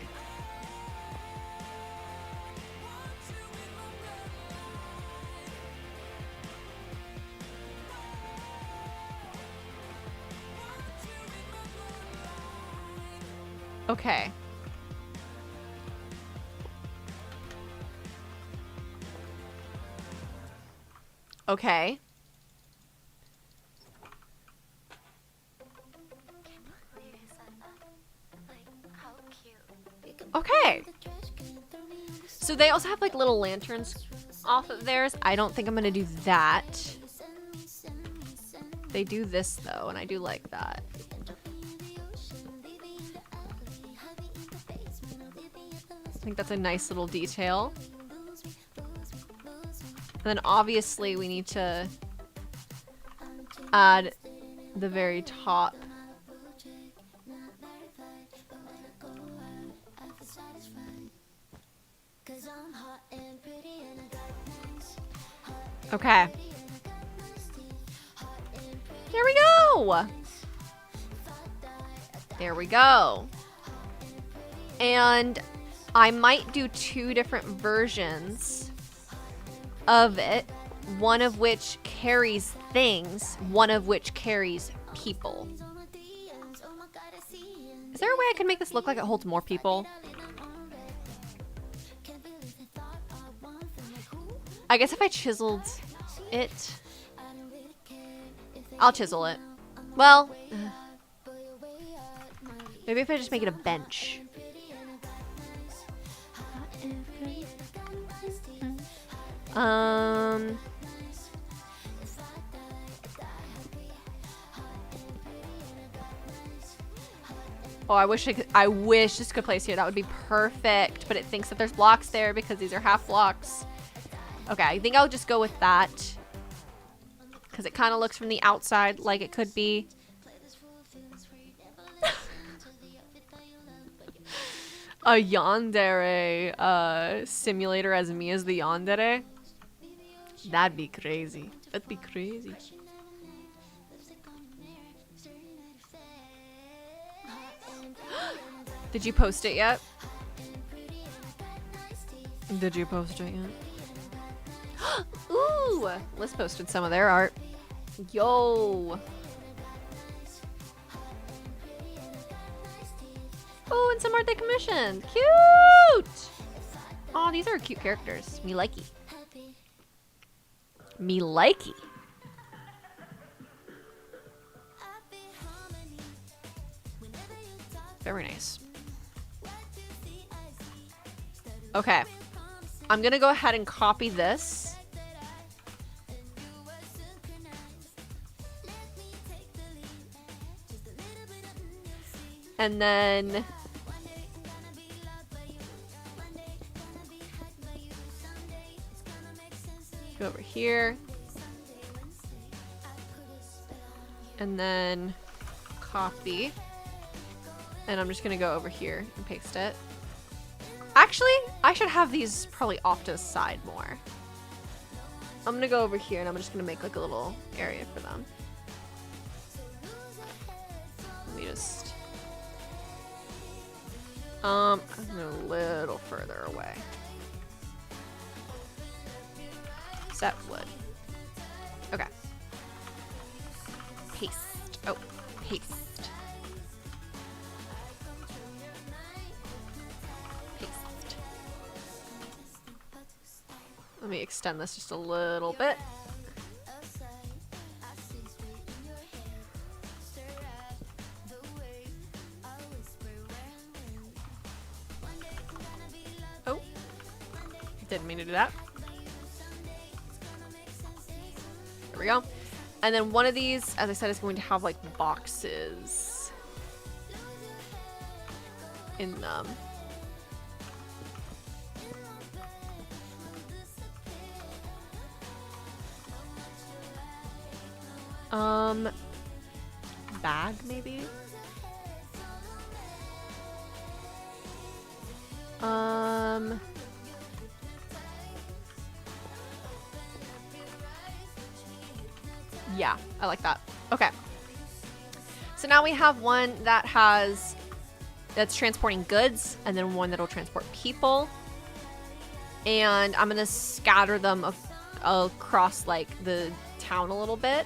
Okay. Okay. Okay. So they also have like little lanterns off of theirs. I don't think I'm gonna do that. They do this though, and I do like that. I think that's a nice little detail. And then obviously we need to add the very top. Okay. There we go. There we go. And I might do 2 different versions of it, one of which carries things, one of which carries people. Is there a way I can make this look like it holds more people? I guess if I chiseled it, I'll chisel it. Well, maybe if I just make it a bench. Oh, I wish this could place here. That would be perfect. But it thinks that there's blocks there because these are half blocks. Okay, I think I'll just go with that. Because it kind of looks from the outside like it could be. A yandere simulator as me as the yandere. That'd be crazy. That'd be crazy. Did you post it yet? Did you post it yet? Ooh! Liz posted some of their art. Yo! Oh, and some art they commissioned. Cute! Oh, these are cute characters. Me likey. Me likey. Very nice. Okay. I'm gonna go ahead and copy this. And then here. And then copy. And I'm just gonna go over here and paste it. Actually, I should have these probably off to the side more. I'm gonna go over here and I'm just gonna make like a little area for them. Let me just... I'm a little further away. Set wood. Okay. Paste. Oh, paste. Paste. Let me extend this just a little bit. Oh, didn't mean to do that. There we go. And then one of these, as I said, is going to have like boxes in them. Bag maybe? Yeah, I like that. Okay. So now we have one that's transporting goods, and then one that'll transport people. And I'm gonna scatter them across like the town a little bit.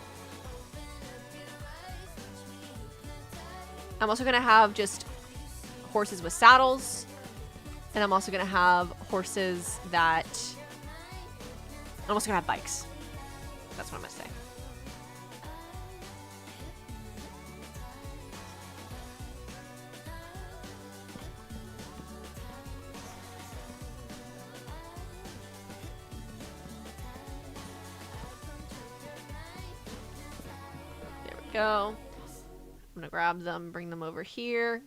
I'm also gonna have just horses with saddles, and I'm also gonna have horses that... I'm also gonna have bikes. That's what I'm gonna say. There we go. I'm gonna grab them, bring them over here.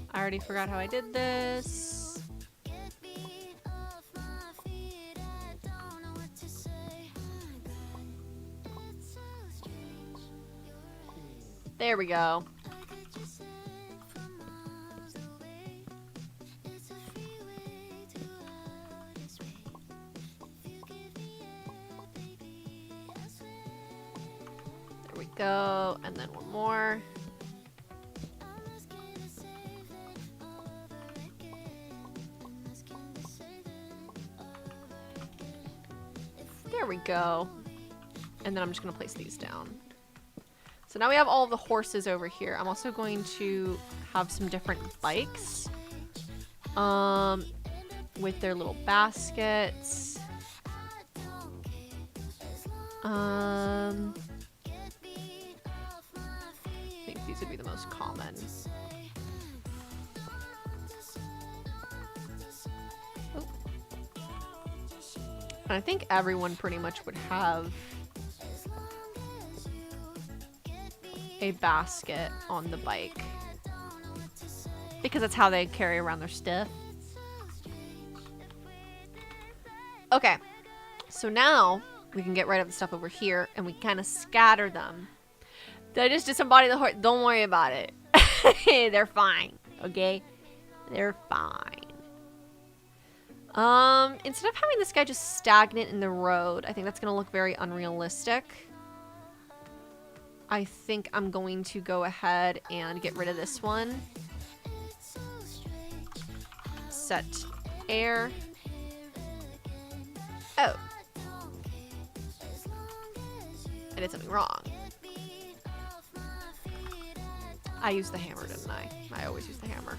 I already forgot how I did this. There we go. There we go. And then one more. There we go. And then I'm just going to place these down. So now we have all of the horses over here. I'm also going to have some different bikes. With their little baskets. I think these would be the most common. Oh. And I think everyone pretty much would have a basket on the bike, because that's how they carry around their stuff. Okay, so now we can get rid of the stuff over here and we kind of scatter them. Did I just disembody the horse? Don't worry about it. They're fine, okay? They're fine. Instead of having this guy just stagnant in the road, I think that's gonna look very unrealistic. I think I'm going to go ahead and get rid of this one. Set air. Oh. I did something wrong. I used the hammer, didn't I? I always use the hammer.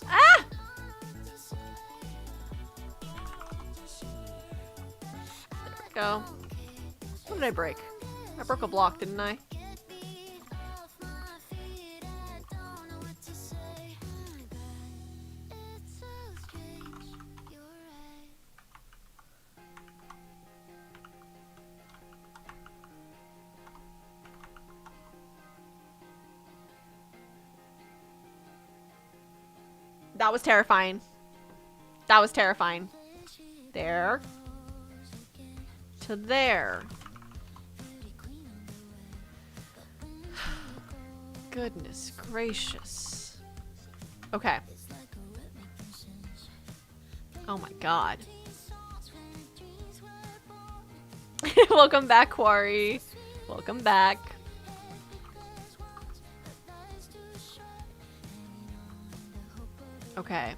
Ah! There we go. What did I break? I broke a block, didn't I? That was terrifying. That was terrifying. There. To there. Goodness gracious. Okay. Oh my god. Welcome back, Quarry. Welcome back. Okay.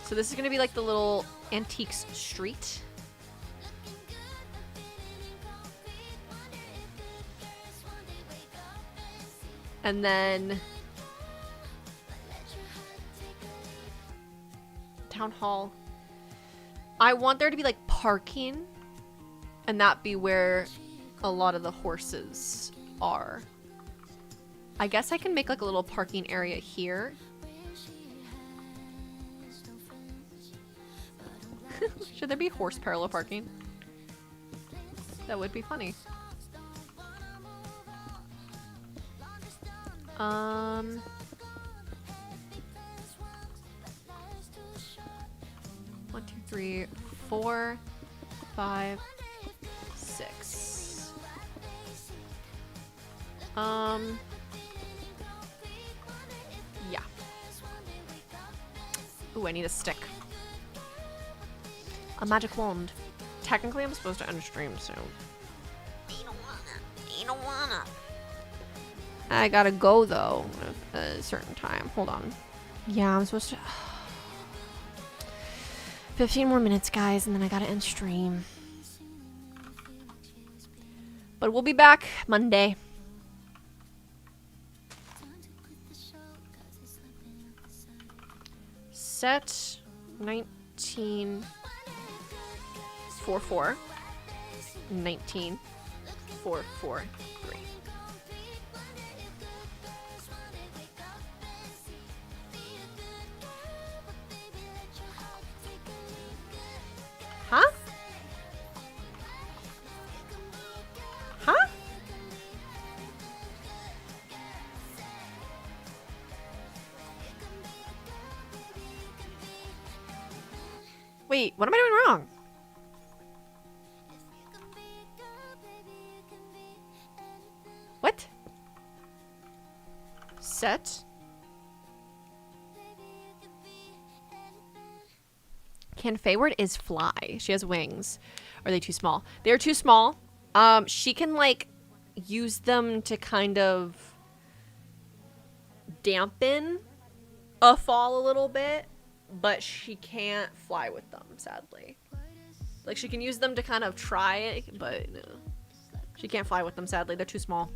So this is gonna be like the little antiques street. And then town hall. I want there to be like parking, and that be where a lot of the horses are. I guess I can make like a little parking area here. Should there be horse parallel parking? That would be funny. 1, 2, 3, 4, 5, 6. Yeah. Ooh, I need a stick. A magic wand. Technically, I'm supposed to end stream soon. I don't wanna. I gotta go though at a certain time. Hold on. Yeah, I'm supposed to. 15 more minutes, guys, and then I gotta end stream. But we'll be back Monday. Set 1944. 19443. Huh? Huh? Wait, what am I doing wrong? What? Set. Can Faeward is fly. She has wings. Or are they too small? They're too small. She can like use them to kind of dampen a fall a little bit, but she can't fly with them, sadly. Like she can use them to kind of try it, but no. She can't fly with them, sadly. They're too small.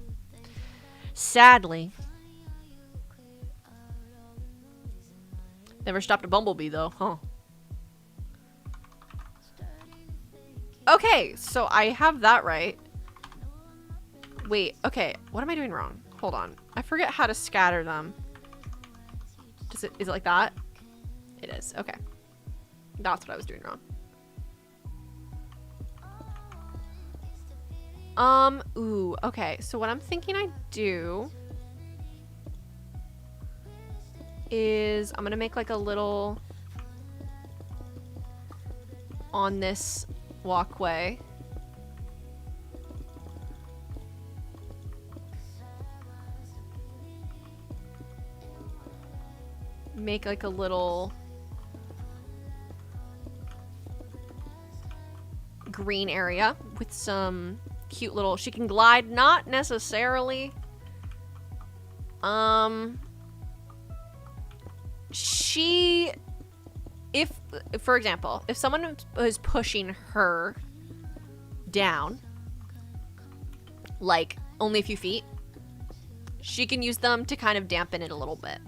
Sadly. Never stopped a bumblebee though, huh? Okay, so I have that right. Wait, okay, what am I doing wrong? Hold on. I forget how to scatter them. Is it like that? It is, okay. That's what I was doing wrong. Ooh, okay, so what I'm thinking I do is I'm gonna make like a little on this walkway. Make like a little green area with some cute little, she can glide, not necessarily. If, for example, if someone is pushing her down, like only a few feet, she can use them to kind of dampen it a little bit.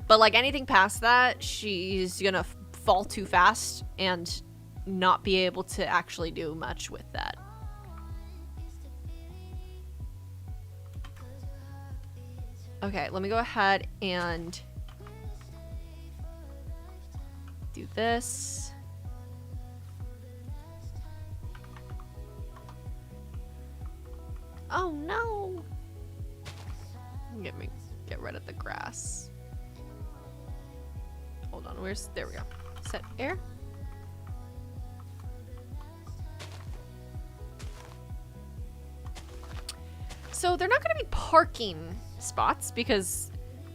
But like anything past that, she's gonna fall too fast and not be able to actually do much with that. Okay, let me go ahead and do this. Oh no! Get rid of the grass. Hold on, there we go. Set air. So they're not going to be parking spots because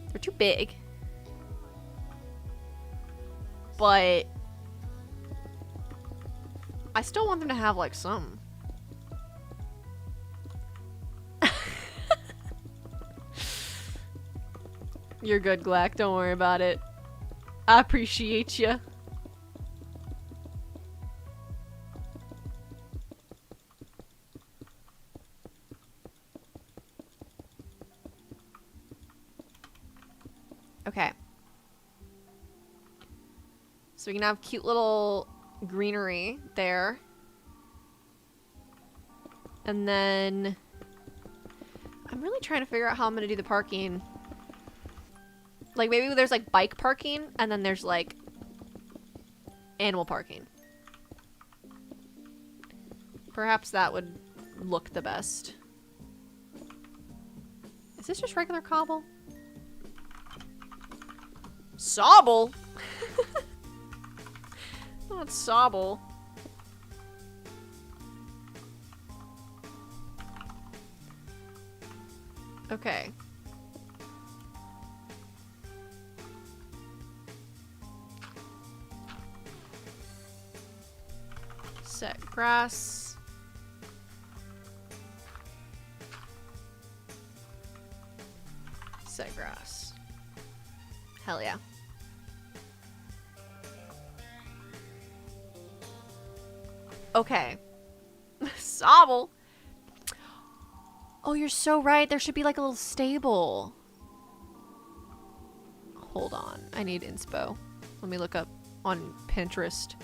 they're too big. But I still want them to have like some. You're good, Glack. Don't worry about it. I appreciate you. Okay. So we can have cute little greenery there. And then I'm really trying to figure out how I'm gonna do the parking. Like maybe there's like bike parking and then there's like animal parking. Perhaps that would look the best. Is this just regular cobble? Sobble? Not sobble. Okay. Set grass. Set grass. Hell yeah. Okay. Sobble. Oh, you're so right. There should be like a little stable. Hold on. I need inspo. Let me look up on Pinterest.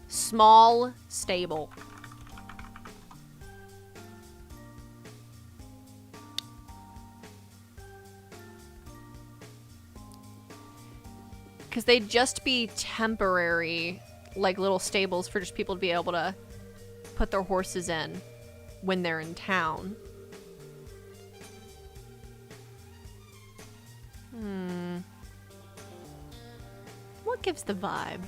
Small stable. Because they'd just be temporary, like little stables for just people to be able to put their horses in when they're in town. What gives the vibe?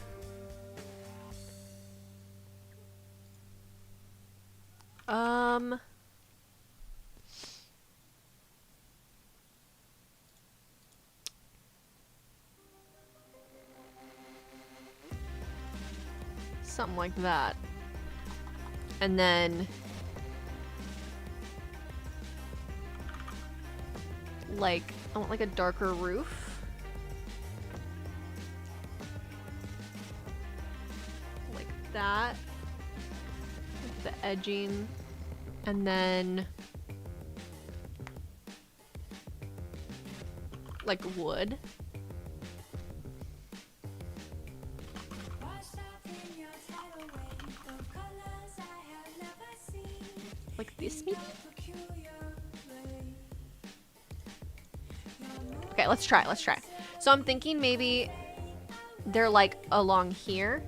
Something like that. And then like I want like a darker roof. Like that. With the edging. And then like wood. Like this maybe? Okay, let's try. So I'm thinking maybe they're like along here.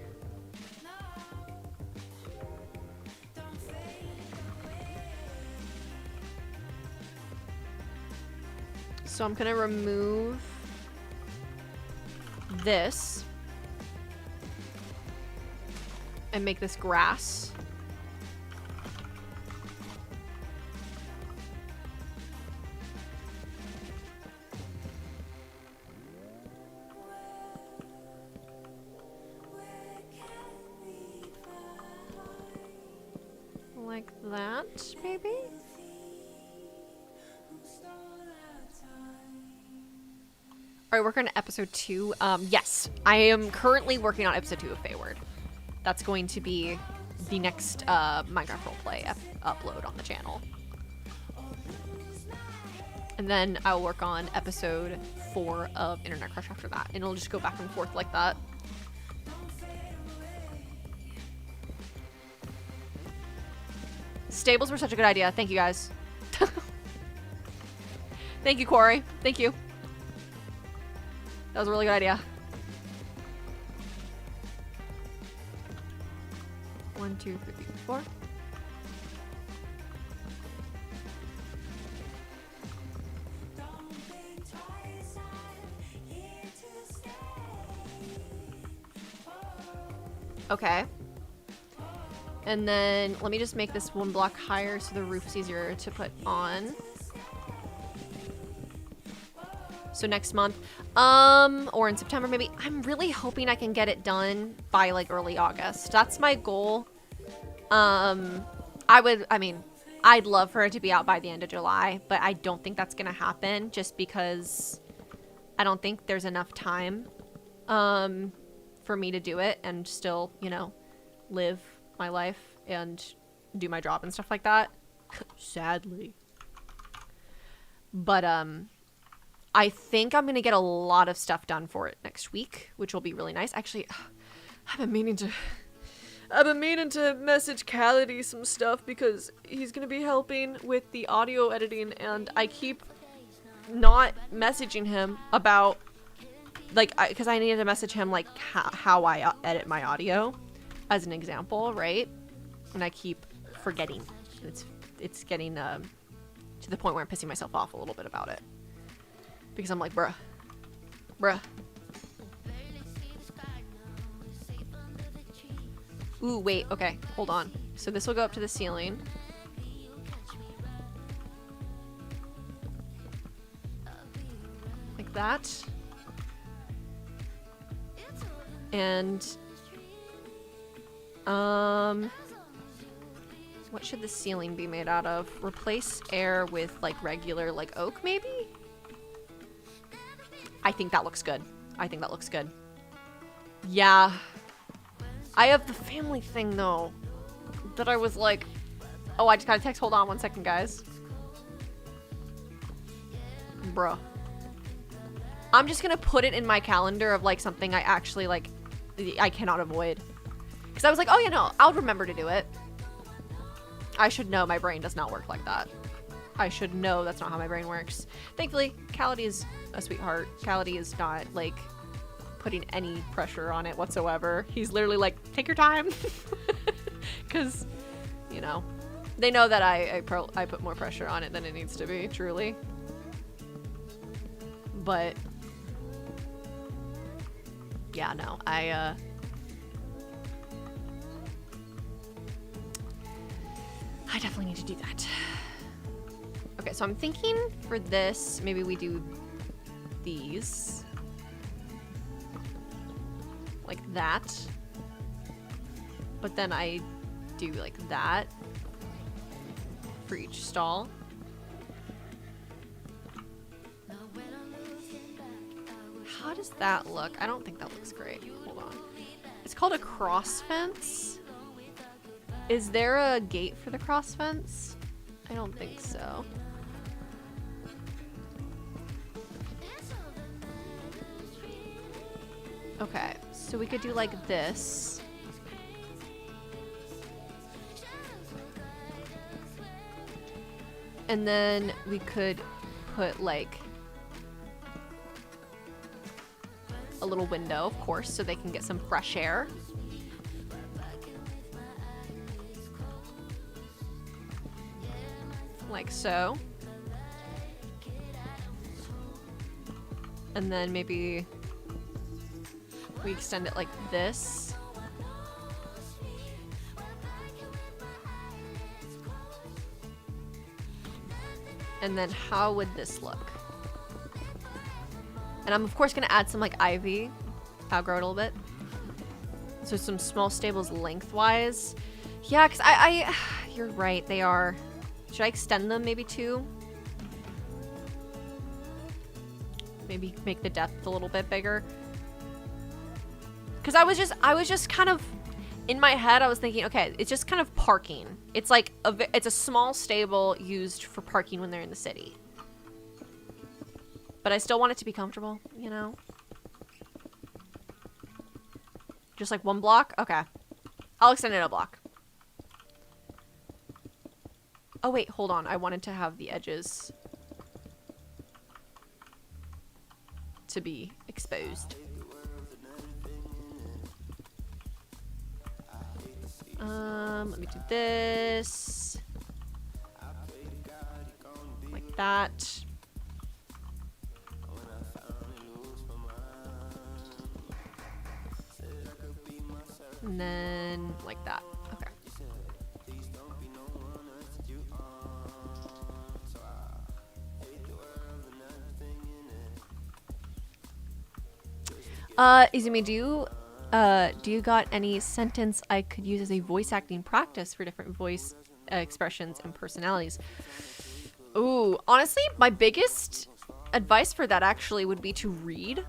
So I'm gonna remove this and make this grass. Like that, maybe? Alright, working on episode 2. Yes, I am currently working on episode 2 of Faeward. That's going to be the next Minecraft roleplay upload on the channel. And then I'll work on episode 4 of Internet Crush after that. And it'll just go back and forth like that. Stables were such a good idea. Thank you, guys. Thank you, Corey. Thank you. That was a really good idea. 1, 2, 3, 4. Okay. And then let me just make this one block higher so the roof's easier to put on. So next month, or in September maybe. I'm really hoping I can get it done by like early August. That's my goal. I'd love for it to be out by the end of July, but I don't think that's gonna happen just because I don't think there's enough time, for me to do it and still, you know, live my life and do my job and stuff like that. Sadly. But, I think I'm gonna get a lot of stuff done for it next week, which will be really nice. Actually, I've been meaning to message Cality some stuff because he's gonna be helping with the audio editing, and I keep not messaging him about, like, because I needed to message him, like, how I edit my audio, as an example, right? And I keep forgetting. It's getting, to the point where I'm pissing myself off a little bit about it. Because I'm like, bruh. Ooh, wait, okay, hold on. So this will go up to the ceiling. Like that. And, what should the ceiling be made out of? Replace air with, like, regular, like, oak, maybe? I think that looks good. Yeah. I have the family thing, though, that I was like... Oh, I just got a text. Hold on 1 second, guys. Bruh. I'm just gonna put it in my calendar of, like, something I actually, like, I cannot avoid. Because I was like, oh, you know, I'll remember to do it. I should know my brain does not work like that. I should know that's not how my brain works. Thankfully, Cality is a sweetheart. Cality is not, like, putting any pressure on it whatsoever. He's literally like, take your time. Because, you know, they know that I put more pressure on it than it needs to be, truly. But, yeah, no, I definitely need to do that. Okay, so I'm thinking for this, maybe we do these. Like that. But then I do like that for each stall. How does that look? I don't think that looks great. Hold on. It's called a cross fence. Is there a gate for the cross fence? I don't think so. Okay, so we could do like this. And then we could put like a little window, of course, so they can get some fresh air. Like so. And then maybe we extend it like this. And then how would this look? And I'm of course gonna add some like ivy, outgrow it a little bit. So some small stables lengthwise. Yeah, cause I you're right, they are. Should I extend them maybe too? Maybe make the depth a little bit bigger. Cause I was just kind of in my head. I was thinking, okay, it's just kind of parking. It's like it's a small stable used for parking when they're in the city. But I still want it to be comfortable, you know. Just like one block, okay. I'll extend it a block. Oh wait, hold on. I wanted to have the edges to be exposed. Let me do this. Like that. And then like that. Okay. Izumi, do you got any sentence I could use as a voice acting practice for different voice expressions and personalities? Ooh, honestly, my biggest advice for that actually would be to read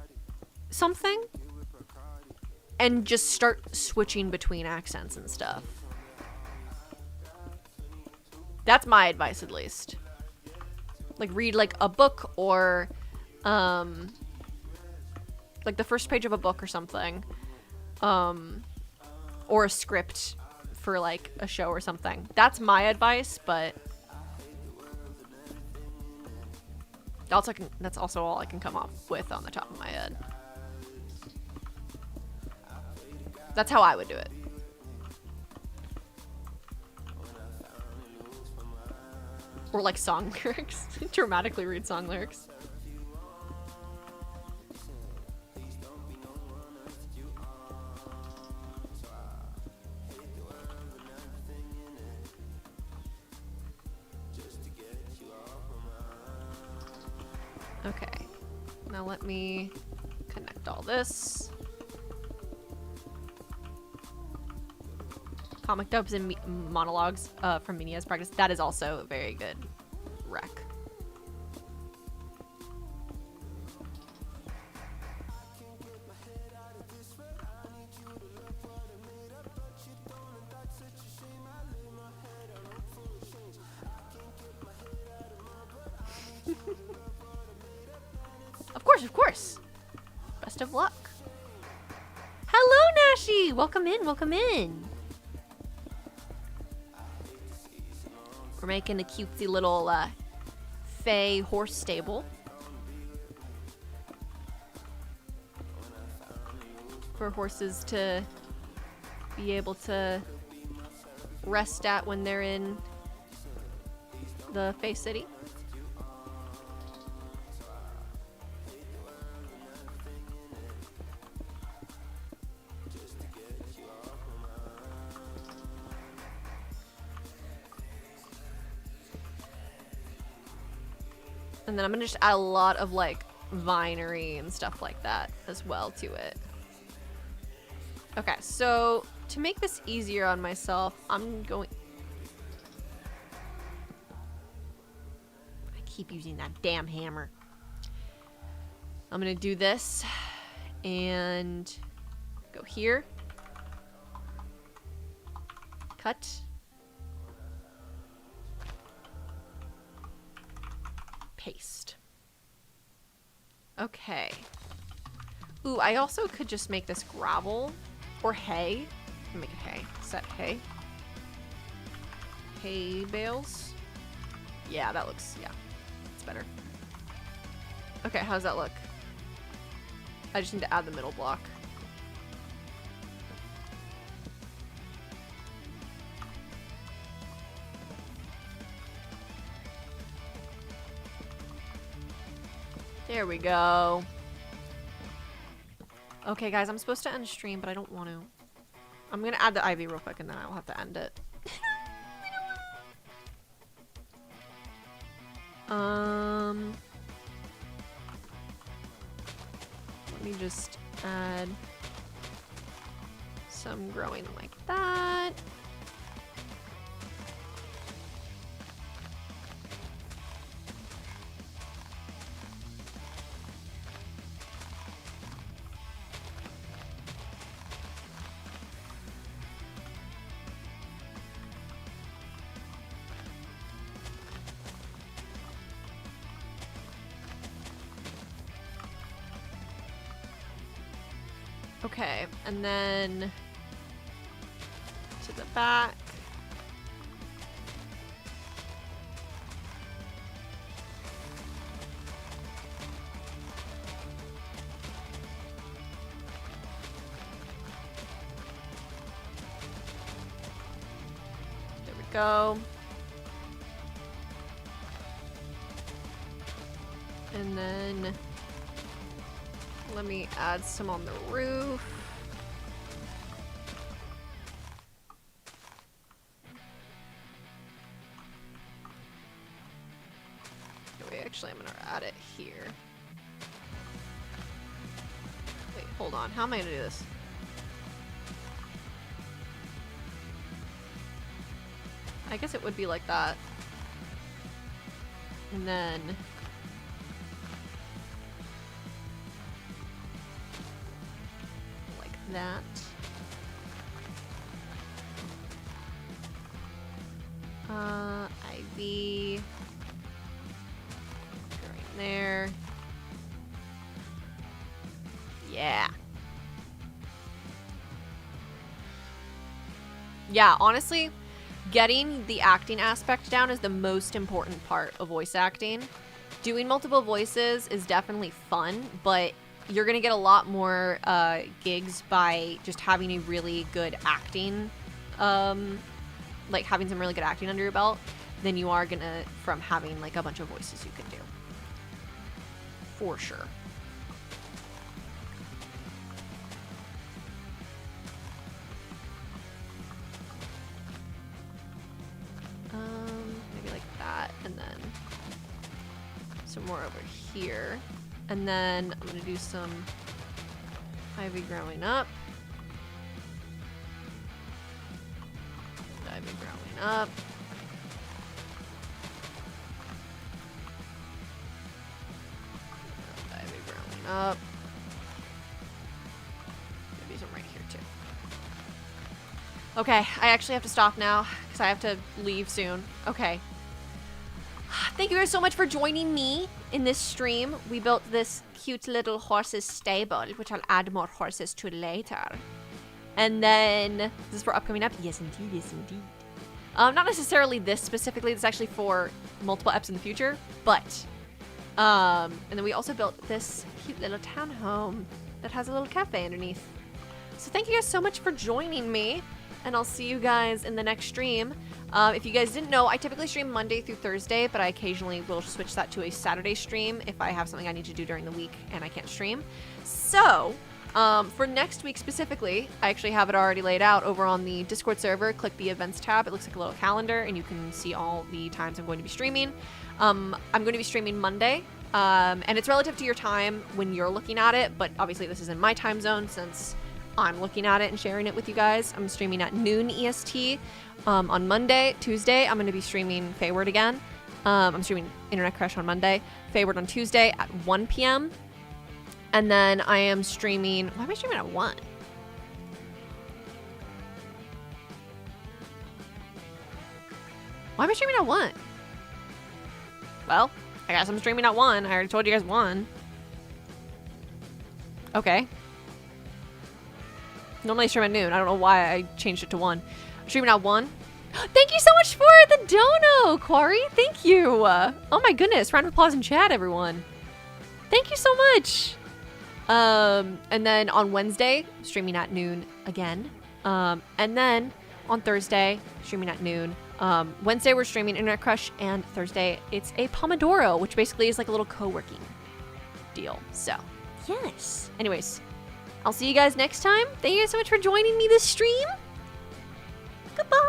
something and just start switching between accents and stuff. That's my advice, at least. Like, read like a book or like the first page of a book or something, or a script for like a show or something. That's my advice, but that's also all I can come up with on the top of my head. That's how I would do it. Or like song lyrics. Dramatically read song lyrics. Okay, now let me connect all this. Comic dubs and monologues from Minia's practice. That is also a very good rec. Of course. Best of luck. Hello, Nashi. Welcome in. Welcome in. We're making a cutesy little Fae horse stable for horses to be able to rest at when they're in the Fae City. And then I'm gonna just add a lot of like vinery and stuff like that as well to it. Okay, so to make this easier on myself, I'm going... I keep using that damn hammer. I'm gonna do this and go here. Cut. Paste. Okay. Ooh, I also could just make this gravel or hay. Make it hay. Set hay. Hay bales. Yeah, that looks, yeah, it's better. Okay, how does that look? I just need to add the middle block. There we go. Okay, guys, I'm supposed to end stream, but I don't want to. I'm gonna add the ivy real quick, and then I'll have to end it. Let me just add some growing like that. Okay, and then to the back. There we go. And then let me add some on the roof. here. Wait, hold on. How am I gonna do this? I guess it would be like that. And then... like that. Ivy. Right there. Yeah. Yeah, honestly, getting the acting aspect down is the most important part of voice acting. Doing multiple voices is definitely fun, but you're gonna get a lot more gigs by just having a really good acting, like having some really good acting under your belt, than you are gonna from having like a bunch of voices you can do. For sure. Maybe like that, and then some more over here. And then I'm gonna do some ivy growing up. Ivy growing up. Ivy growing up. Maybe some right here too. Okay, I actually have to stop now because I have to leave soon. Okay. Thank you guys so much for joining me in this stream. We built this cute little horses stable, which I'll add more horses to later. And then, this is for upcoming episodes. Yes, indeed, yes, indeed. Not necessarily this specifically. This is actually for multiple eps in the future, but, and then we also built this cute little townhome that has a little cafe underneath. So thank you guys so much for joining me, and I'll see you guys in the next stream. If you guys didn't know, I typically stream Monday through Thursday, but I occasionally will switch that to a Saturday stream if I have something I need to do during the week and I can't stream. So, for next week specifically, I actually have it already laid out over on the Discord server. Click the events tab. It looks like a little calendar, and you can see all the times I'm going to be streaming. I'm going to be streaming Monday, and it's relative to your time when you're looking at it, but obviously this is in my time zone since I'm looking at it and sharing it with you guys. I'm streaming at noon EST. On Monday. Tuesday, I'm going to be streaming Faeward again. I'm streaming Internet Crash on Monday. Faeward on Tuesday at 1 p.m. And then I am streaming... Why am I streaming at 1? Why am I streaming at 1? Well, I guess I'm streaming at 1. I already told you guys 1. Okay. Normally I stream at noon. I don't know why I changed it to 1. Streaming at 1. Thank you so much for the dono, Quarry. Thank you. Oh my goodness. Round of applause in chat, everyone. Thank you so much. And then on Wednesday, streaming at noon again. And then on Thursday, streaming at noon. Wednesday, we're streaming Internet Crush, and Thursday, it's a Pomodoro, which basically is like a little co-working deal. So, yes. Anyways, I'll see you guys next time. Thank you guys so much for joining me this stream. Goodbye.